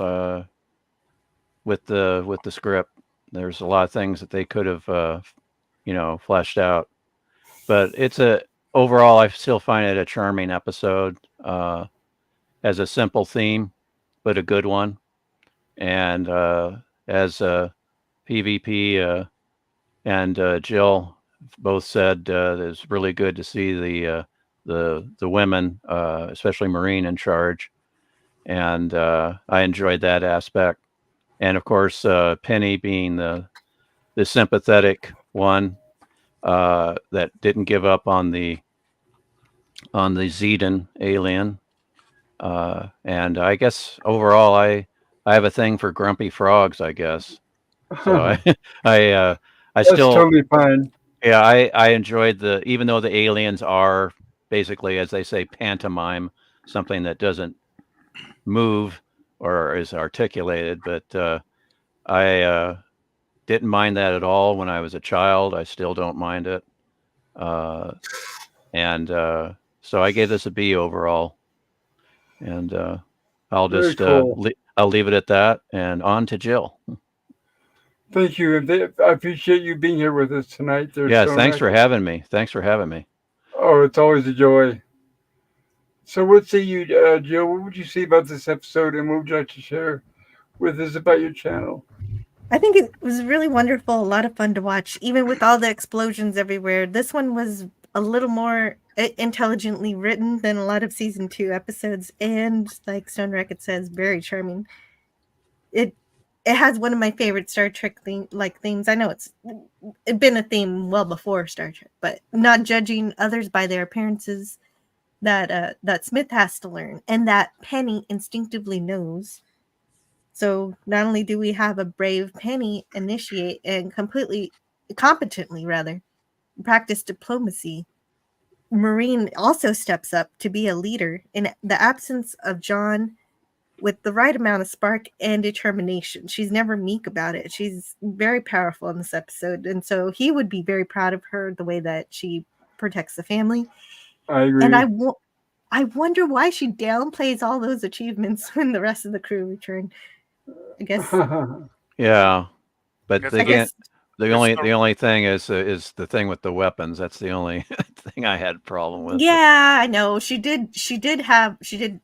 with the script. There's a lot of things that they could have, fleshed out. But overall, I still find it a charming episode. As a simple theme, but a good one. And as PvP and Jill both said, it's really good to see the women, especially Marine, in charge. And I enjoyed that aspect. And of course, Penny being the sympathetic one that didn't give up on the Zeden alien. And I guess overall, I have a thing for grumpy frogs, I guess. So I That's still totally fine. Yeah, I enjoyed even though the aliens are basically, as they say, pantomime, something that doesn't move or is articulated, but I didn't mind that at all when I was a child. I still don't mind it. And so I gave this a B overall. And I'll Very just cool. I'll leave it at that, and on to Jill. Thank you. And I appreciate you being here with us tonight. There's Yeah, so thanks much. for having me. Thanks for having me. Oh, it's always a joy. So, what say you, Jill? What would you say about this episode, and what would you like to share with us about your channel? I think it was really wonderful, a lot of fun to watch, even with all the explosions everywhere. This one was a little more intelligently written than a lot of season 2 episodes, and like Stone Racket says, very charming. It has one of my favorite Star Trek themes. I know it's been a theme well before Star Trek, but not judging others by their appearances that Smith has to learn, and that Penny instinctively knows. So not only do we have a brave Penny initiate and competently practice diplomacy, Marine also steps up to be a leader in the absence of John with the right amount of spark and determination. She's never meek about it. She's very powerful in this episode. And so he would be very proud of her, the way that she protects the family. I agree. And I wonder why she downplays all those achievements when the rest of the crew return. I guess. Yeah, but It's they I can't. guess. The It's only thing is the thing with the weapons. That's the only thing I had a problem with. Yeah, I know. She did.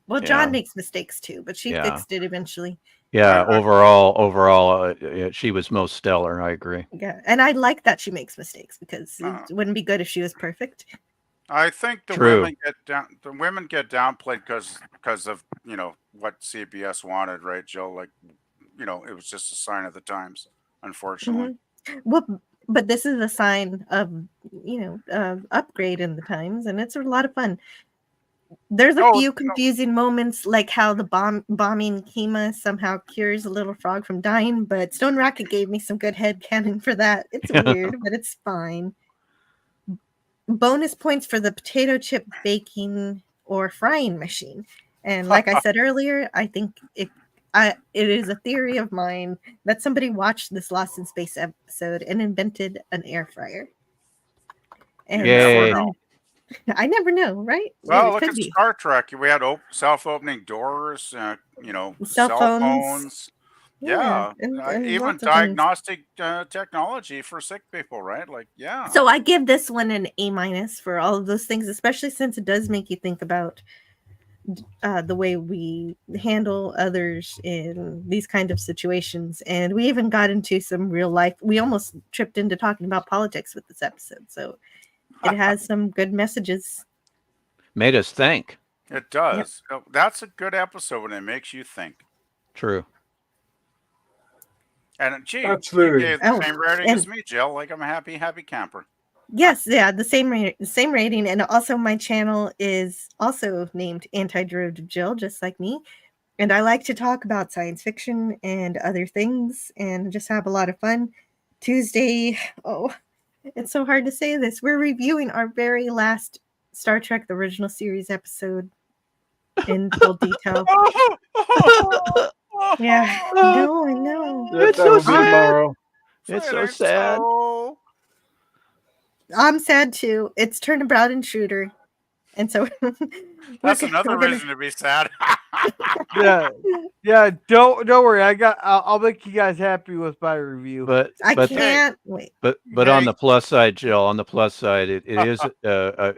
Well, John Yeah. makes mistakes too, but she Yeah. fixed it eventually. Yeah, I- overall, she was most stellar. I agree. Yeah, and I like that she makes mistakes because Uh, it wouldn't be good if she was perfect. I think the True. women get downplayed because of what CBS wanted, right, Jill? Like, it was just a sign of the times, unfortunately. Well, but this is a sign of upgrade in the times, and it's a lot of fun. There's a Oh, few no. confusing moments, like how the bombing Keema somehow cures a little frog from dying, but Stone Rocket gave me some good headcanon for that. It's weird, but it's fine. Bonus points for the potato chip baking or frying machine. And like I said earlier, I think it is a theory of mine that somebody watched this Lost in Space episode and invented an air fryer. And Yay. so I never know, right? Well, It look could at be. Star Trek. We had self-opening doors, Cell cell phones. phones. Yeah, and even lots of things. diagnostic technology for sick people, right? Like, yeah. So I give this one an A- for all of those things, especially since it does make you think about the way we handle others in these kind of situations. And we even got into some real life. We almost tripped into talking about politics with this episode. So it has some good messages. Made us think. It does. That's a good episode when it makes you think. True. And gee, Absolutely. you gave the Oh, same rating as and- me, Jill. Like, I'm a happy camper. Yes, yeah, the same rating. And also my channel is also named Antiderivative Jill, just like me. And I like to talk about science fiction and other things and just have a lot of fun. Tuesday, it's so hard to say this. We're reviewing our very last Star Trek The Original Series episode in full detail. Yeah, no, I know. Yep, It's that so will be sad. tomorrow. It's so sad. So... I'm sad too. It's Turnabout and Shooter. And so That's another reason to be sad. Yeah. Don't worry. I'll make you guys happy with my review. But I but can't wait. but Hey. on the plus side, Jill, on the plus side, it is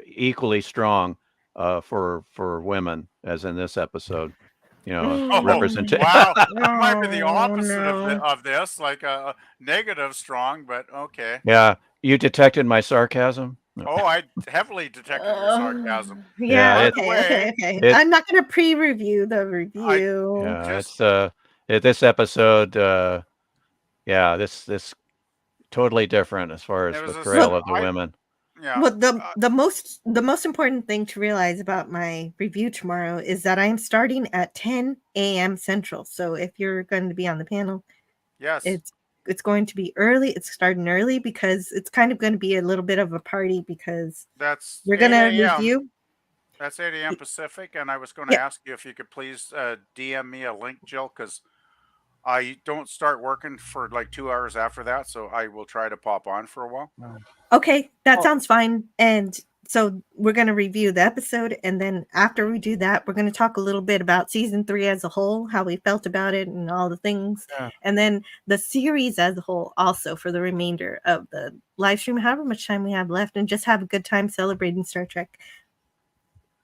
equally strong for women as in this episode. Oh, representation. wow. It might be the Oh, opposite no. of this, like a negative strong, but okay. Yeah, you detected my sarcasm. Oh, I heavily detected your sarcasm. Yeah, Yeah, okay. it- I'm not going to pre-review the review. Yeah, Just- it's this episode. This totally different as far as It was a portrayal sub- of the women. Yeah. Well, the most important thing to realize about my review tomorrow is that I am starting at 10 a.m. Central. So if you're going to be on the panel, Yes. it's going to be early. It's starting early because it's kind of going to be a little bit of a party because That's we're going to 8 a.m. review. That's 8 a.m. Pacific, and I was going to Yeah. ask you if you could please DM me a link, Jill, because I don't start working for like 2 hours after that, so I will try to pop on for a while. Okay, that Oh. sounds fine. And so we're going to review the episode, and then after we do that, we're going to talk a little bit about season 3 as a whole, how we felt about it and all the things, and then the series as a whole also for the remainder of the live stream, however much time we have left, and just have a good time celebrating Star Trek.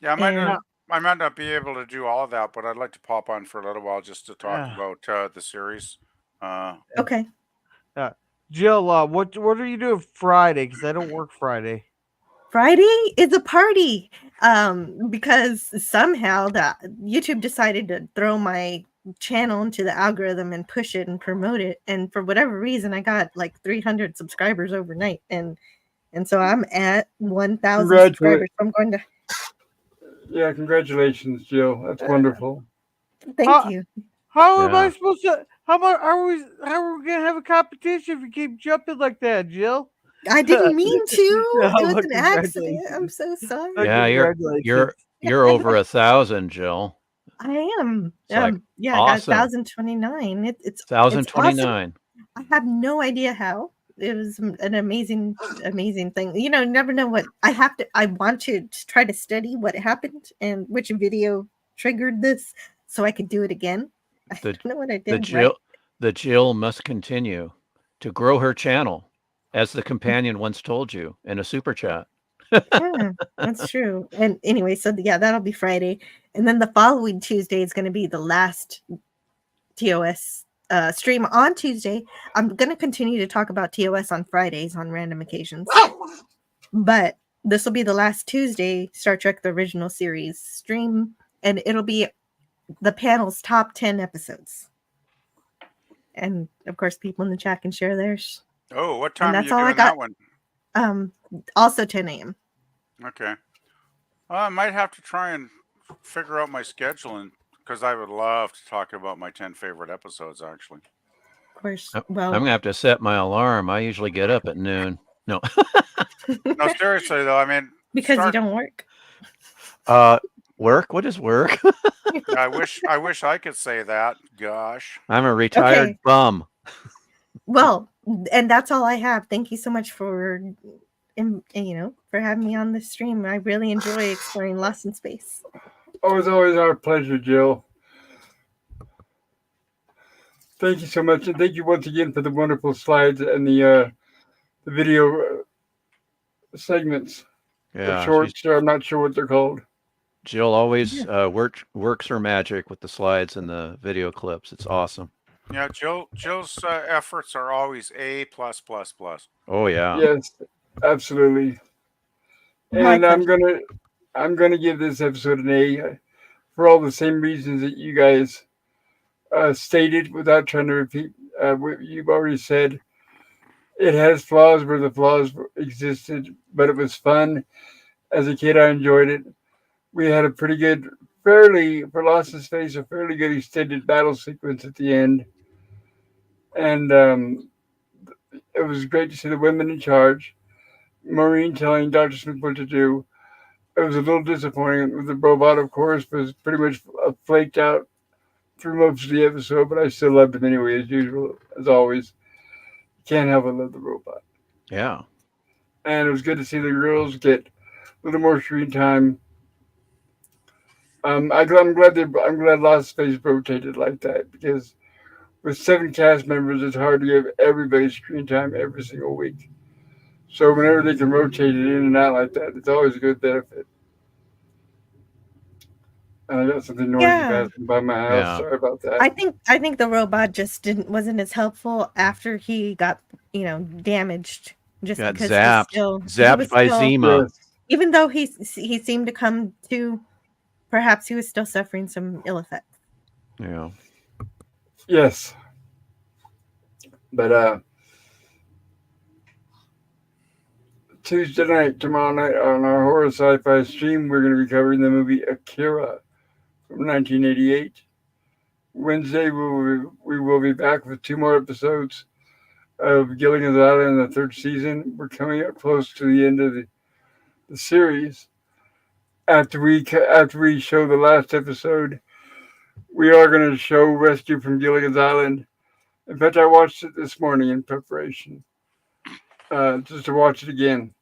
Yeah, And- I might not be able to do all of that, but I'd like to pop on for a little while just to talk about the series. Okay. Jill, what are you doing Friday? Because I don't work Friday. Friday is a party because somehow that YouTube decided to throw my channel into the algorithm and push it and promote it, and for whatever reason I got like 300 subscribers overnight, and so I'm at 1,000 subscribers. So I'm going to congratulations, Jill. That's wonderful. thank you. How am I supposed to? How are we gonna have a competition if you keep jumping like that, Jill? I didn't mean to. No, It was but an accident. I'm so sorry. Yeah, you're over 1,000, Jill. I am. It's like yeah, awesome. I got 1,029. It's 1,029. Awesome. I have no idea how. It was an amazing thing. You know, never know what I want to try to study what happened and which video triggered this so I could do it again. I don't know what I did. The Jill must continue to grow her channel, as the companion once told you in a super chat. Yeah, that's true. And anyway, so yeah, that'll be Friday. And then the following Tuesday is going to be the last TOS stream on Tuesday. I'm going to continue to talk about TOS on Fridays on random occasions. But this will be the last Tuesday Star Trek The Original Series stream. And it'll be the panel's top 10 episodes. And of course, people in the chat can share theirs. Oh, what time are you all doing I got. that one? Also 10 a.m. Okay. I might have to try and figure out my schedule, and because I would love to talk about my 10 favorite episodes, actually. Of course. Well, I'm gonna have to set my alarm. I usually get up at noon. No. No, seriously though. I mean, because you don't work. Work? What is work? I wish I could say that. Gosh. I'm a retired bum. Well, and that's all I have. Thank you so much for having me on this stream. I really enjoy exploring Lost in Space. Always our pleasure, Jill. Thank you so much, and thank you once again for the wonderful slides and the video segments. Yeah, shorts. I'm not sure what they're called. Jill always works her magic with the slides and the video clips. It's awesome. Yeah, Jill's efforts are always A+++. Oh yeah. Yes, absolutely. And I'm gonna give this episode an A for all the same reasons that you guys stated, without trying to repeat what you've already said. It has flaws where the flaws existed, but it was fun. As a kid, I enjoyed it. We had a pretty good, for Lost in Space, a fairly good extended battle sequence at the end. And it was great to see the women in charge. Maureen telling Dr. Smith what to do. It was a little disappointing. The robot, of course, was pretty much flaked out through most of the episode, but I still loved him anyway, as usual, as always. Can't help but love the robot. Yeah. And it was good to see the girls get a little more screen time. I'm glad Lost Space rotated like that, because with 7 cast members, it's hard to give everybody screen time every single week. So whenever they can rotate it in and out like that, it's always a good benefit. And I got something noisy passing by my house. Yeah. Sorry about that. I think the robot just wasn't as helpful after he got damaged. Just got because zapped by Zima. Yes. Even though he seemed to come to, perhaps he was still suffering some ill effects. Yeah. Yes. But Tuesday night, tomorrow night, on our horror sci-fi stream, we're going to be covering the movie Akira from 1988. Wednesday, we will be back with 2 more episodes of Gilligan's Island in the 3rd season. We're coming up close to the end of the series. After we show the last episode, we are going to show Rescue from Gilligan's Island. In fact, I watched it this morning in preparation, just to watch it again.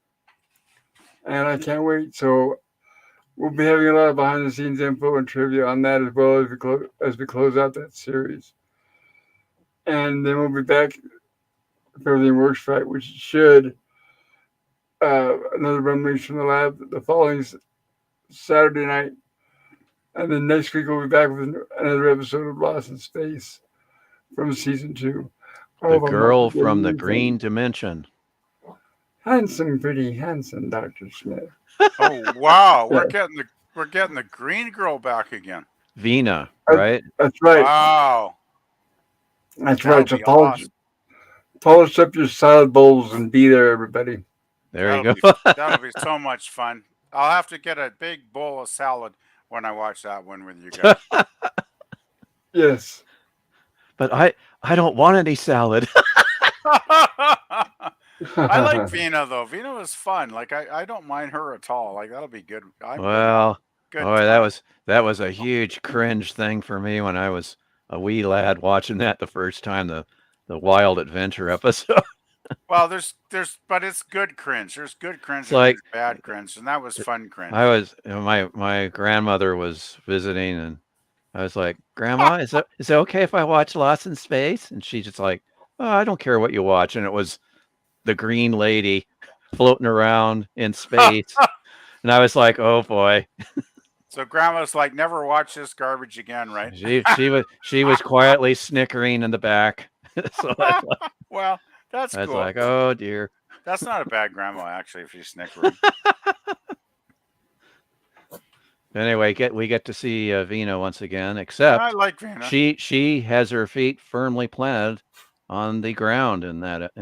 and I can't wait. So we'll be having a lot of behind the scenes info and trivia on that, as well as we close out that series. And then we'll be back if everything works right, which it should. Another run release from the lab the following Saturday night, and then next week we'll be back with another episode of Lost in Space from season 2. The I'm girl not forgetting from the anything. green dimension. Handsome, pretty handsome, Dr. Smith. Oh wow, Yeah. we're getting the green girl back again. Vina, right? That's right. Wow, That's that'll right. So be awesome. polish up your salad bowls and be there, everybody. There you That'll go. That'll be so much fun. I'll have to get a big bowl of salad when I watch that one with you guys. Yes. But I don't want any salad. I like Vina though. Vina was fun. Like I don't mind her at all. Like that'll be good. Well, good boy, time. that was a huge cringe thing for me when I was a wee lad watching that the first time, the Wild Adventure episode. Well, but it's good cringe. There's good cringe It's and like there's bad cringe, and that was fun cringe. I was my grandmother was visiting, and I was like, "Grandma, is it okay if I watch Lost in Space?" And she's just like, "Oh, I don't care what you watch." And it was the green lady floating around in space. And I was like, "Oh boy." So grandma's like, never watch this garbage again, right? She was quietly snickering in the back. So well, that's I was cool. like, "Oh dear." That's not a bad grandma actually if she's snickering. Anyway, we get to see Vina once again, except I like Vina. she has her feet firmly planted on the ground in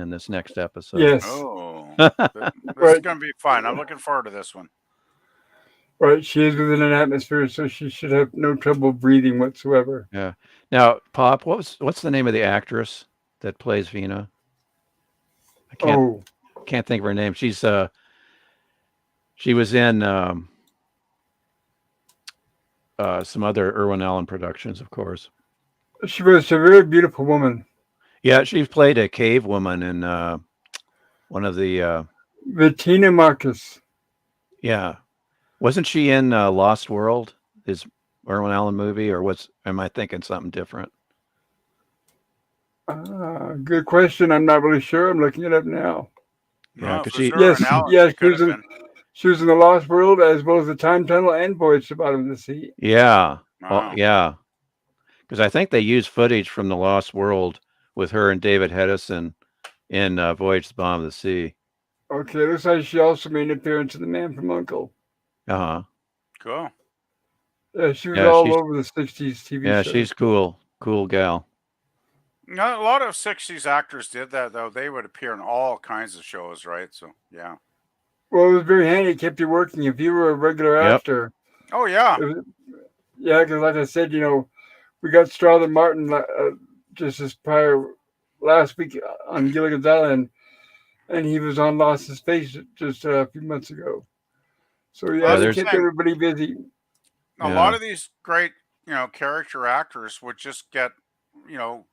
this next episode. Yes. Oh, this is going to be fun. I'm looking forward to this one. Right, she is within an atmosphere, so she should have no trouble breathing whatsoever. Yeah. Now, Pop, what's the name of the actress that plays Vina? I can't think of her name. She was in some other Irwin Allen productions, of course. She was a very beautiful woman. Yeah, she played a cave woman in one of the Bettina Marcus. Yeah. Wasn't she in Lost World, his Irwin Allen movie, or am I thinking something different? Good question. I'm not really sure. I'm looking it up now. Yeah, because she was in the Lost World as well as the Time Tunnel and Voyage to the Bottom of the Sea. Yeah. Wow. Yeah. Because I think they used footage from the Lost World with her and David Hedison in Voyage to the Bottom of the Sea. Okay, looks like she also made an appearance in The Man from U.N.C.L.E. Uh-huh. Cool. Yeah, she was all over the 60s TV show. Yeah, she's cool. Cool gal. A lot of 60s actors did that, though. They would appear in all kinds of shows, right? So, yeah. Well, it was very handy. It kept you working. If you were a regular actor. Oh, yeah. Yeah, because like I said, we got Strother Martin just as prior last week on Gilligan's Island, and he was on Lost in Space just a few months ago. So they kept everybody busy. A lot of these great, character actors would just get, an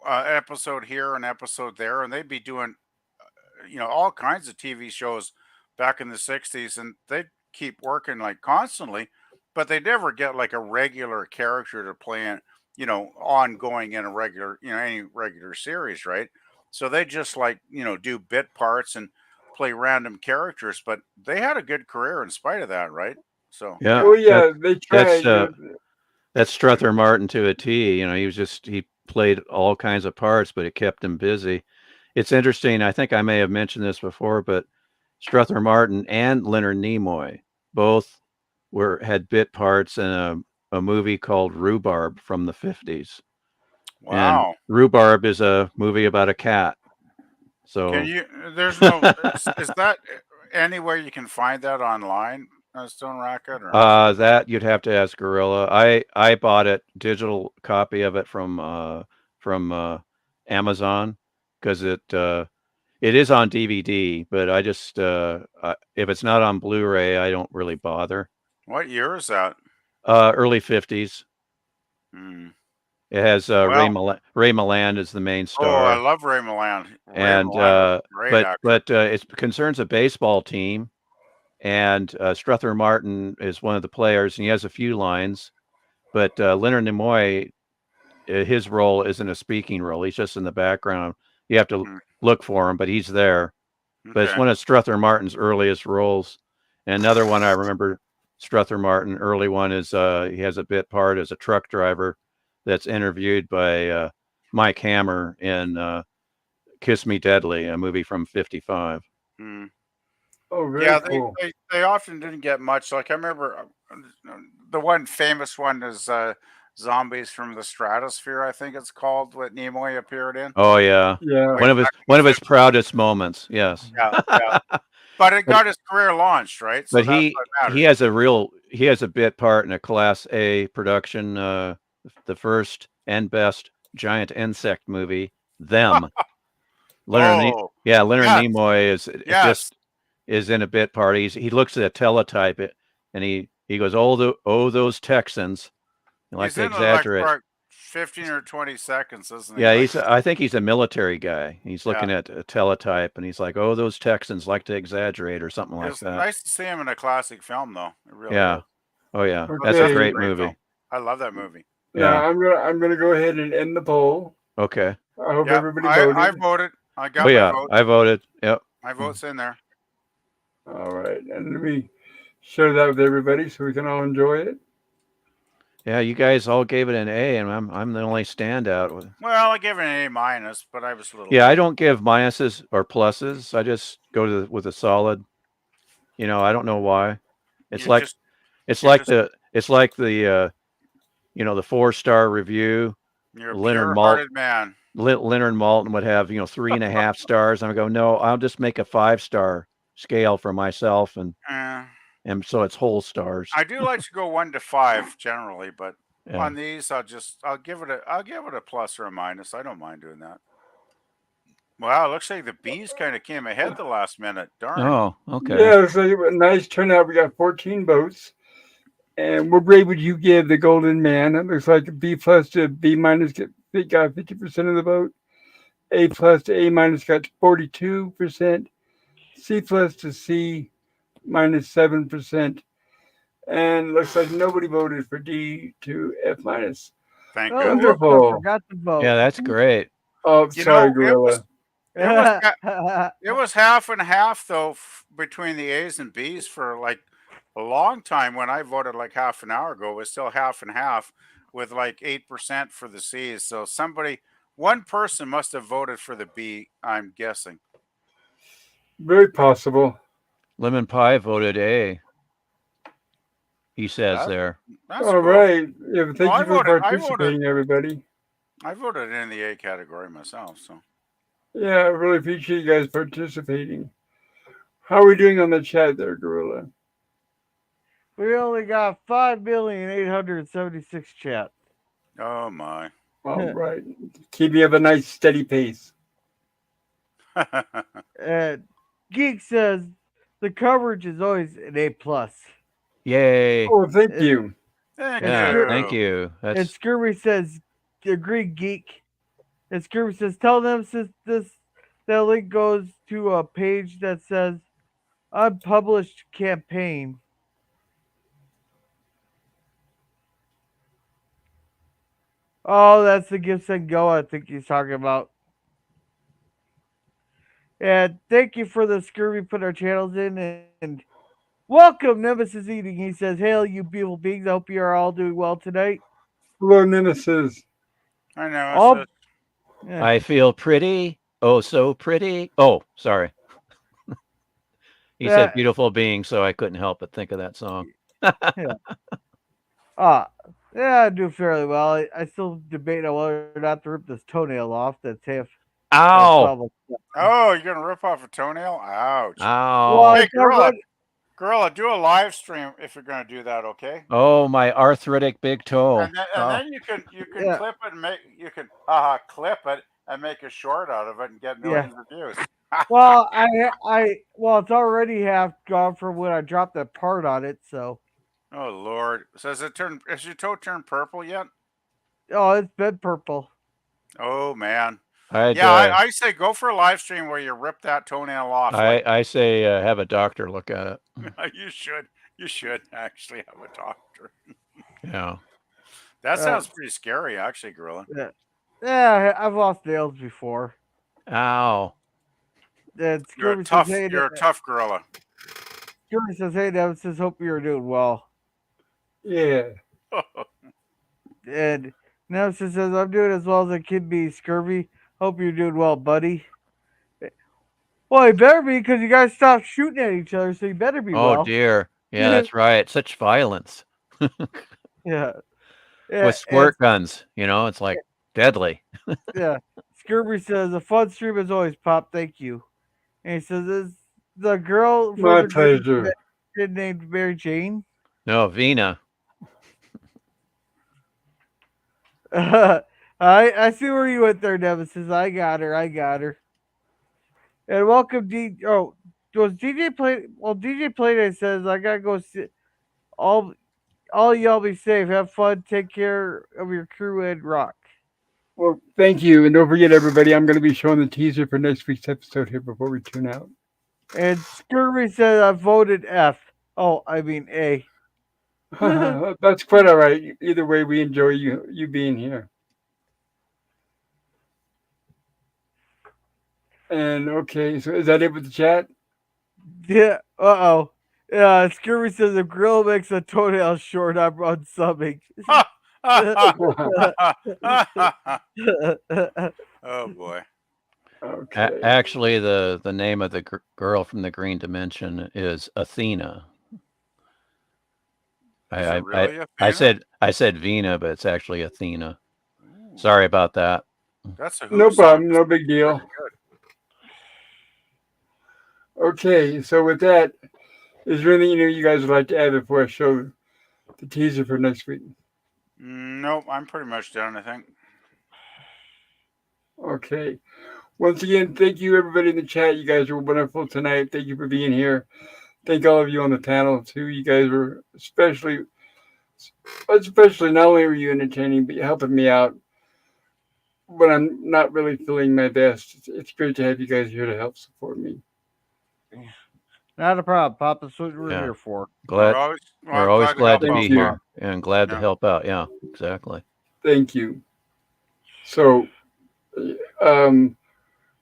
episode here, an episode there, and they'd be doing, all kinds of TV shows back in the 60s, and they'd keep working like constantly, but they never get like a regular character to play in, ongoing in a regular, any regular series, right? So they just do bit parts and play random characters, but they had a good career in spite of that, right? So yeah, they tried. That's Strother Martin to a T. He played all kinds of parts, but it kept him busy. It's interesting. I think I may have mentioned this before, but Strother Martin and Leonard Nimoy both had bit parts in a movie called Rhubarb from the 50s. Wow. And Rhubarb is a movie about a cat. So there's no, is that anywhere you can find that online, Stone Rocket? Or? That you'd have to ask Gorilla. I bought digital copy of it from Amazon because it is on DVD, but I just if it's not on Blu-ray, I don't really bother. What year is that? Early 50s. It has Ray Milland as the main star. Oh, I love Ray Milland. It concerns a baseball team, and Struther Martin is one of the players, and he has a few lines. But Leonard Nimoy, his role isn't a speaking role; he's just in the background. You have to look for him, but he's there. But it's Okay. one of Struther Martin's earliest roles. And another one I remember, Struther Martin, early one is he has a bit part as a truck driver that's interviewed by Mike Hammer in Kiss Me Deadly, a movie from '55. Hmm. Oh, very Yeah, cool. they often didn't get much. Like I remember the one famous one is Zombies from the Stratosphere, I think it's called, what Nimoy appeared in. Oh yeah, Yeah. Way back in one the of his 50s. proudest moments. Yes. Yeah, yeah. But it But got his career launched, right? So but that's he what he matters. has a bit part in a Class A production, the first and best giant insect movie, Them. Oh, Leonard yes, Nimoy yes. is in a bit part. He looks at a teletype and he goes, those Texans. You like He's to in it like exaggerate. for 15 or 20 seconds, isn't he? Yeah, Like, I think he's a military guy. He's yeah. looking at a teletype and he's like, oh, those Texans like to exaggerate or something It like was that. nice to see him in a classic film, though. It really Yeah. is. Oh yeah. That's That's a a Okay. great great movie. film. I love that movie. Now Yeah. I'm gonna go ahead and end the poll. Okay. I hope Yeah, everybody I voted. voted. I Oh got my yeah. vote. I voted. Yep. My vote's in there. All right, and let me share that with everybody so we can all enjoy it. Yeah, you guys all gave it an A, and I'm the only standout. Well, I gave it an A minus, but I was a little. Yeah, I don't give minuses or pluses. I just go with a solid. I don't know why. It's You're like just. You're just. the the 4-star review. You're a Leonard Malt pure-hearted man. Leonard Maltin would have 3.5 stars. I go, no, I'll just make a 5-star scale for myself, and so it's whole stars. I do like to go 1 to 5 generally, but Yeah. on these, I'll give it a plus or a minus. I don't mind doing that. Wow, it looks like the bees kind of came ahead the last minute. Darn. Oh, okay. Yeah, so a nice turnout. We got 14 votes. And what grade would you give The Golden Man? It looks like a B plus to B minus got 50% of the vote. A plus to A minus got 42%. C plus to C minus 7%. And looks like nobody voted for D to F minus. Thank Oh, goodness. whoops, I Wonderful. forgot to vote. Yeah, that's great. Oh, You sorry, know, Gorilla. it was half and half though between the A's and B's for like a long time. When I voted like half an hour ago, it was still half and half with like 8% for the C's. So one person must have voted for the B, I'm guessing. Very possible. Lemon Pie voted A. He says there. That's All cool. right. Yeah, thank Well, you for participating, everybody. I voted in the A category myself, so. Yeah, I really appreciate you guys participating. How are we doing on the chat there, Gorilla? We only got 5,876 chats. Oh my. All right. Keep me up a nice steady pace. Geek says the coverage is always an A plus. Yay. Oh, thank you. Thank Yeah, you. thank you. And That's Scurvy says, agree, Geek. And Scurvy says, tell them since that link goes to a page that says unpublished campaign. Oh, that's the Gifts and Go I think he's talking about. And thank you for the Scurvy put our channels in. And welcome, Nemesis Eating. He says, hail, you beautiful beings. I hope you are all doing well tonight. Hello, Nemesis. I know. All, Yeah. I feel pretty. Oh, so pretty. Oh, sorry. He said beautiful being, so I couldn't help but think of that song. Yeah. Yeah, I do fairly well. I still debate on whether or not to rip this toenail off. That's half. Ow! Oh, you're gonna rip off a toenail? Ouch! Ow! Well, Hey, Gorilla, do a live stream if you're gonna do that, okay? Oh, my arthritic big toe. And then you can clip it and clip it and make a short out of it and get millions of views. Well, it's already half gone from when I dropped that part on it. So. Oh Lord! So has your toe turned purple yet? Oh, it's been purple. Oh man! I say go for a live stream where you rip that toenail off. I say have a doctor look at it. You should actually have a doctor. Yeah. That sounds pretty scary, actually, Gorilla. Yeah, I've lost nails before. Ow. And You're Scurvy a tough gorilla. Scurvy says, hey, Nemesis, hope you're doing well. Yeah. And Nemesis says, I'm doing as well as I can be, Scurvy. Hope you're doing well, buddy. Well, you better be, because you guys stopped shooting at each other, so you better be well. Oh, dear. Yeah, that's right. Such violence. Yeah. With squirt guns, it's like deadly. Yeah. Scurvy says, a fun stream as always, Pop. Thank you. And he says, is the girl My from the pleasure. kid named Mary Jane? No, Vina. I see where you went there, Nemesis. I got her. And welcome, was DJ Play? Well, DJ Playday says I gotta go see. All y'all be safe. Have fun. Take care of your crew and rock. Well, thank you. And don't forget, everybody, I'm going to be showing the teaser for next week's episode here before we tune out. And Scurvy says I voted F. Oh, I mean A. That's quite all right. Either way, we enjoy you being here. And okay, so is that it with the chat? Yeah. Uh-oh. Yeah, Scurvy says if Grill makes a toenail short, I'm unsubbing. Oh boy. Okay. Actually, the name of the girl from the Green Dimension is Athena. I said Vina, but it's actually Athena. Ooh. Sorry about that. That's a no problem. No big deal. Okay, so with that, is there anything you guys would like to add before I show the teaser for next week? Nope, I'm pretty much done, I think. Okay. Once again, thank you everybody in the chat. You guys were wonderful tonight. Thank you for being here. Thank all of you on the panel too. You guys were especially not only were you entertaining, but you're helping me out when I'm not really feeling my best. It's great to have you guys here to help support me. Not a problem, Pop. That's what we're here for. We're always glad to be here and glad to help out. Yeah, exactly. Thank you. So,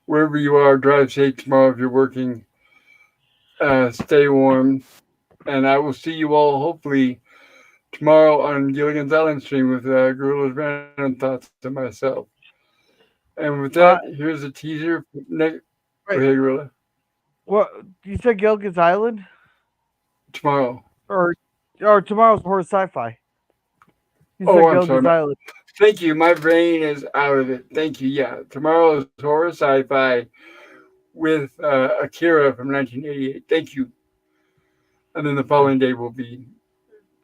wherever you are, drive safe tomorrow if you're working. Stay warm, and I will see you all hopefully tomorrow on Gilligan's Island stream with Gorilla's Random Thoughts and myself. And with that, here's a teaser. Go ahead, Gorilla. What you said, Gilligan's Island? Tomorrow. Or tomorrow's horror sci-fi. You Oh, said I'm Gilligan's sorry. Island. Thank you. My brain is out of it. Thank you. Yeah, tomorrow is horror sci-fi with Akira from 1988. Thank you. And then the following day will be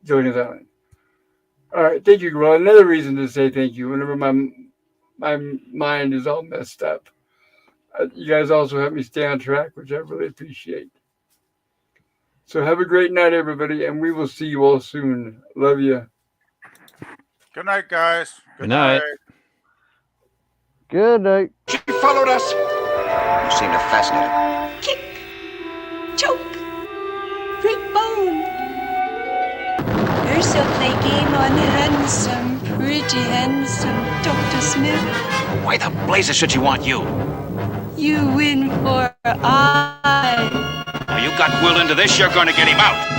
Gilligan's Island. All right. Thank you, Gorilla. Another reason to say thank you whenever my mind is all messed up. You guys also help me stay on track, which I really appreciate. So have a great night, everybody, and we will see you all soon. Love you. Good night, guys. Good night. Good night. She followed us. You seem to fascinate her. Kick, choke, break bone. First you'll play game on handsome, pretty handsome Dr. Smith. Why the blazes should she want you? You win for I. Now you got Will into this, you're going to get him out.